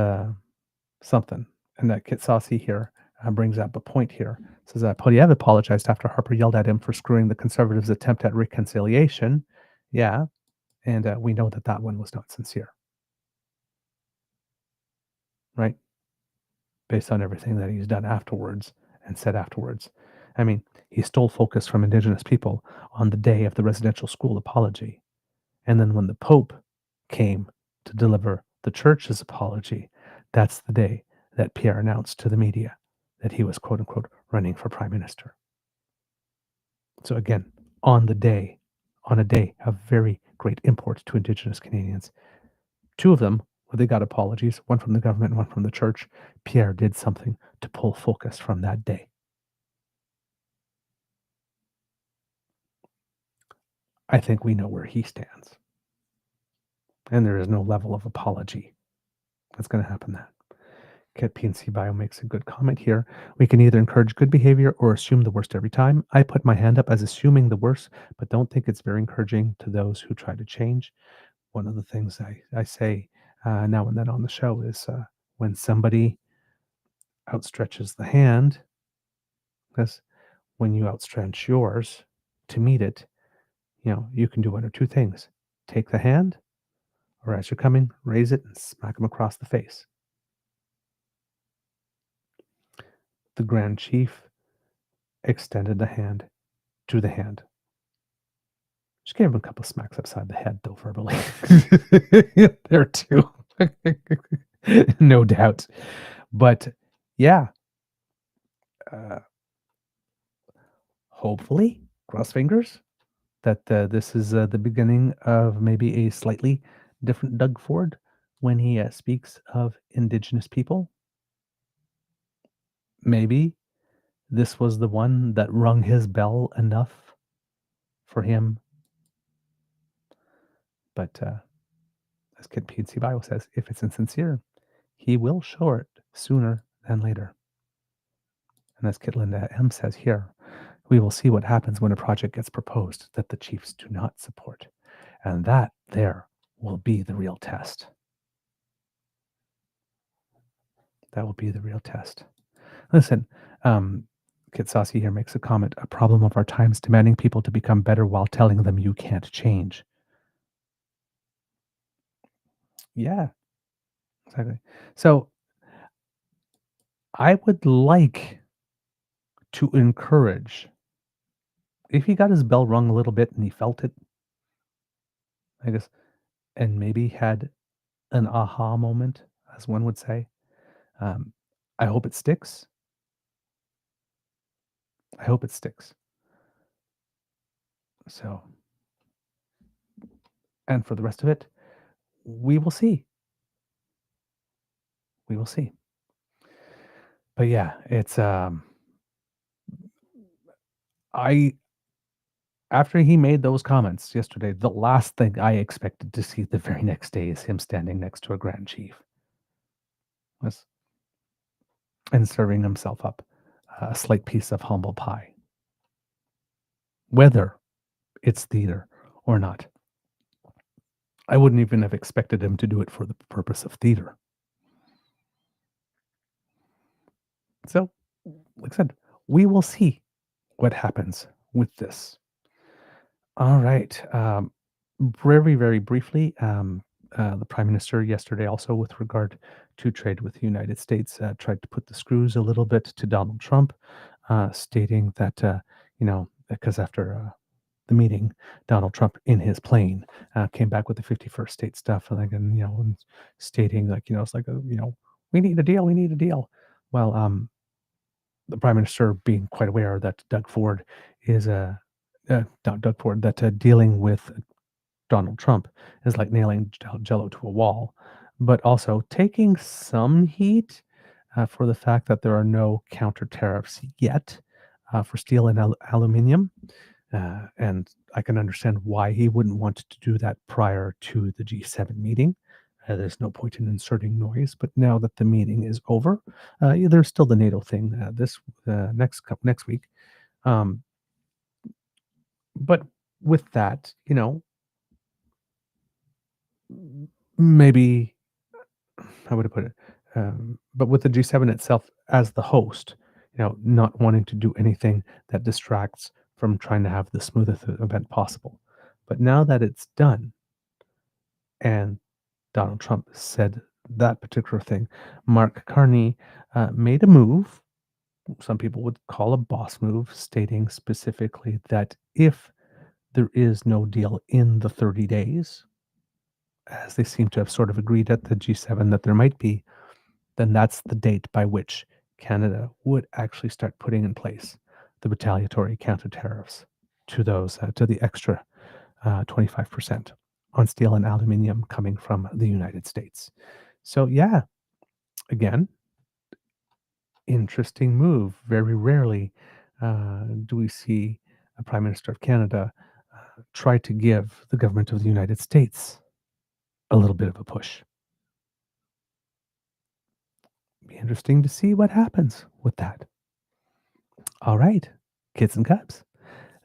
something. And that Kit Saucy here brings up a point here. Says that Poilievre apologized after Harper yelled at him for screwing the Conservatives' attempt at reconciliation. Yeah, and we know that that one was not sincere, right? Based on everything that he's done afterwards and said afterwards. I mean, he stole focus from Indigenous people on the day of the residential school apology. And then when the Pope came to deliver the church's apology, that's the day that Pierre announced to the media that he was, quote unquote, running for prime minister. So again, on a day of very great import to Indigenous Canadians, two of them, where they got apologies, one from the government and one from the church, Pierre did something to pull focus from that day. I think we know where he stands. And there is no level of apology that's going to happen that. Kit PNC Bio makes a good comment here. We can either encourage good behavior or assume the worst every time. I put my hand up as assuming the worst, but don't think it's very encouraging to those who try to change. One of the things I say now and then on the show is when somebody outstretches the hand, because when you outstretch yours to meet it, you can do one or two things. Take the hand, or as you're coming, raise it and smack them across the face. The Grand Chief extended the hand to the hand. Just gave him a couple smacks upside the head, though, verbally. There too. No doubt. But yeah, hopefully, cross fingers, that this is the beginning of maybe a slightly different Doug Ford when he speaks of Indigenous people. Maybe this was the one that rung his bell enough for him. But as Kid PNC Bio says, if it's insincere, he will show it sooner than later. And as Kit Linda M says here, we will see what happens when a project gets proposed that the chiefs do not support. And that there will be the real test. That will be the real test. Listen, Kit Saucy here makes a comment. A problem of our times demanding people to become better while telling them you can't change. Yeah, exactly. So I would like to encourage, if he got his bell rung a little bit and he felt it, I guess, and maybe had an aha moment, as one would say, I hope it sticks. I hope it sticks. So, and for the rest of it, we will see. We will see. But yeah, it's after he made those comments yesterday, the last thing I expected to see the very next day is him standing next to a Grand Chief. And serving himself up a slight piece of humble pie. Whether it's theater or not. I wouldn't even have expected him to do it for the purpose of theater. So, like I said, we will see what happens with this. All right. Very, very briefly, the Prime Minister yesterday also with regard to trade with the United States tried to put the screws a little bit to Donald Trump, stating that, because after the meeting, Donald Trump in his plane came back with the 51st state stuff, and stating it's like, we need a deal, we need a deal. Well, the Prime Minister being quite aware that Doug Ford is dealing with Donald Trump is like nailing Jello to a wall, but also taking some heat for the fact that there are no counter tariffs yet for steel and aluminum. And I can understand why he wouldn't want to do that prior to the G7 meeting. There's no point in inserting noise, but now that the meeting is over, there's still the NATO thing next week. But with that, maybe, how would I put it? But with the G7 itself as the host, not wanting to do anything that distracts from trying to have the smoothest event possible. But now that it's done, and Donald Trump said that particular thing, Mark Carney made a move. Some people would call a boss move, stating specifically that if there is no deal in the 30 days, as they seem to have sort of agreed at the G7 that there might be, then that's the date by which Canada would actually start putting in place the retaliatory counter tariffs to those to the extra 25% on steel and aluminium coming from the United States. So yeah, again, interesting move. Very rarely do we see a Prime Minister of Canada try to give the government of the United States a little bit of a push. Be interesting to see what happens with that. All right, kids and cubs.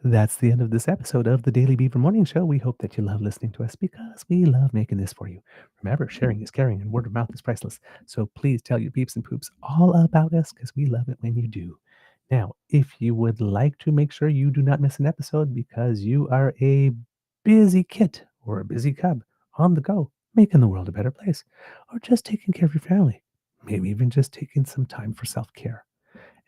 That's the end of this episode of the Daily Beaver Morning Show. We hope that you love listening to us because we love making this for you. Remember, sharing is caring and word of mouth is priceless. So please tell your peeps and poops all about us because we love it when you do. Now, if you would like to make sure you do not miss an episode because you are a busy kid or a busy cub on the go, making the world a better place, or just taking care of your family, maybe even just taking some time for self-care.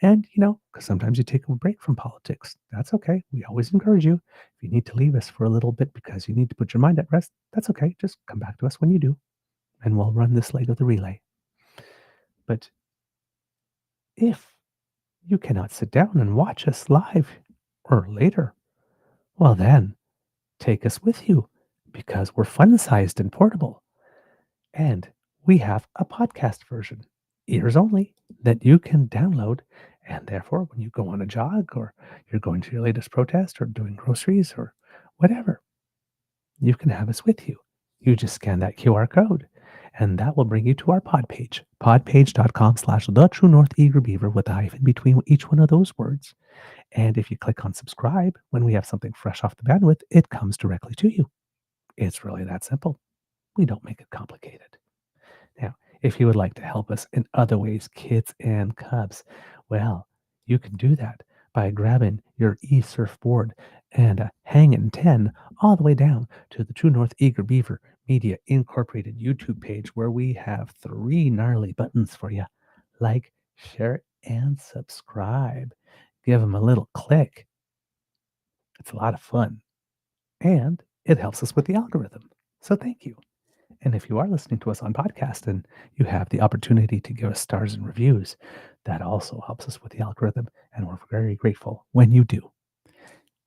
And, because sometimes you take a break from politics. That's okay. We always encourage you. If you need to leave us for a little bit because you need to put your mind at rest, that's okay. Just come back to us when you do, and we'll run this leg of the relay. But if you cannot sit down and watch us live or later, well then, take us with you because we're fun-sized and portable. And we have a podcast version, ears only, that you can download. And therefore, when you go on a jog or you're going to your latest protest or doing groceries or whatever, you can have us with you. You just scan that QR code and that will bring you to our pod page, podpage.com/the-true-north-eager-beaver with a hyphen between each one of those words. And if you click on subscribe, when we have something fresh off the bandwidth, it comes directly to you. It's really that simple. We don't make it complicated. Now, if you would like to help us in other ways, kids and cubs, well, you can do that by grabbing your e-surfboard and hanging 10 all the way down to the True North Eager Beaver Media Incorporated YouTube page where we have 3 gnarly buttons for you. Like, share, and subscribe. Give them a little click. It's a lot of fun. And it helps us with the algorithm. So thank you. And if you are listening to us on podcast and you have the opportunity to give us stars and reviews, that also helps us with the algorithm, and we're very grateful when you do.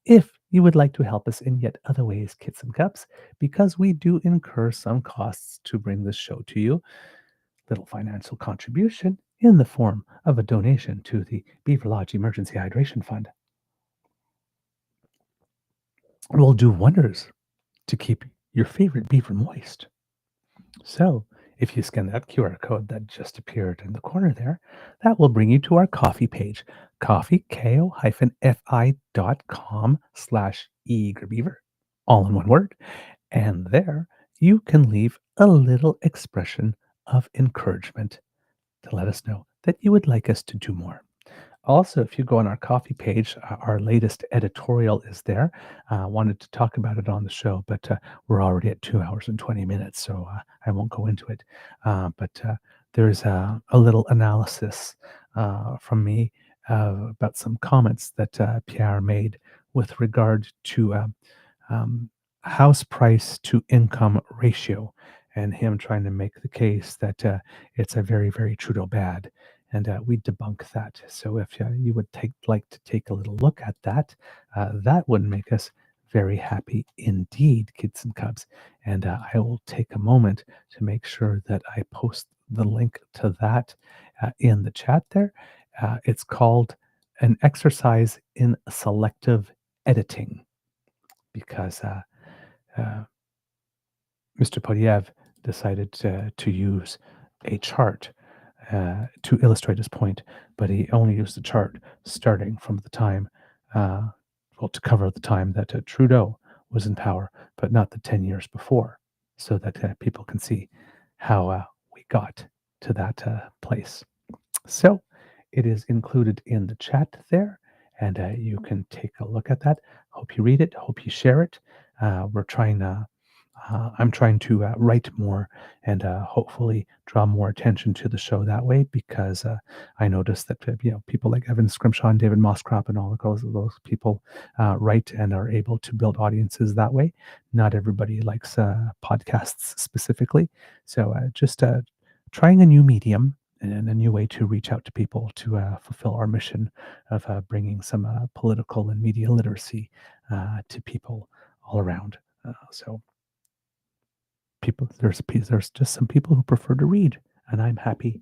If you would like to help us in yet other ways, kids and cubs, because we do incur some costs to bring this show to you, little financial contribution in the form of a donation to the Beaver Lodge Emergency Hydration Fund will do wonders to keep your favorite beaver moist. So, if you scan that QR code that just appeared in the corner there, that will bring you to our coffee page, ko-fi.com/eagerbeaver, all in one word. And there you can leave a little expression of encouragement to let us know that you would like us to do more. Also, if you go on our coffee page, our latest editorial is there. Wanted to talk about it on the show, but we're already at 2 hours and 20 minutes, so I won't go into it. But there's a little analysis from me about some comments that Pierre made with regard to house price to income ratio, and him trying to make the case that it's a very, very Trudeau bad. And we debunk that. So if you would like to take a little look at that, that would make us very happy indeed, kids and cubs. And I will take a moment to make sure that I post the link to that in the chat there. It's called An Exercise in Selective Editing, because Mr. Podiev decided to use a chart to illustrate his point, but he only used the chart starting from the time, to cover the time that Trudeau was in power, but not the 10 years before. so that people can see how we got to that place. So it is included in the chat there, and you can take a look at that. Hope you read it. Hope you share it. We're trying to. I'm trying to write more and hopefully draw more attention to the show that way, because I noticed that people like Evan Scrimshaw and David Mosscrop and all of those people write and are able to build audiences that way. Not everybody likes podcasts specifically, so just trying a new medium and a new way to reach out to people to fulfill our mission of bringing some political and media literacy to people all around. So people, there's just some people who prefer to read, and I'm happy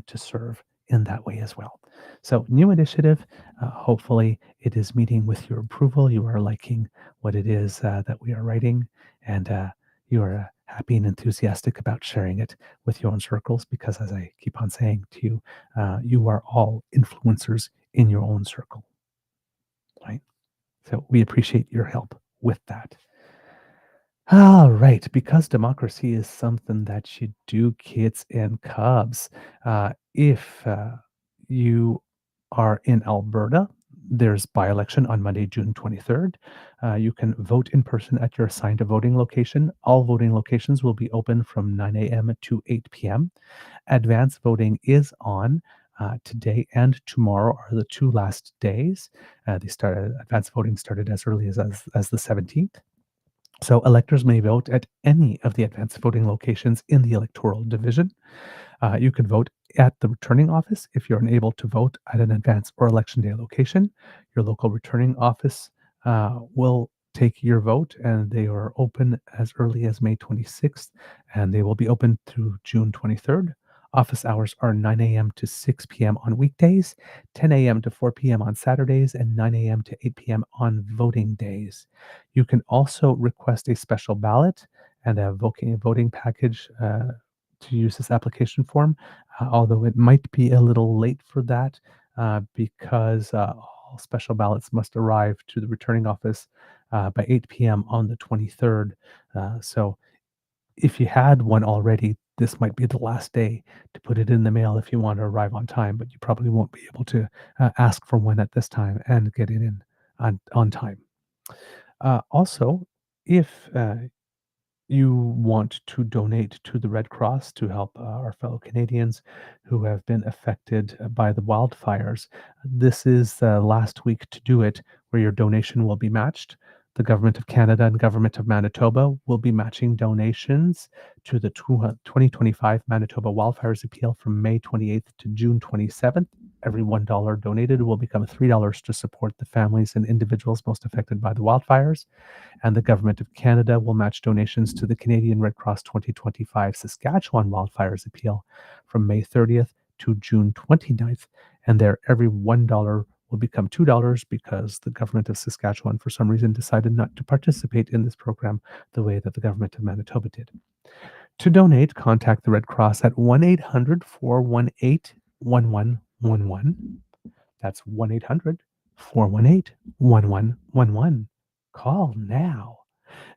to serve in that way as well. So new initiative. Hopefully, it is meeting with your approval. You are liking what it is that we are writing, and you are happy and enthusiastic about sharing it with your own circles, because as I keep on saying to you, you are all influencers in your own circle, right? So we appreciate your help with that. All right, because democracy is something that you do, kids and cubs. If you are in Alberta, there's by-election on Monday, June 23rd. You can vote in person at your assigned voting location. All voting locations will be open from 9 a.m. to 8 p.m. Advance voting is on. Today and tomorrow are the two last days. Advance voting started as early as the 17th. So electors may vote at any of the advanced voting locations in the electoral division. You can vote at the returning office if you're unable to vote at an advance or election day location. Your local returning office will take your vote, and they are open as early as May 26th, and they will be open through June 23rd. Office hours are 9 a.m. to 6 p.m. on weekdays, 10 a.m. to 4 p.m. on Saturdays, and 9 a.m. to 8 p.m. on voting days. You can also request a special ballot and a voting package to use this application form, although it might be a little late for that because all special ballots must arrive to the returning office by 8 p.m. on the 23rd. So if you had one already, this might be the last day to put it in the mail if you want to arrive on time, but you probably won't be able to ask for one at this time and get it in on time. Also, if you want to donate to the Red Cross to help our fellow Canadians who have been affected by the wildfires, this is the last week to do it, where your donation will be matched. The Government of Canada and Government of Manitoba will be matching donations to the 2025 Manitoba Wildfires Appeal from May 28th to June 27th. Every $1 donated will become $3 to support the families and individuals most affected by the wildfires. And the Government of Canada will match donations to the Canadian Red Cross 2025 Saskatchewan Wildfires Appeal from May 30th to June 29th. And there, every $1 will become $2 because the Government of Saskatchewan, for some reason, decided not to participate in this program the way that the Government of Manitoba did. To donate, contact the Red Cross at 1-800-418-1111. That's 1-800-418-1111. Call now.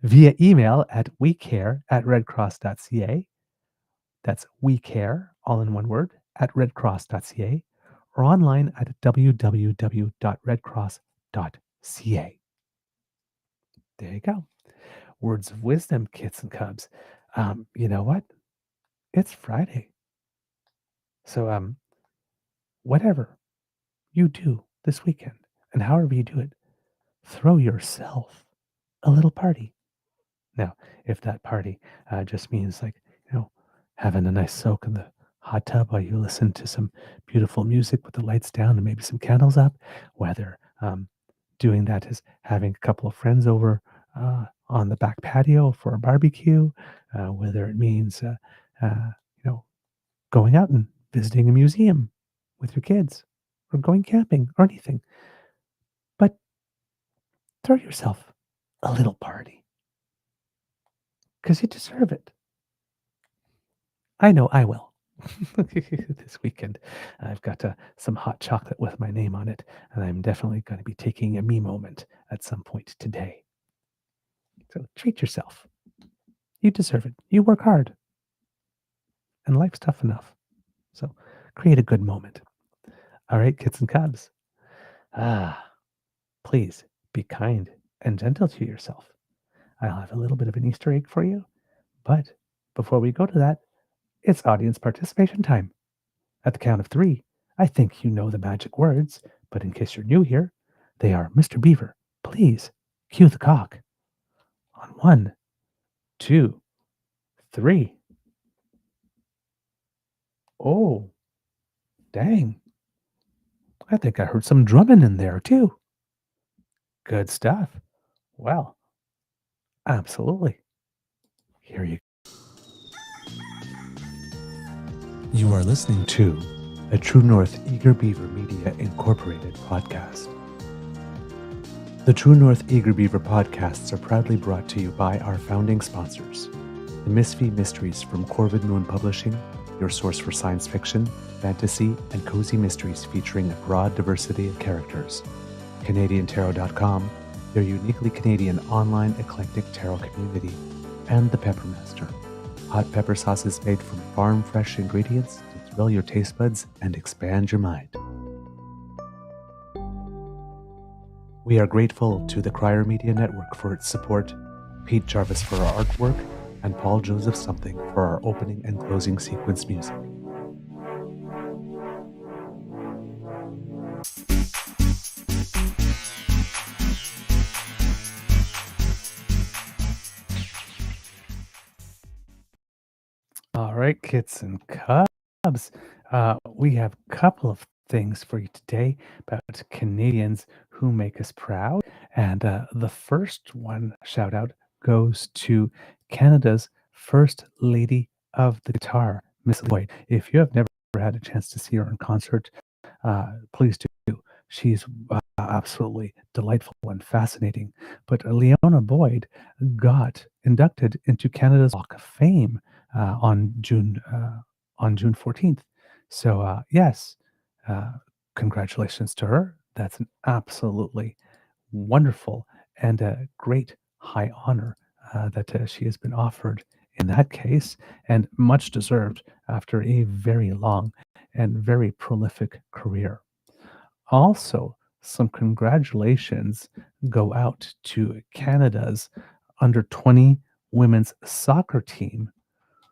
Via email at wecare@redcross.ca. That's wecare, all in one word, at redcross.ca, or online at www.redcross.ca. There you go. Words of wisdom, kids and cubs. You know what? It's Friday. So whatever you do this weekend, and however you do it, throw yourself a little party. Now, if that party just means having a nice soak in the hot tub while you listen to some beautiful music with the lights down and maybe some candles up, whether doing that is having a couple of friends over on the back patio for a barbecue, whether it means going out and visiting a museum with your kids, or going camping, or anything. But throw yourself a little party, because you deserve it. I know I will. This weekend, I've got some hot chocolate with my name on it, and I'm definitely going to be taking a me moment at some point today. So treat yourself. You deserve it. You work hard. And life's tough enough. So create a good moment. All right, kids and cubs. Please be kind and gentle to yourself. I'll have a little bit of an Easter egg for you. But before we go to that, it's audience participation time. At the count of 3, I think you know the magic words, but in case you're new here, they are Mr. Beaver, please cue the cock. On 1, 2, 3. Oh, dang. I think I heard some drumming in there too. Good stuff. Well, absolutely. Here you go. You are listening to a True North Eager Beaver Media Incorporated podcast. The True North Eager Beaver podcasts are proudly brought to you by our founding sponsors, the Misfit Mysteries from Corvid Moon Publishing, your source for science fiction, fantasy, and cozy mysteries featuring a broad diversity of characters. CanadianTarot.com, their uniquely Canadian online eclectic tarot community, and the Peppermaster, hot pepper sauces made from farm-fresh ingredients to thrill your taste buds and expand your mind. We are grateful to the Crier Media Network for its support, Pete Jarvis for our artwork, and Paul Joseph Something for our opening and closing sequence music. All right, kids and cubs, we have a couple of things for you today about Canadians who make us proud. And the first one shout out goes to Canada's First Lady of the Guitar, Miss Lloyd. If you have never had a chance to see her in concert, please do. She's absolutely delightful and fascinating. But Leona Boyd got inducted into Canada's Walk of Fame on June 14th. So yes, congratulations to her. That's an absolutely wonderful and a great high honor that she has been offered in that case, and much deserved after a very long and very prolific career. Also, some congratulations go out to Canada's under 20 women's soccer team,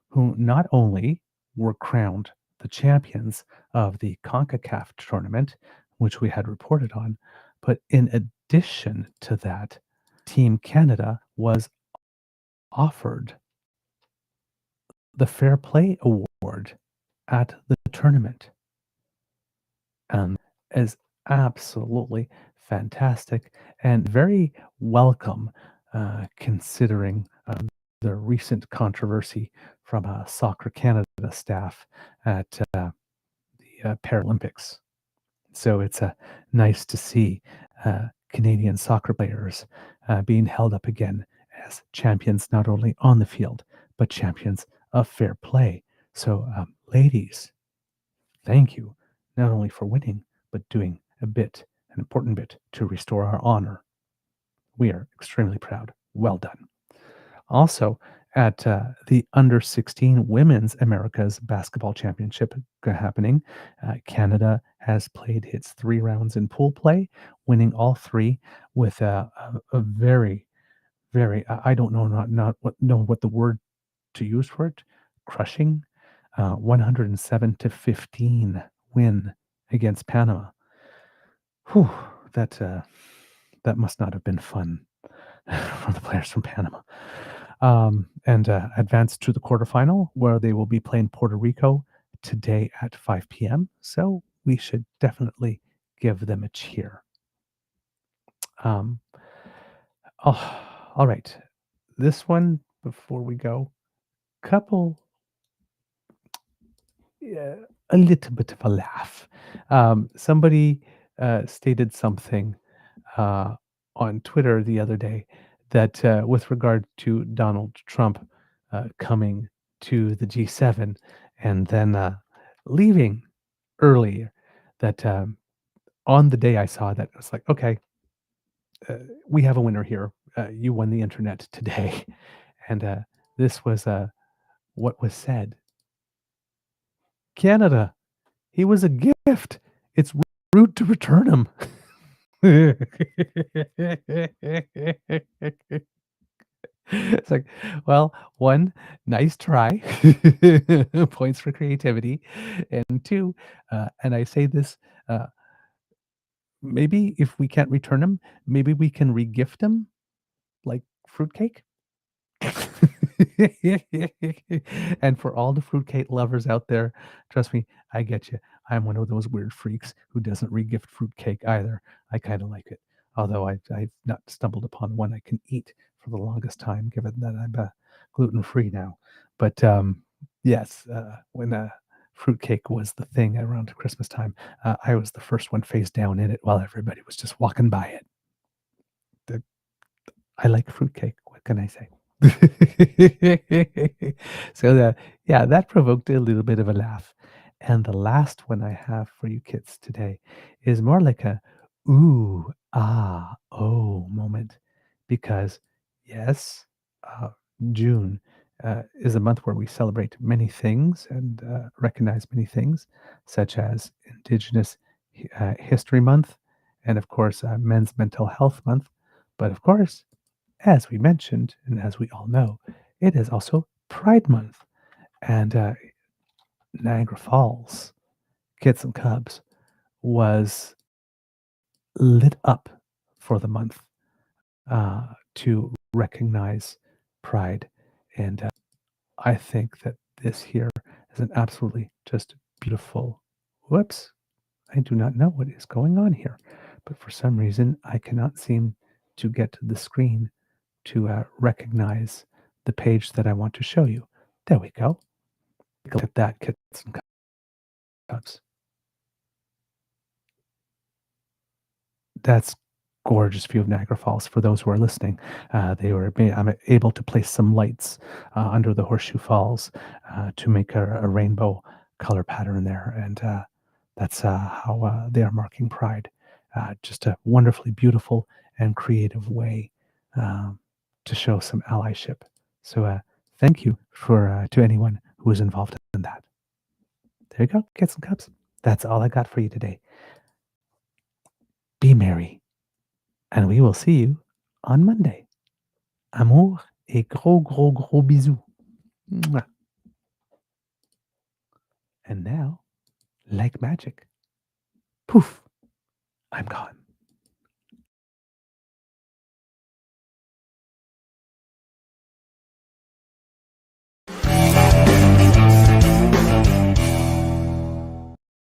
who not only were crowned the champions of the CONCACAF tournament, which we had reported on, but in addition to that, Team Canada was offered the Fair Play Award at the tournament. Is absolutely fantastic and very welcome, considering the recent controversy from Soccer Canada staff at the Paralympics. So it's nice to see Canadian soccer players being held up again as champions, not only on the field, but champions of fair play. So, ladies, thank you not only for winning, but doing an important bit to restore our honor. We are extremely proud. Well done. Also, at the Under 16 Women's America's Basketball Championship happening, Canada has played its 3 rounds in pool play, winning all 3 with a very, very, I don't know what the word to use for it, crushing 107-15 win against Panama. Whew, that must not have been fun for the players from Panama. And advanced to the quarterfinal, where they will be playing Puerto Rico today at 5 p.m. So we should definitely give them a cheer. All right. This one, before we go, a little bit of a laugh. Somebody stated something on Twitter the other day that with regard to Donald Trump coming to the G7 and then leaving early, that on the day I saw that, it was like, okay, we have a winner here. You won the internet today. And this was what was said. Canada, he was a gift. It's rude to return him. It's like, well, one, nice try, points for creativity, and two, and I say this, uh, maybe if we can't return them, maybe we can regift them, like fruitcake. And for all the fruitcake lovers out there, trust me, I get you. I'm one of those weird freaks who doesn't regift fruitcake either. I kind of like it, although I've not stumbled upon one I can eat for the longest time, given that I'm gluten free now. But yes, when fruitcake was the thing around Christmas time, I was the first one face down in it while everybody was just walking by it. I like fruitcake. What can I say? So yeah, that provoked a little bit of a laugh. And the last one I have for you kids today is more like a ooh, ah, oh moment. Because yes, June is a month where we celebrate many things and recognize many things, such as Indigenous History Month, and of course, Men's Mental Health Month. But of course, as we mentioned, and as we all know, it is also Pride Month. And Niagara Falls, Kids and Cubs, was lit up for the month to recognize Pride. And I think that this here is an absolutely just beautiful. Whoops, I do not know what is going on here. But for some reason, I cannot seem to get to the screen to recognize the page that I want to show you. There we go. Look at that, kids and cubs. That's gorgeous view of Niagara Falls. For those who are listening, I'm able to place some lights under the Horseshoe Falls to make a rainbow color pattern there, and that's how they are marking Pride. Just a wonderfully beautiful and creative way to show some allyship. So thank you to anyone who was involved in that. There you go, kids and cubs. That's all I got for you today. Be merry, and we will see you on Monday. Amour et gros bisous. Mwah. And now, like magic, poof, I'm gone.